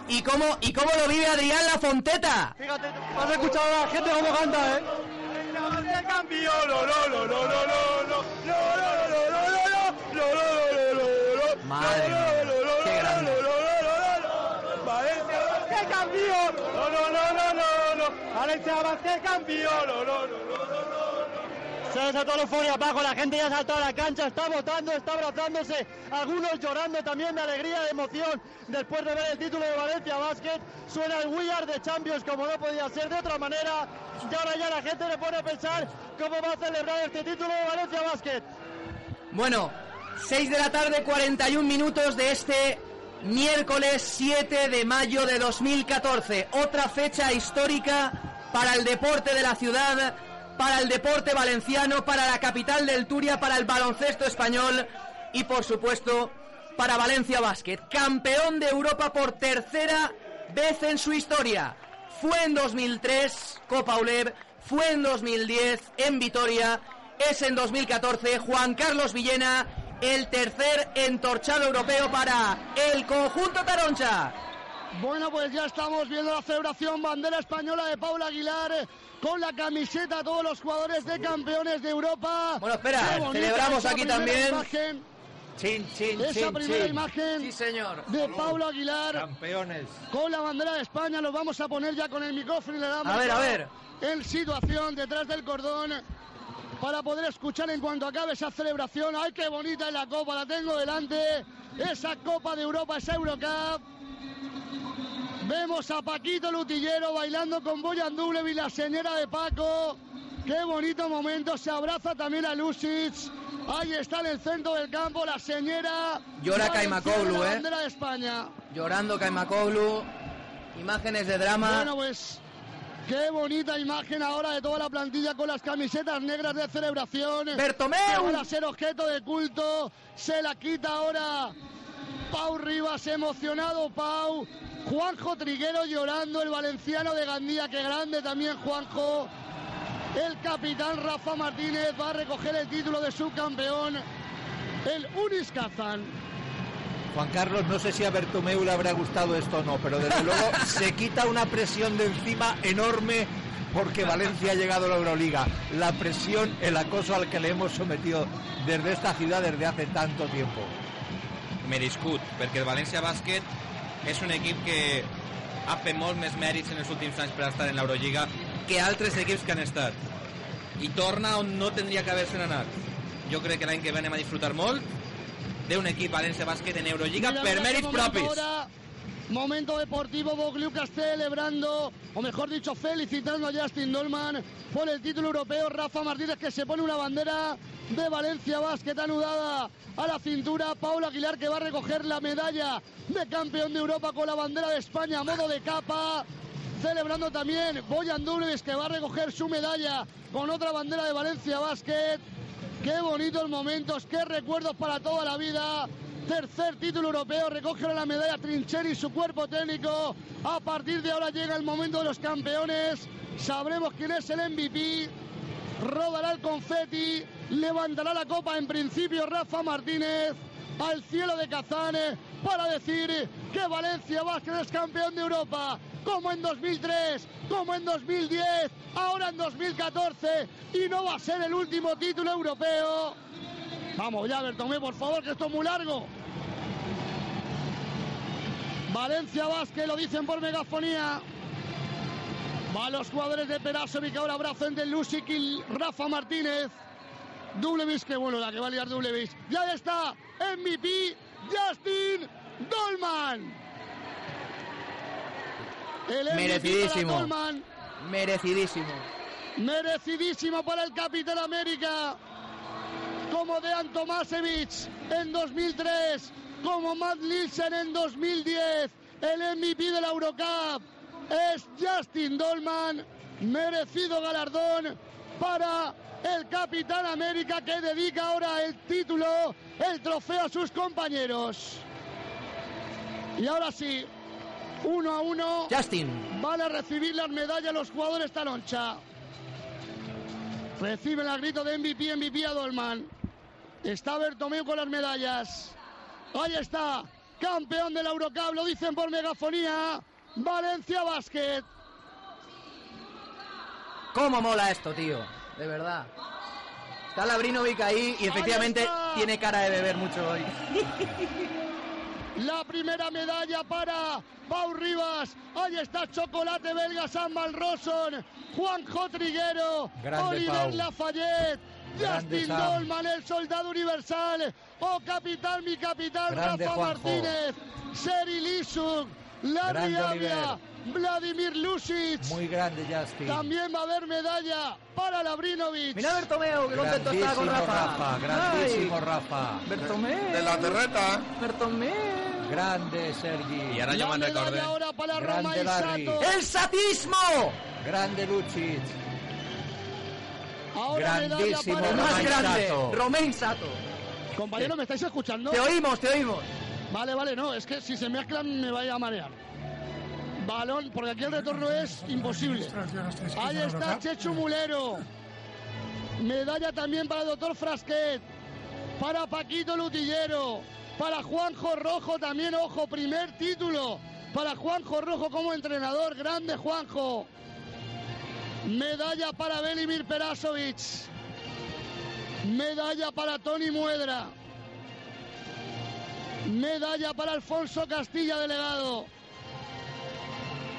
¿Y cómo lo vive Adrián La Fonteta? Fíjate, has escuchado a la gente cómo canta, ¿eh? Madre mía, qué grande. Valencia Basket campeón. Valencia Basket campeón. Se desató la euforia, Paco, la gente ya saltó a la cancha, está votando, está abrazándose, algunos llorando también de alegría, de emoción, después de ver el título de Valencia Basket. Suena el We Are the Champions como no podía ser de otra manera, y ahora ya la gente le pone a pensar cómo va a celebrar este título de Valencia Basket. Bueno, 6 de la tarde, 41 minutos de este miércoles 7 de mayo de 2014. Otra fecha histórica para el deporte de la ciudad, para el deporte valenciano, para la capital del Turia, para el baloncesto español y, por supuesto, para Valencia Basket. Campeón de Europa por tercera vez en su historia. Fue en 2003, Copa ULEB, fue en 2010 en Vitoria, es en 2014 Juan Carlos Villena, el tercer entorchado europeo para el conjunto taroncha. Bueno, pues ya estamos viendo la celebración, bandera española de Paula Aguilar, con la camiseta a todos los jugadores de campeones de Europa. Bueno, espera, celebramos aquí también. Imagen, esa primera imagen, sí, señor, de Paula Aguilar, campeones, con la bandera de España. Los vamos a poner ya con el micrófono y le damos a ver en situación detrás del cordón para poder escuchar en cuanto acabe esa celebración. ¡Ay, qué bonita es la copa! La tengo delante, esa Copa de Europa, esa Eurocup. Vemos a Paquito Lutillero bailando con Boyan Dublevi, la señora de Paco. Qué bonito momento, se abraza también a Lucic. Ahí está en el centro del campo la señora. Llora Kaimakoglu, la bandera de España. Llorando Kaimakoglu. Imágenes de drama. Bueno, pues qué bonita imagen ahora de toda la plantilla con las camisetas negras de celebración. ¡Bertomeu! Que van a ser objeto de culto. Se la quita ahora Pau Rivas, emocionado Pau. Juanjo Triguero llorando, el valenciano de Gandía, qué grande también Juanjo. El capitán Rafa Martínez va a recoger el título de subcampeón, el Unis Kazán. Juan Carlos, no sé si a Bertomeu le habrá gustado esto o no, pero desde luego se quita una presión de encima enorme porque Valencia ha llegado a la Euroliga. La presión, el acoso al que le hemos sometido desde esta ciudad desde hace tanto tiempo. Merescut, perquè el València Bàsquet és un equip que ha fet molt més mèrits en els últims anys per estar en l'Eurolliga que altres equips que han estat. I torna on no tendria que haver-se'n anat. Jo crec que l'any que ve anem a disfrutar molt d'un equip València Bàsquet en Eurolliga per mèrits propis. Momento deportivo, Bogliuc celebrando, o mejor dicho, felicitando a Justin Dolman por el título europeo. Rafa Martínez, que se pone una bandera de Valencia Basket anudada a la cintura. Paula Aguilar, que va a recoger la medalla de campeón de Europa con la bandera de España a modo de capa. Celebrando también Boyan Dublevi, que va a recoger su medalla con otra bandera de Valencia Basket. Qué bonitos momentos, qué recuerdos para toda la vida. Tercer título europeo, recoge la medalla Trincheri y su cuerpo técnico. A partir de ahora llega el momento de los campeones. Sabremos quién es el MVP. Rodará el confeti, levantará la copa en principio Rafa Martínez. Al cielo de Kazán, para decir que Valencia Basket es campeón de Europa, como en 2003, como en 2010, ahora en 2014, y no va a ser el último título europeo. Vamos ya, Bertomeu, por favor, que esto es muy largo. Valencia Basket, lo dicen por megafonía. Van los jugadores de Perasovic, ahora abrazan de Lusic y Rafa Martínez. Dublevich, que bueno, la que va a liar Dublevich. Ya está, MVP, Justin Dolman. El MVP merecidísimo. para Dolman. Merecidísimo. Merecidísimo para el Capitán América. Como Dejan Tomašević en 2003, como Matt Nielsen en 2010, el MVP de la Eurocup es Justin Dolman. Merecido galardón para el Capitán América, que dedica ahora el título, el trofeo a sus compañeros. Y ahora sí, 1-1. Justin. Van a recibir las medallas los jugadores esta noche. Reciben el grito de MVP a Dolman. Está Bertomeu con las medallas. Ahí está, campeón de la Eurocup, lo dicen por megafonía. Valencia Basket. ¿Cómo mola esto, tío? De verdad. Está Labrinovic ahí y efectivamente tiene cara de beber mucho hoy. La primera medalla para Pau Ribas. Ahí está Chocolate Belga, Sam Malroson, Juanjo Triguero, Grande Oliver Pau. Lafayette, Grande Justin Sam. Dolman, el soldado universal. Oh, capitán, mi capitán, Grande Rafa Juanjo. Martínez, Seri Lisuk, Larry Grande Avia, Oliver. Vladimir Lusic. Muy grande, Justin. También va a haber medalla para Labrinovic. Mira Bertomeu, que contento está con Grandísimo Rafa. grandísimo Ay, Rafa. Bertomeu. De la terreta. Bertomeu. Grande, Sergi. Y ahora yo La me recordé. medalla ahora para Grande Romay Larry. Sato. ¡El satismo! Grande Lucic. Ahora medalla Grandísimo para El más Romain grande, Sato. Romain Sato. Compañero, ¿me estáis escuchando? Te oímos, te oímos. Vale, no, es que si se mezclan me vaya a marear. Balón, porque aquí el retorno es imposible. Ahí está Chechu Mulero. Medalla también para el doctor Frasquet. Para Paquito Lutillero. Para Juanjo Rojo también, ojo, primer título. Para Juanjo Rojo como entrenador. Grande Juanjo. Medalla para Velimir Perasovic. Medalla para Toni Muedra. Medalla para Alfonso Castilla, delegado.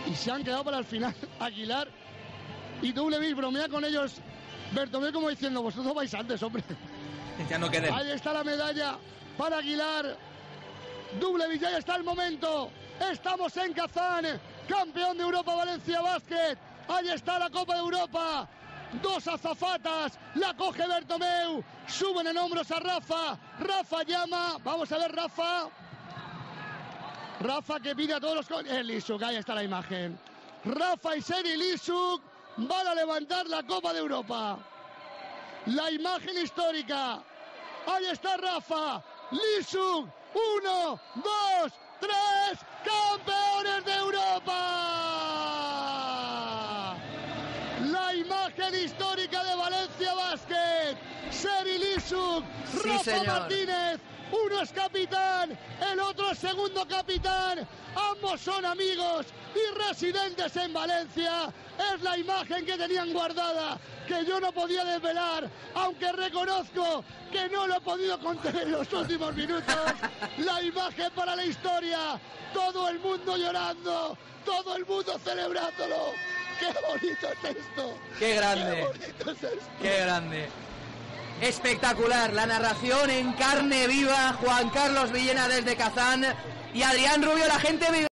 Y se han quedado para el final Aguilar y Dublevich. Bromea con ellos Bertomeu como diciendo, vosotros vais antes, hombre. Ya no queden. Ahí está la medalla para Aguilar. Dublevich, ahí está el momento. Estamos en Kazán, campeón de Europa Valencia Basket. Ahí está la Copa de Europa. Dos azafatas, la coge Bertomeu, suben en hombros a Rafa. Rafa llama, vamos a ver Rafa. Rafa que pide a todos los... Lisuk, ahí está la imagen. Rafa y Seri Lisuk van a levantar la Copa de Europa. La imagen histórica. Ahí está Rafa, Lisuk, 1, 2, 3, campeones de Europa. La imagen histórica de Valencia Basket. Seri Lisuk, Sí, Rafa señor. Martínez. Uno es capitán, el otro es segundo capitán. Ambos son amigos y residentes en Valencia. Es la imagen que tenían guardada, que yo no podía desvelar, aunque reconozco que no lo he podido contener en los últimos minutos. La imagen para la historia. Todo el mundo llorando, todo el mundo celebrándolo. ¡Qué bonito es esto! ¡Qué grande! ¡Qué bonito es esto! ¡Qué grande! Espectacular, la narración en carne viva, Juan Carlos Villena desde Kazán y Adrián Rubio, la gente vive.